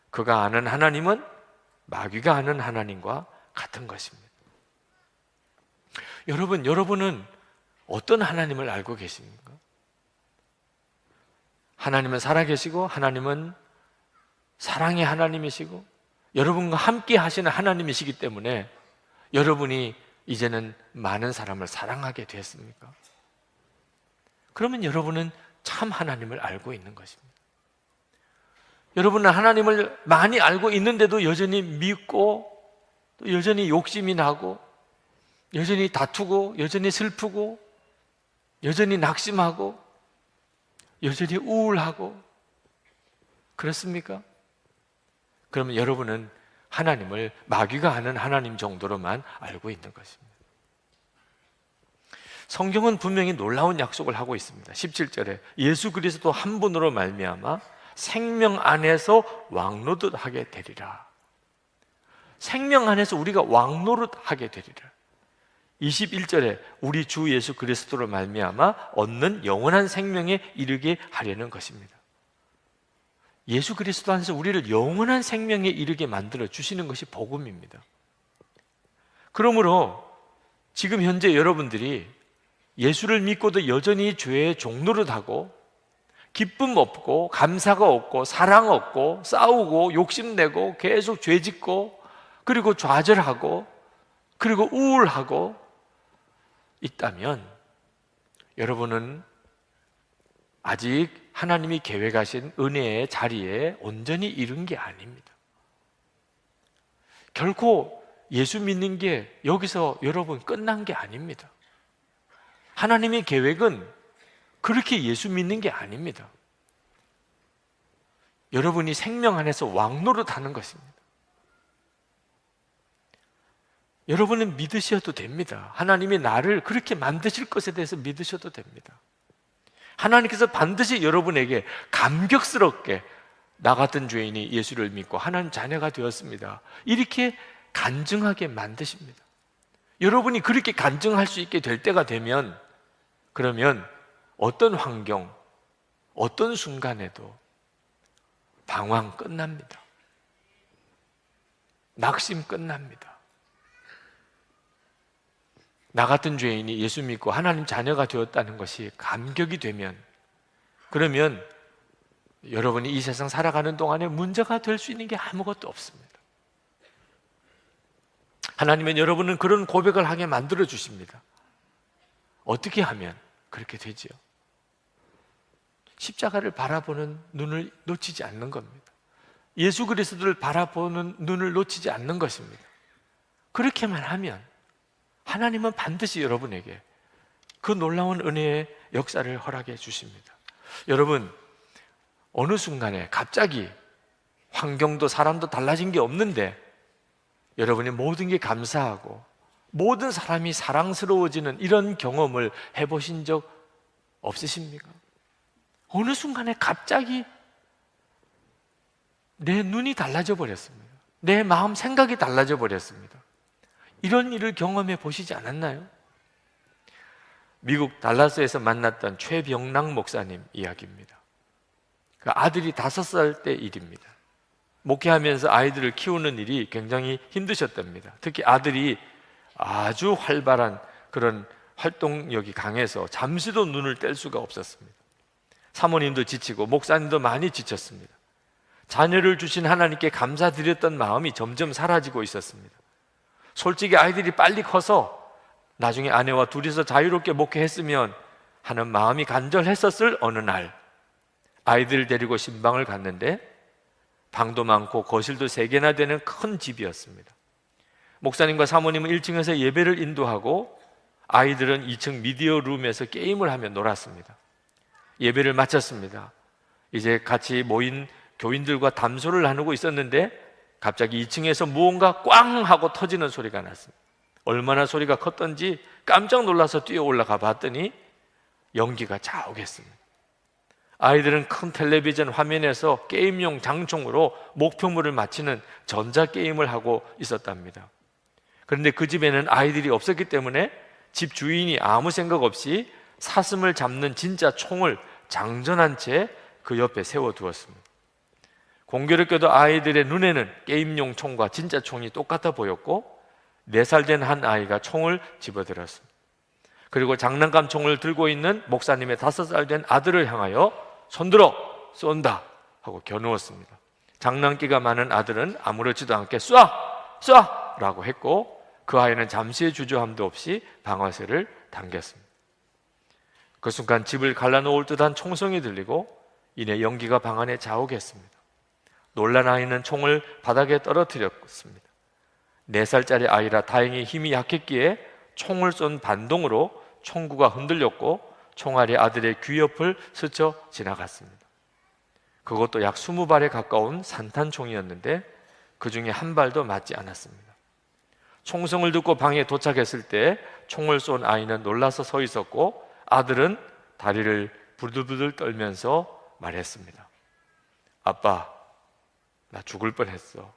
그가 아는 하나님은 마귀가 아는 하나님과 같은 것입니다. 여러분은 어떤 하나님을 알고 계십니까? 하나님은 살아계시고 하나님은 사랑의 하나님이시고 여러분과 함께 하시는 하나님이시기 때문에 여러분이 이제는 많은 사람을 사랑하게 됐습니까? 그러면 여러분은 참 하나님을 알고 있는 것입니다. 여러분은 하나님을 많이 알고 있는데도 여전히 믿고 또 여전히 욕심이 나고 여전히 다투고 여전히 슬프고 여전히 낙심하고 여전히 우울하고 그렇습니까? 그러면 여러분은 하나님을 마귀가 아는 하나님 정도로만 알고 있는 것입니다. 성경은 분명히 놀라운 약속을 하고 있습니다. 17절에 예수 그리스도 한 분으로 말미암아 생명 안에서 왕노릇하게 되리라. 생명 안에서 우리가 왕노릇하게 되리라. 21절에 우리 주 예수 그리스도로 말미암아 얻는 영원한 생명에 이르게 하려는 것입니다. 예수 그리스도 안에서 우리를 영원한 생명에 이르게 만들어 주시는 것이 복음입니다. 그러므로 지금 현재 여러분들이 예수를 믿고도 여전히 죄의 종노릇하고 기쁨 없고 감사가 없고 사랑 없고 싸우고 욕심내고 계속 죄짓고 그리고 좌절하고 그리고 우울하고 있다면 여러분은 아직 하나님이 계획하신 은혜의 자리에 온전히 이른 게 아닙니다. 결코 예수 믿는 게 여기서 여러분 끝난 게 아닙니다. 하나님의 계획은 그렇게 예수 믿는 게 아닙니다. 여러분이 생명 안에서 왕노릇하는 것입니다. 여러분은 믿으셔도 됩니다. 하나님이 나를 그렇게 만드실 것에 대해서 믿으셔도 됩니다. 하나님께서 반드시 여러분에게 감격스럽게 나 같은 죄인이 예수를 믿고 하나님 자녀가 되었습니다, 이렇게 간증하게 만드십니다. 여러분이 그렇게 간증할 수 있게 될 때가 되면 그러면 어떤 환경, 어떤 순간에도 방황 끝납니다. 낙심 끝납니다. 나 같은 죄인이 예수 믿고 하나님 자녀가 되었다는 것이 감격이 되면 그러면 여러분이 이 세상 살아가는 동안에 문제가 될 수 있는 게 아무것도 없습니다. 하나님은 여러분은 그런 고백을 하게 만들어 주십니다. 어떻게 하면 그렇게 되지요? 십자가를 바라보는 눈을 놓치지 않는 겁니다. 예수 그리스도를 바라보는 눈을 놓치지 않는 것입니다. 그렇게만 하면 하나님은 반드시 여러분에게 그 놀라운 은혜의 역사를 허락해 주십니다. 여러분, 어느 순간에 갑자기 환경도 사람도 달라진 게 없는데 여러분이 모든 게 감사하고 모든 사람이 사랑스러워지는 이런 경험을 해보신 적 없으십니까? 어느 순간에 갑자기 내 눈이 달라져 버렸습니다. 내 마음 생각이 달라져 버렸습니다. 이런 일을 경험해 보시지 않았나요? 미국 달라스에서 만났던 최병락 목사님 이야기입니다. 그 아들이 5살 때 일입니다. 목회하면서 아이들을 키우는 일이 굉장히 힘드셨답니다. 특히 아들이 아주 활발한 그런 활동력이 강해서 잠시도 눈을 뗄 수가 없었습니다. 사모님도 지치고 목사님도 많이 지쳤습니다. 자녀를 주신 하나님께 감사드렸던 마음이 점점 사라지고 있었습니다. 솔직히 아이들이 빨리 커서 나중에 아내와 둘이서 자유롭게 목회했으면 하는 마음이 간절했었을 어느 날 아이들을 데리고 신방을 갔는데 방도 많고 거실도 3개나 되는 큰 집이었습니다. 목사님과 사모님은 1층에서 예배를 인도하고 아이들은 2층 미디어 룸에서 게임을 하며 놀았습니다. 예배를 마쳤습니다. 이제 같이 모인 교인들과 담소를 나누고 있었는데 갑자기 2층에서 무언가 꽝 하고 터지는 소리가 났습니다. 얼마나 소리가 컸던지 깜짝 놀라서 뛰어 올라가 봤더니 연기가 자욱했습니다. 아이들은 큰 텔레비전 화면에서 게임용 장총으로 목표물을 맞히는 전자게임을 하고 있었답니다. 그런데 그 집에는 아이들이 없었기 때문에 집 주인이 아무 생각 없이 사슴을 잡는 진짜 총을 장전한 채 그 옆에 세워두었습니다. 공교롭게도 아이들의 눈에는 게임용 총과 진짜 총이 똑같아 보였고 4살 된 한 아이가 총을 집어들었습니다. 그리고 장난감 총을 들고 있는 목사님의 5살 된 아들을 향하여 손들어 쏜다 하고 겨누었습니다. 장난기가 많은 아들은 아무렇지도 않게 쏴! 쏴! 라고 했고 그 아이는 잠시의 주저함도 없이 방아쇠를 당겼습니다. 그 순간 집을 갈라놓을 듯한 총성이 들리고 이내 연기가 방 안에 자욱했습니다. 놀란 아이는 총을 바닥에 떨어뜨렸습니다. 4살짜리 아이라 다행히 힘이 약했기에 총을 쏜 반동으로 총구가 흔들렸고 총알이 아들의 귀 옆을 스쳐 지나갔습니다. 그것도 약 20발에 가까운 산탄총이었는데 그 중에 한 발도 맞지 않았습니다. 총성을 듣고 방에 도착했을 때 총을 쏜 아이는 놀라서 서 있었고 아들은 다리를 부들부들 떨면서 말했습니다. 아빠, 나 죽을 뻔했어.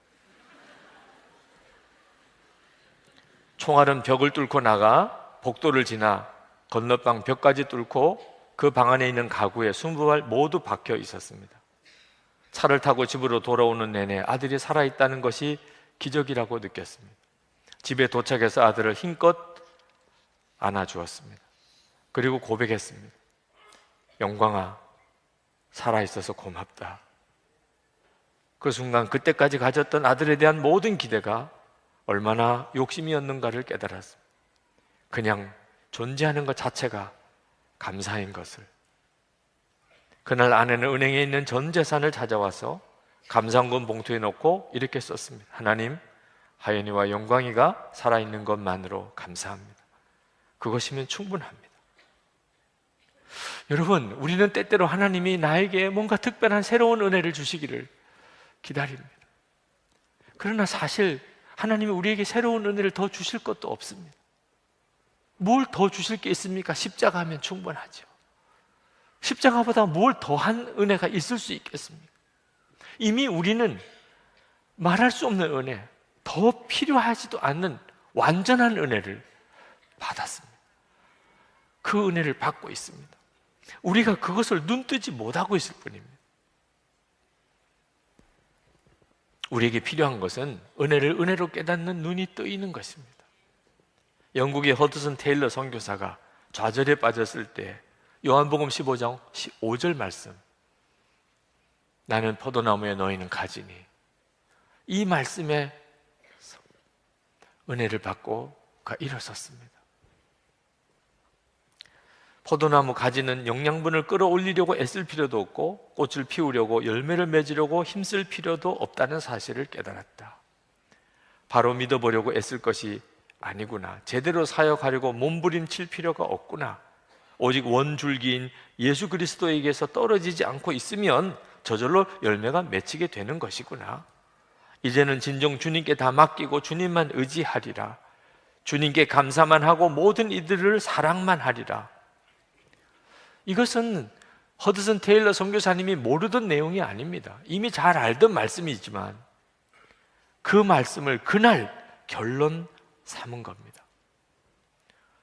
총알은 벽을 뚫고 나가 복도를 지나 건너방 벽까지 뚫고 그 방 안에 있는 가구에 20발 모두 박혀 있었습니다. 차를 타고 집으로 돌아오는 내내 아들이 살아있다는 것이 기적이라고 느꼈습니다. 집에 도착해서 아들을 힘껏 안아주었습니다. 그리고 고백했습니다. 영광아, 살아있어서 고맙다. 그 순간 그때까지 가졌던 아들에 대한 모든 기대가 얼마나 욕심이었는가를 깨달았습니다. 그냥 존재하는 것 자체가 감사인 것을. 그날 아내는 은행에 있는 전 재산을 찾아와서 감사원금 봉투에 넣고 이렇게 썼습니다. 하나님, 하연이와 영광이가 살아있는 것만으로 감사합니다. 그것이면 충분합니다. 여러분, 우리는 때때로 하나님이 나에게 뭔가 특별한 새로운 은혜를 주시기를 기다립니다. 그러나 사실 하나님이 우리에게 새로운 은혜를 더 주실 것도 없습니다. 뭘 더 주실 게 있습니까? 십자가 하면 충분하죠. 십자가보다 뭘 더한 은혜가 있을 수 있겠습니까? 이미 우리는 말할 수 없는 은혜, 더 필요하지도 않는 완전한 은혜를 받았습니다. 그 은혜를 받고 있습니다. 우리가 그것을 눈뜨지 못하고 있을 뿐입니다. 우리에게 필요한 것은 은혜를 은혜로 깨닫는 눈이 뜨이는 것입니다. 영국의 허드슨 테일러 선교사가 좌절에 빠졌을 때 요한복음 15장 5절 말씀, 나는 포도나무에 너희는 가지니, 이 말씀에 은혜를 받고 그가 일어섰습니다. 포도나무 가지는 영양분을 끌어올리려고 애쓸 필요도 없고 꽃을 피우려고 열매를 맺으려고 힘쓸 필요도 없다는 사실을 깨달았다. 바로 믿어보려고 애쓸 것이 아니구나. 제대로 사역하려고 몸부림칠 필요가 없구나. 오직 원줄기인 예수 그리스도에게서 떨어지지 않고 있으면 저절로 열매가 맺히게 되는 것이구나. 이제는 진정 주님께 다 맡기고 주님만 의지하리라. 주님께 감사만 하고 모든 이들을 사랑만 하리라. 이것은 허드슨 테일러 선교사님이 모르던 내용이 아닙니다. 이미 잘 알던 말씀이지만 그 말씀을 그날 결론 삼은 겁니다.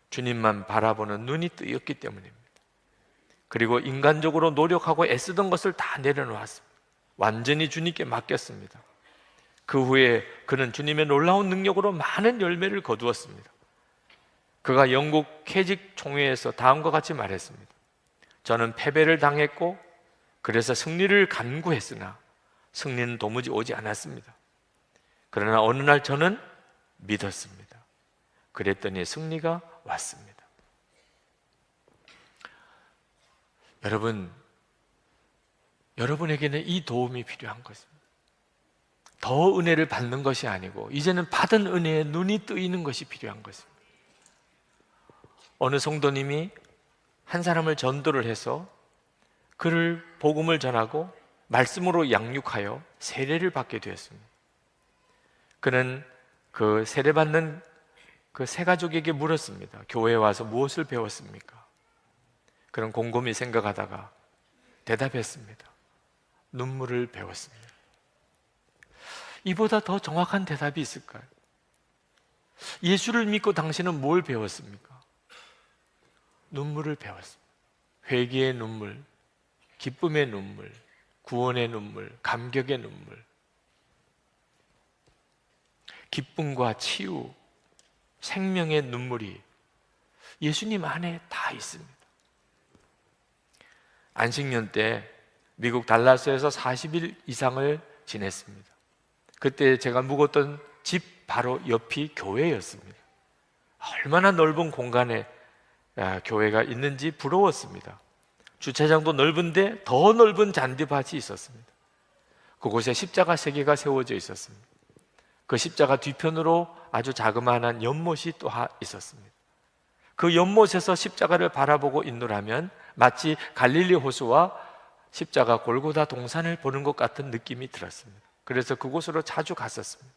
주님만 바라보는 눈이 뜨였기 때문입니다. 그리고 인간적으로 노력하고 애쓰던 것을 다 내려놓았습니다. 완전히 주님께 맡겼습니다. 그 후에 그는 주님의 놀라운 능력으로 많은 열매를 거두었습니다. 그가 영국 캐직 총회에서 다음과 같이 말했습니다. 저는 패배를 당했고 그래서 승리를 간구했으나 승리는 도무지 오지 않았습니다. 그러나 어느 날 저는 믿었습니다. 그랬더니 승리가 왔습니다. 여러분, 여러분에게는 이 도움이 필요한 것입니다. 더 은혜를 받는 것이 아니고 이제는 받은 은혜에 눈이 뜨이는 것이 필요한 것입니다. 어느 성도님이 한 사람을 전도를 해서 그를 복음을 전하고 말씀으로 양육하여 세례를 받게 되었습니다. 그는 그 세례받는 그 세 가족에게 물었습니다. 교회에 와서 무엇을 배웠습니까? 그는 곰곰이 생각하다가 대답했습니다. 눈물을 배웠습니다. 이보다 더 정확한 대답이 있을까요? 예수를 믿고 당신은 뭘 배웠습니까? 눈물을 배웠습니다. 회개의 눈물, 기쁨의 눈물, 구원의 눈물, 감격의 눈물, 기쁨과 치유, 생명의 눈물이 예수님 안에 다 있습니다. 안식년 때 미국 달라스에서 40일 이상을 지냈습니다. 그때 제가 묵었던 집 바로 옆이 교회였습니다. 얼마나 넓은 공간에 교회가 있는지 부러웠습니다. 주차장도 넓은데 더 넓은 잔디밭이 있었습니다. 그곳에 십자가 3개가 세워져 있었습니다. 그 십자가 뒤편으로 아주 자그마한 연못이 또 있었습니다. 그 연못에서 십자가를 바라보고 있노라면 마치 갈릴리 호수와 십자가 골고다 동산을 보는 것 같은 느낌이 들었습니다. 그래서 그곳으로 자주 갔었습니다.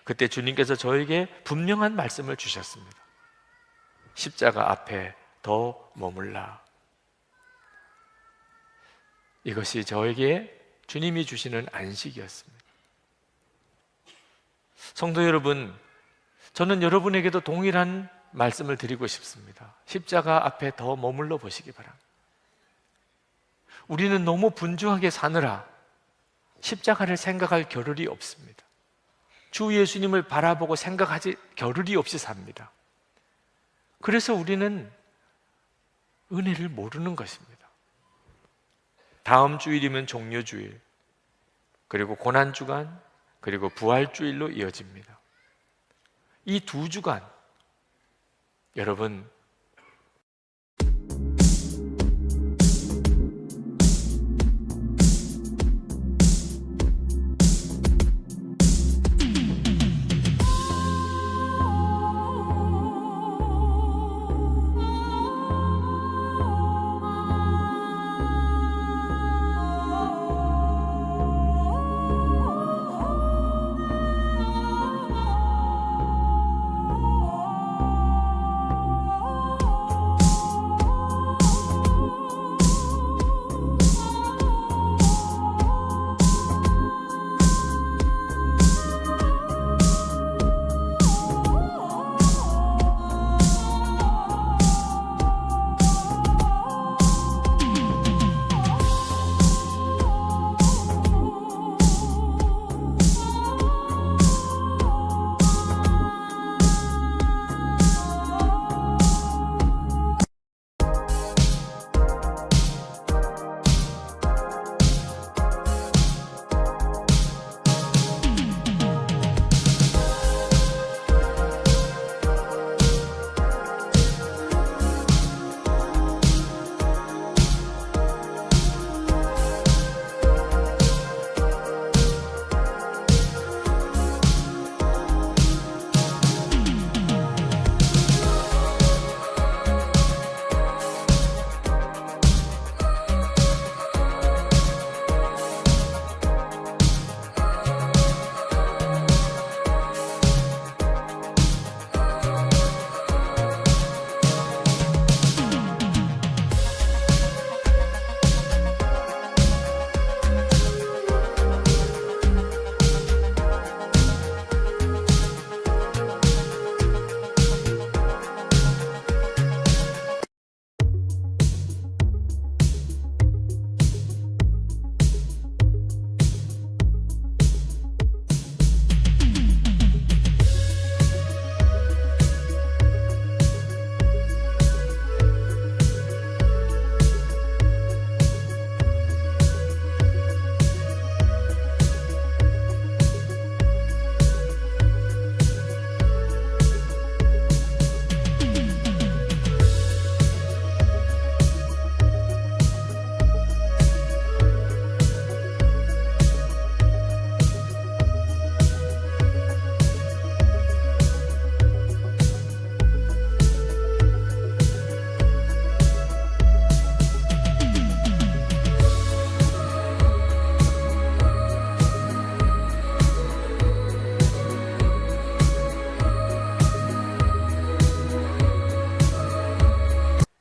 그때 주님께서 저에게 분명한 말씀을 주셨습니다. 십자가 앞에 더 머물라. 이것이 저에게 주님이 주시는 안식이었습니다. 성도 여러분, 저는 여러분에게도 동일한 말씀을 드리고 싶습니다. 십자가 앞에 더 머물러 보시기 바랍니다. 우리는 너무 분주하게 사느라 십자가를 생각할 겨를이 없습니다. 주 예수님을 바라보고 생각하지 겨를이 없이 삽니다. 그래서 우리는 은혜를 모르는 것입니다. 다음 주일이면 종료주일, 그리고 고난주간, 그리고 부활주일로 이어집니다. 이 2주간 여러분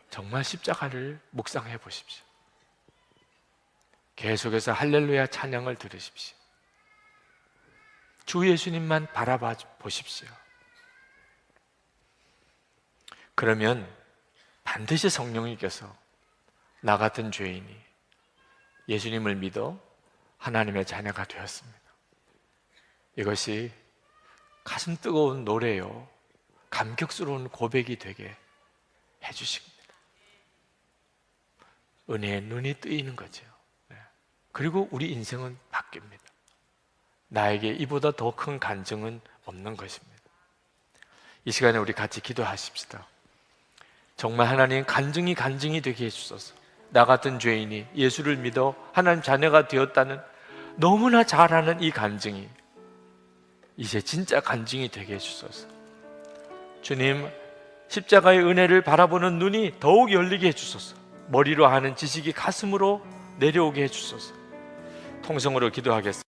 정말 십자가를 묵상해 보십시오. 계속해서 할렐루야 찬양을 들으십시오. 주 예수님만 바라봐 보십시오. 그러면 반드시 성령님께서 나 같은 죄인이 예수님을 믿어 하나님의 자녀가 되었습니다. 이것이 가슴 뜨거운 노래요, 감격스러운 고백이 되게 해주십니다. 은혜의 눈이 뜨이는 거죠. 그리고 우리 인생은 바뀝니다. 나에게 이보다 더 큰 간증은 없는 것입니다. 이 시간에 우리 같이 기도하십시다. 정말 하나님 간증이 되게 해주소서. 나 같은 죄인이 예수를 믿어 하나님 자녀가 되었다는 너무나 잘 아는 이 간증이 이제 진짜 간증이 되게 해주소서. 주님, 십자가의 은혜를 바라보는 눈이 더욱 열리게 해주소서. 머리로 하는 지식이 가슴으로 내려오게 해주소서. 통성으로 기도하겠습니다.